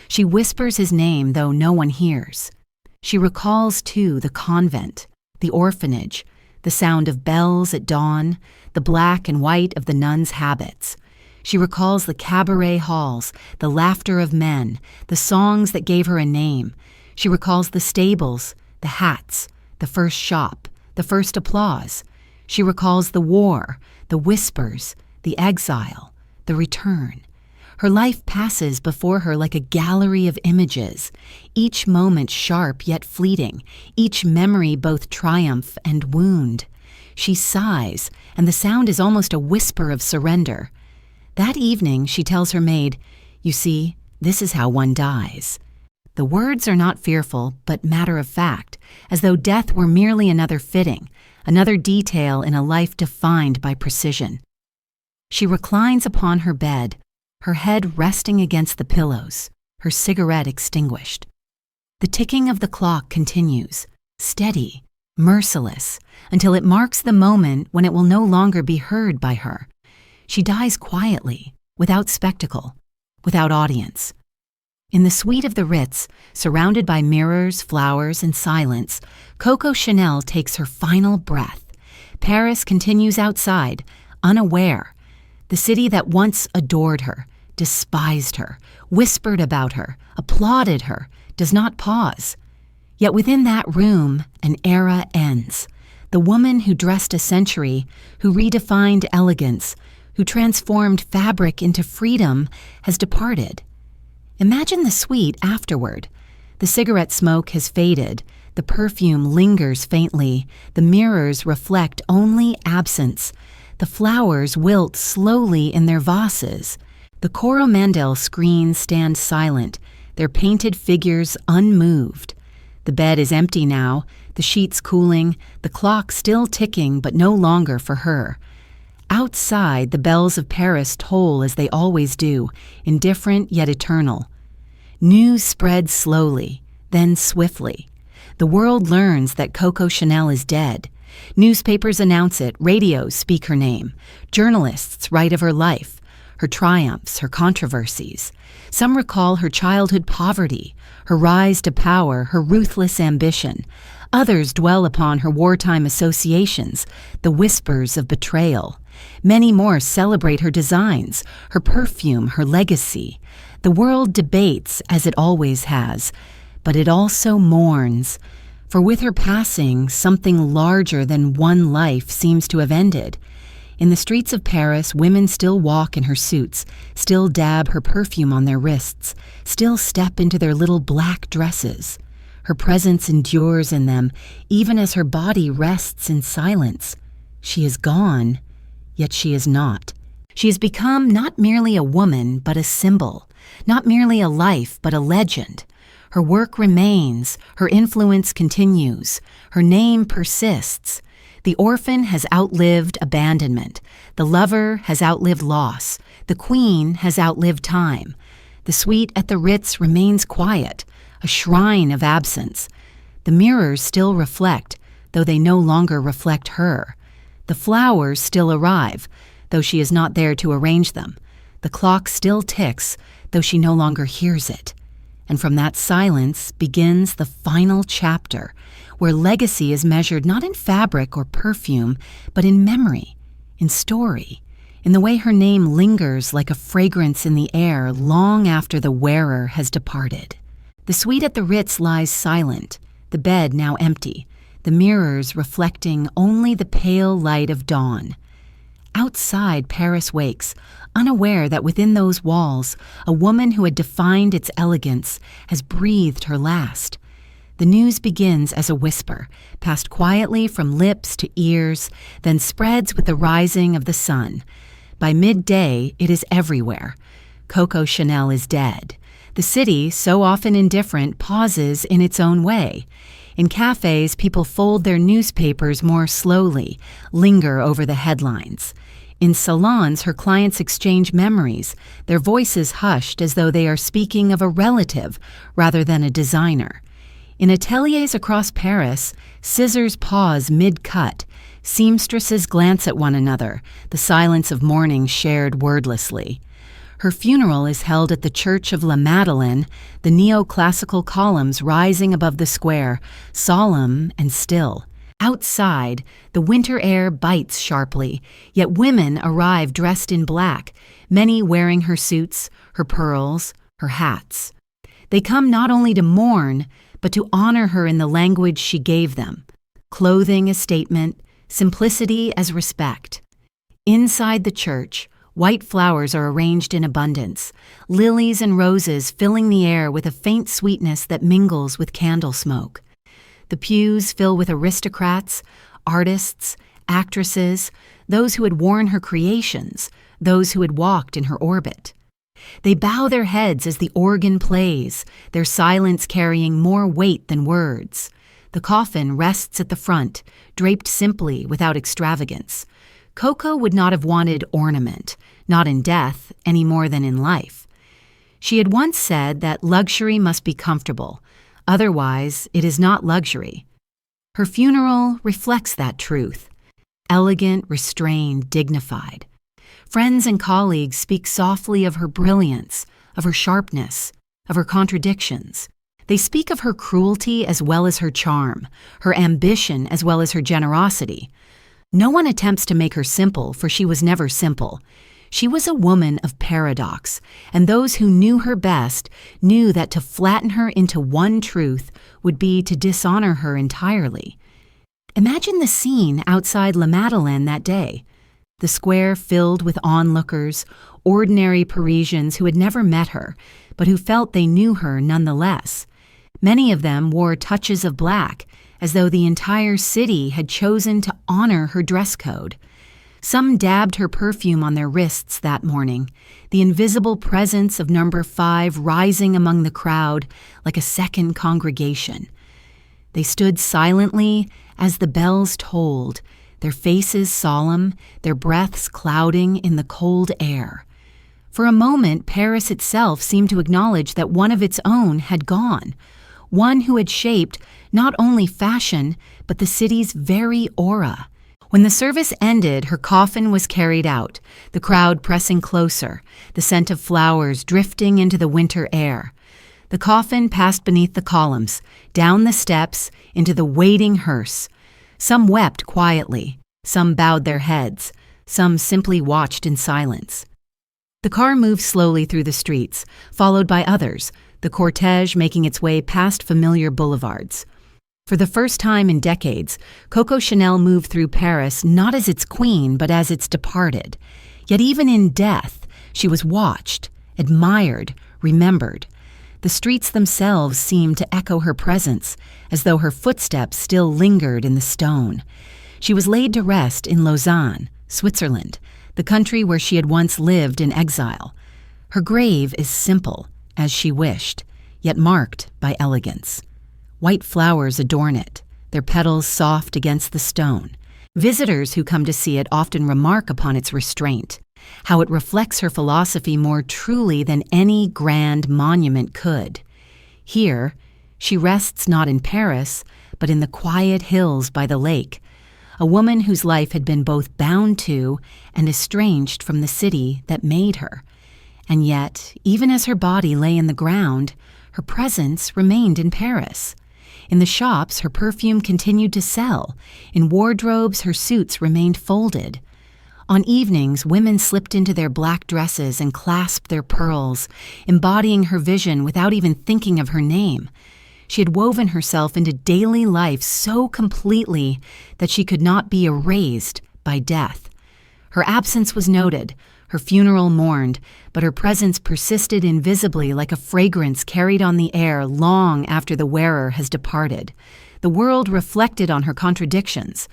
She whispers his name, though no one hears. She recalls, too, the convent, the orphanage, the sound of bells at dawn, the black and white of the nuns' habits. She recalls the cabaret halls, the laughter of men, the songs that gave her a name. She recalls the stables, the hats, the first shop, the first applause. She recalls the war, the whispers, the exile, the return. Her life passes before her like a gallery of images, each moment sharp yet fleeting, each memory both triumph and wound. She sighs, and the sound is almost a whisper of surrender. That evening, she tells her maid, "You see, This is how one dies. The words are not fearful, but matter of fact, as though death were merely another fitting, another detail in a life defined by precision. She reclines upon her bed, her head resting against the pillows, her cigarette extinguished. The ticking of the clock continues, steady, merciless, until it marks the moment when it will no longer be heard by her. She dies quietly, without spectacle, without audience. In the suite of the Ritz, surrounded by mirrors, flowers, and silence, Coco Chanel takes her final breath. Paris continues outside, unaware. The city that once adored her, despised her, whispered about her, applauded her, does not pause. Yet within that room, an era ends. The woman who dressed a century, who redefined elegance, who transformed fabric into freedom, has departed. Imagine the suite afterward. The cigarette smoke has faded, the perfume lingers faintly, the mirrors reflect only absence, the flowers wilt slowly in their vases. The Coromandel screens stand silent, their painted figures unmoved. The bed is empty now, the sheets cooling, the clock still ticking but no longer for her. Outside, the bells of Paris toll as they always do, indifferent yet eternal. News spreads slowly, then swiftly. The world learns that Coco Chanel is dead. Newspapers announce it, radios speak her name. Journalists write of her life, her triumphs, her controversies. Some recall her childhood poverty, her rise to power, her ruthless ambition. Others dwell upon her wartime associations, the whispers of betrayal. Many more celebrate her designs, her perfume, her legacy. The world debates, as it always has, but it also mourns. For with her passing, something larger than one life seems to have ended. In the streets of Paris, women still walk in her suits, still dab her perfume on their wrists, still step into their little black dresses. Her presence endures in them, even as her body rests in silence. She is gone, yet she is not. She has become not merely a woman, but a symbol, not merely a life, but a legend. Her work remains, her influence continues, her name persists. The orphan has outlived abandonment. The lover has outlived loss. The queen has outlived time. The suite at the Ritz remains quiet, a shrine of absence. The mirrors still reflect, though they no longer reflect her. The flowers still arrive, though she is not there to arrange them. The clock still ticks, though she no longer hears it. And from that silence begins the final chapter, where legacy is measured not in fabric or perfume, but in memory, in story, in the way her name lingers like a fragrance in the air long after the wearer has departed. The suite at the Ritz lies silent, the bed now empty, the mirrors reflecting only the pale light of dawn. Outside, Paris wakes, unaware that within those walls, a woman who had defined its elegance has breathed her last. The news begins as a whisper, passed quietly from lips to ears, then spreads with the rising of the sun. By midday, it is everywhere. Coco Chanel is dead. The city, so often indifferent, pauses in its own way. In cafes, people fold their newspapers more slowly, linger over the headlines. In salons, her clients exchange memories, their voices hushed as though they are speaking of a relative rather than a designer. In ateliers across Paris, scissors pause mid-cut. Seamstresses glance at one another, the silence of mourning shared wordlessly. Her funeral is held at the Church of La Madeleine, the neoclassical columns rising above the square, solemn and still. Outside, the winter air bites sharply, yet women arrive dressed in black, many wearing her suits, her pearls, her hats. They come not only to mourn, but to honor her in the language she gave them. Clothing as statement, simplicity as respect. Inside the church, white flowers are arranged in abundance, lilies and roses filling the air with a faint sweetness that mingles with candle smoke. The pews fill with aristocrats, artists, actresses, those who had worn her creations, those who had walked in her orbit. They bow their heads as the organ plays, their silence carrying more weight than words. The coffin rests at the front, draped simply without extravagance. Coco would not have wanted ornament, not in death any more than in life. She had once said that luxury must be comfortable, otherwise it is not luxury. Her funeral reflects that truth. Elegant, restrained, dignified. Friends and colleagues speak softly of her brilliance, of her sharpness, of her contradictions. They speak of her cruelty as well as her charm, her ambition as well as her generosity. No one attempts to make her simple, for she was never simple. She was a woman of paradox, and those who knew her best knew that to flatten her into one truth would be to dishonor her entirely. Imagine the scene outside La Madeleine that day. The square filled with onlookers, ordinary Parisians who had never met her, but who felt they knew her nonetheless. Many of them wore touches of black, as though the entire city had chosen to honor her dress code. Some dabbed her perfume on their wrists that morning, the invisible presence of number 5 rising among the crowd like a second congregation. They stood silently as the bells tolled, their faces solemn, their breaths clouding in the cold air. For a moment, Paris itself seemed to acknowledge that one of its own had gone, one who had shaped not only fashion, but the city's very aura. When the service ended, her coffin was carried out, the crowd pressing closer, the scent of flowers drifting into the winter air. The coffin passed beneath the columns, down the steps, into the waiting hearse. Some wept quietly, some bowed their heads, some simply watched in silence. The car moved slowly through the streets, followed by others, the cortege making its way past familiar boulevards. For the first time in decades, Coco Chanel moved through Paris not as its queen, but as its departed. Yet even in death, she was watched, admired, remembered. The streets themselves seemed to echo her presence, as though her footsteps still lingered in the stone. She was laid to rest in Lausanne, Switzerland, the country where she had once lived in exile. Her grave is simple, as she wished, yet marked by elegance. White flowers adorn it, their petals soft against the stone. Visitors who come to see it often remark upon its restraint, how it reflects her philosophy more truly than any grand monument could. Here, she rests not in Paris, but in the quiet hills by the lake, a woman whose life had been both bound to and estranged from the city that made her. And yet, even as her body lay in the ground, her presence remained in Paris. In the shops, her perfume continued to sell. In wardrobes, her suits remained folded. On evenings, women slipped into their black dresses and clasped their pearls, embodying her vision without even thinking of her name. She had woven herself into daily life so completely that she could not be erased by death. Her absence was noted, her funeral mourned, but her presence persisted invisibly like a fragrance carried on the air long after the wearer has departed. The world reflected on her contradictions.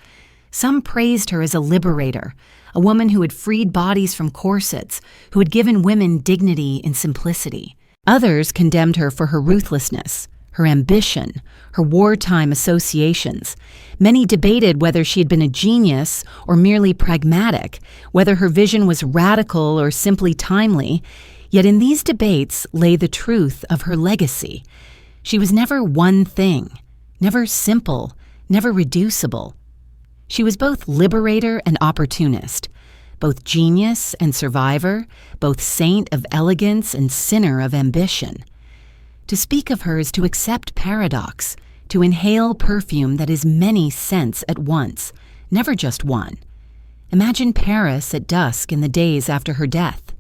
Some praised her as a liberator, a woman who had freed bodies from corsets, who had given women dignity in simplicity. Others condemned her for her ruthlessness, her ambition, her wartime associations. Many debated whether she had been a genius or merely pragmatic, whether her vision was radical or simply timely. Yet in these debates lay the truth of her legacy. She was never one thing, never simple, never reducible. She was both liberator and opportunist, both genius and survivor, both saint of elegance and sinner of ambition. To speak of her is to accept paradox, to inhale perfume that is many scents at once, never just one. Imagine Paris at dusk in the days after her death.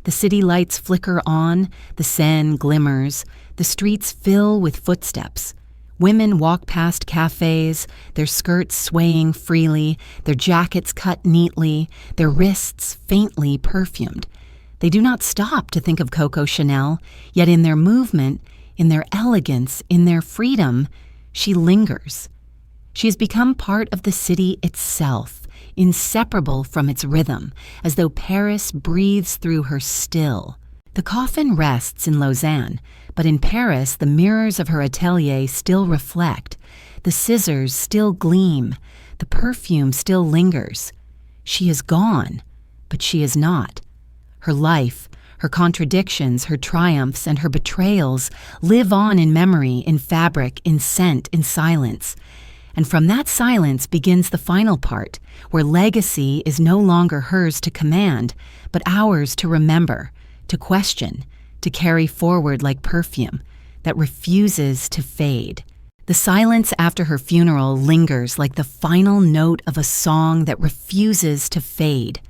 The city lights flicker on, the Seine glimmers, the streets fill with footsteps. Women walk past cafes, their skirts swaying freely, their jackets cut neatly, their wrists faintly perfumed. They do not stop to think of Coco Chanel, yet in their movement, in their elegance, in their freedom, she lingers. She has become part of the city itself, inseparable from its rhythm, as though Paris breathes through her still. The coffin rests in Lausanne, but in Paris the mirrors of her atelier still reflect, the scissors still gleam, the perfume still lingers. She is gone, but she is not. Her life, her contradictions, her triumphs, and her betrayals live on in memory, in fabric, in scent, in silence. And from that silence begins the final part, where legacy is no longer hers to command, but ours to remember, to question, to carry forward like perfume that refuses to fade. The silence after her funeral lingers like the final note of a song that refuses to fade.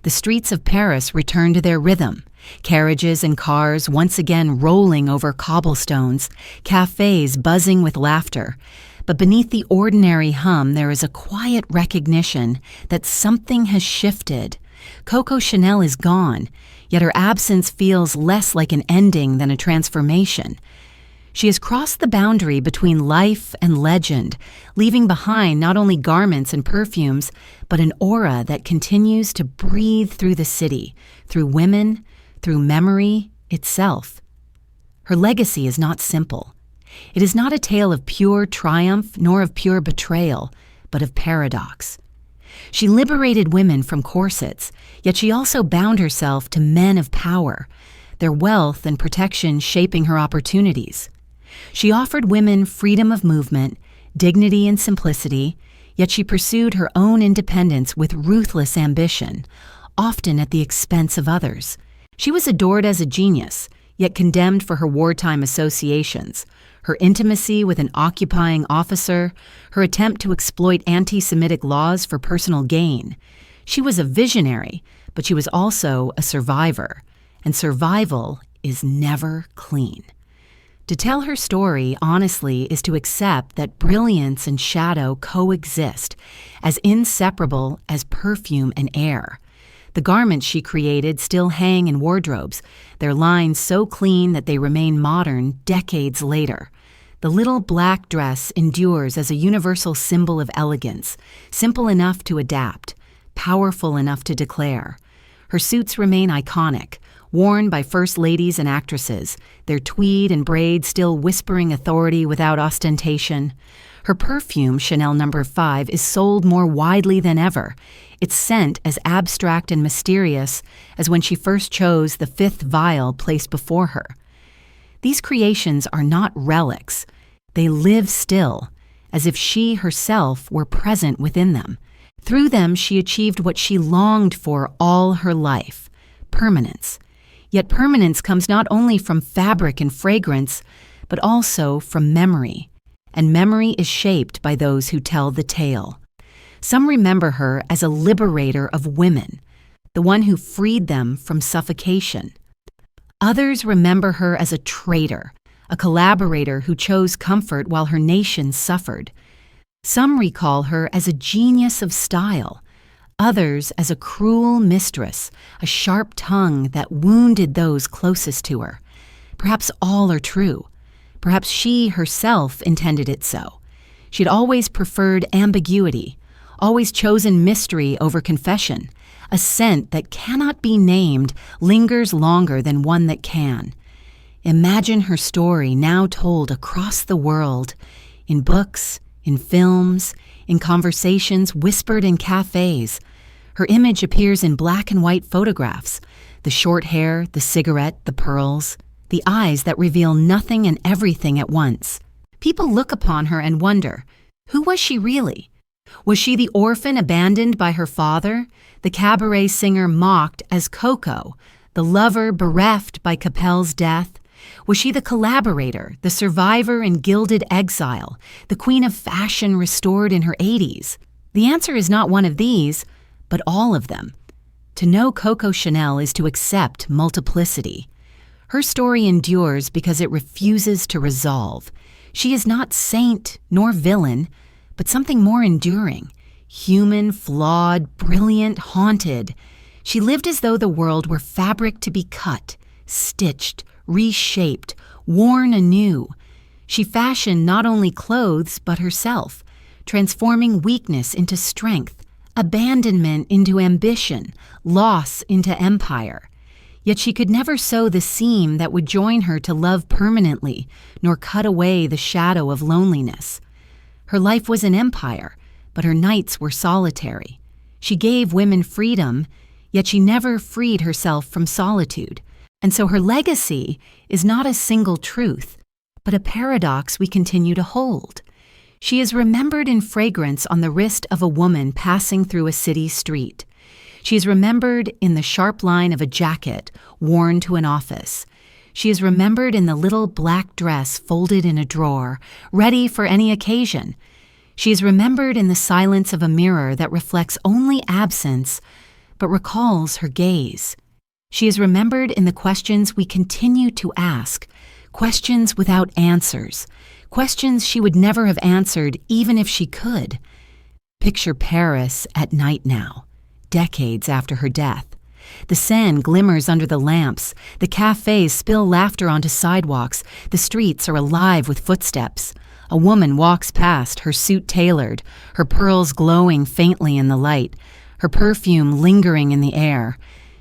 The streets of Paris return to their rhythm, carriages and cars once again rolling over cobblestones, cafes buzzing with laughter. But beneath the ordinary hum there is a quiet recognition that something has shifted. Coco Chanel is gone, yet her absence feels less like an ending than a transformation. She has crossed the boundary between life and legend, leaving behind not only garments and perfumes, but an aura that continues to breathe through the city, through women, through memory itself. Her legacy is not simple. It is not a tale of pure triumph nor of pure betrayal, but of paradox. She liberated women from corsets, yet she also bound herself to men of power, their wealth and protection shaping her opportunities. She offered women freedom of movement, dignity and simplicity, yet she pursued her own independence with ruthless ambition, often at the expense of others. She was adored as a genius, yet condemned for her wartime associations, her intimacy with an occupying officer, her attempt to exploit anti-Semitic laws for personal gain. She was a visionary, but she was also a survivor, and survival is never clean. To tell her story honestly is to accept that brilliance and shadow coexist, as inseparable as perfume and air. The garments she created still hang in wardrobes, their lines so clean that they remain modern decades later. The little black dress endures as a universal symbol of elegance, simple enough to adapt, powerful enough to declare. Her suits remain iconic, worn by first ladies and actresses, their tweed and braid still whispering authority without ostentation. Her perfume, Chanel No. 5, is sold more widely than ever, its scent as abstract and mysterious as when she first chose the 5th vial placed before her. These creations are not relics. They live still, as if she herself were present within them. Through them she achieved what she longed for all her life, permanence. Yet permanence comes not only from fabric and fragrance, but also from memory. And memory is shaped by those who tell the tale. Some remember her as a liberator of women, the one who freed them from suffocation. Others remember her as a traitor, a collaborator who chose comfort while her nation suffered. Some recall her as a genius of style, others as a cruel mistress, a sharp tongue that wounded those closest to her. Perhaps all are true. Perhaps she herself intended it so. She'd always preferred ambiguity, always chosen mystery over confession. A scent that cannot be named lingers longer than one that can. Imagine her story now told across the world, in books, in films, in conversations whispered in cafes. Her image appears in black and white photographs, the short hair, the cigarette, the pearls, the eyes that reveal nothing and everything at once. People look upon her and wonder, who was she really? Was she the orphan abandoned by her father, the cabaret singer mocked as Coco, the lover bereft by Capel's death? Was she the collaborator, the survivor in gilded exile, the queen of fashion restored in her 80s? The answer is not one of these, but all of them. To know Coco Chanel is to accept multiplicity. Her story endures because it refuses to resolve. She is not saint nor villain, but something more enduring. Human, flawed, brilliant, haunted. She lived as though the world were fabric to be cut, stitched, reshaped, worn anew. She fashioned not only clothes but herself, transforming weakness into strength, abandonment into ambition, loss into empire. Yet she could never sew the seam that would join her to love permanently, nor cut away the shadow of loneliness. Her life was an empire, but her nights were solitary. She gave women freedom, yet she never freed herself from solitude. And so her legacy is not a single truth, but a paradox we continue to hold. She is remembered in fragrance on the wrist of a woman passing through a city street. She is remembered in the sharp line of a jacket worn to an office. She is remembered in the little black dress folded in a drawer, ready for any occasion. She is remembered in the silence of a mirror that reflects only absence, but recalls her gaze. She is remembered in the questions we continue to ask, questions without answers, questions she would never have answered even if she could. Picture Paris at night now, decades after her death. The Seine glimmers under the lamps, the cafes spill laughter onto sidewalks, the streets are alive with footsteps. A woman walks past, her suit tailored, her pearls glowing faintly in the light, her perfume lingering in the air.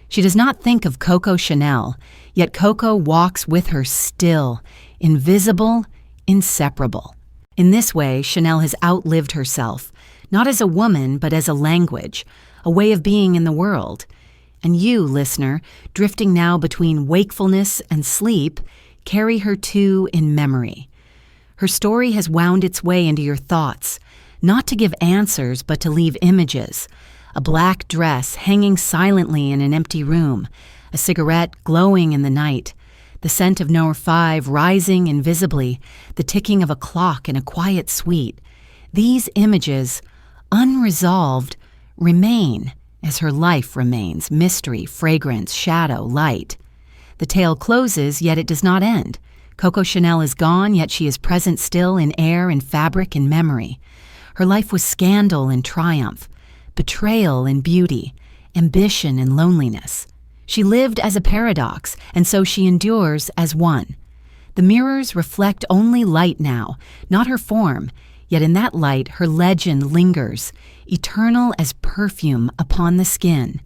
She does not think of Coco Chanel, yet Coco walks with her still, invisible, inseparable. In this way, Chanel has outlived herself, not as a woman, but as a language, a way of being in the world. And you, listener, drifting now between wakefulness and sleep, carry her too in memory. Her story has wound its way into your thoughts, not to give answers, but to leave images. A black dress hanging silently in an empty room, a cigarette glowing in the night, the scent of No. 5 rising invisibly, the ticking of a clock in a quiet suite. These images, unresolved, remain as her life remains, mystery, fragrance, shadow, light. The tale closes, yet it does not end. Coco Chanel is gone, yet she is present still in air and fabric and memory. Her life was scandal and triumph, betrayal and beauty, ambition and loneliness. She lived as a paradox, and so she endures as one. The mirrors reflect only light now, not her form, yet in that light her legend lingers, eternal as perfume upon the skin.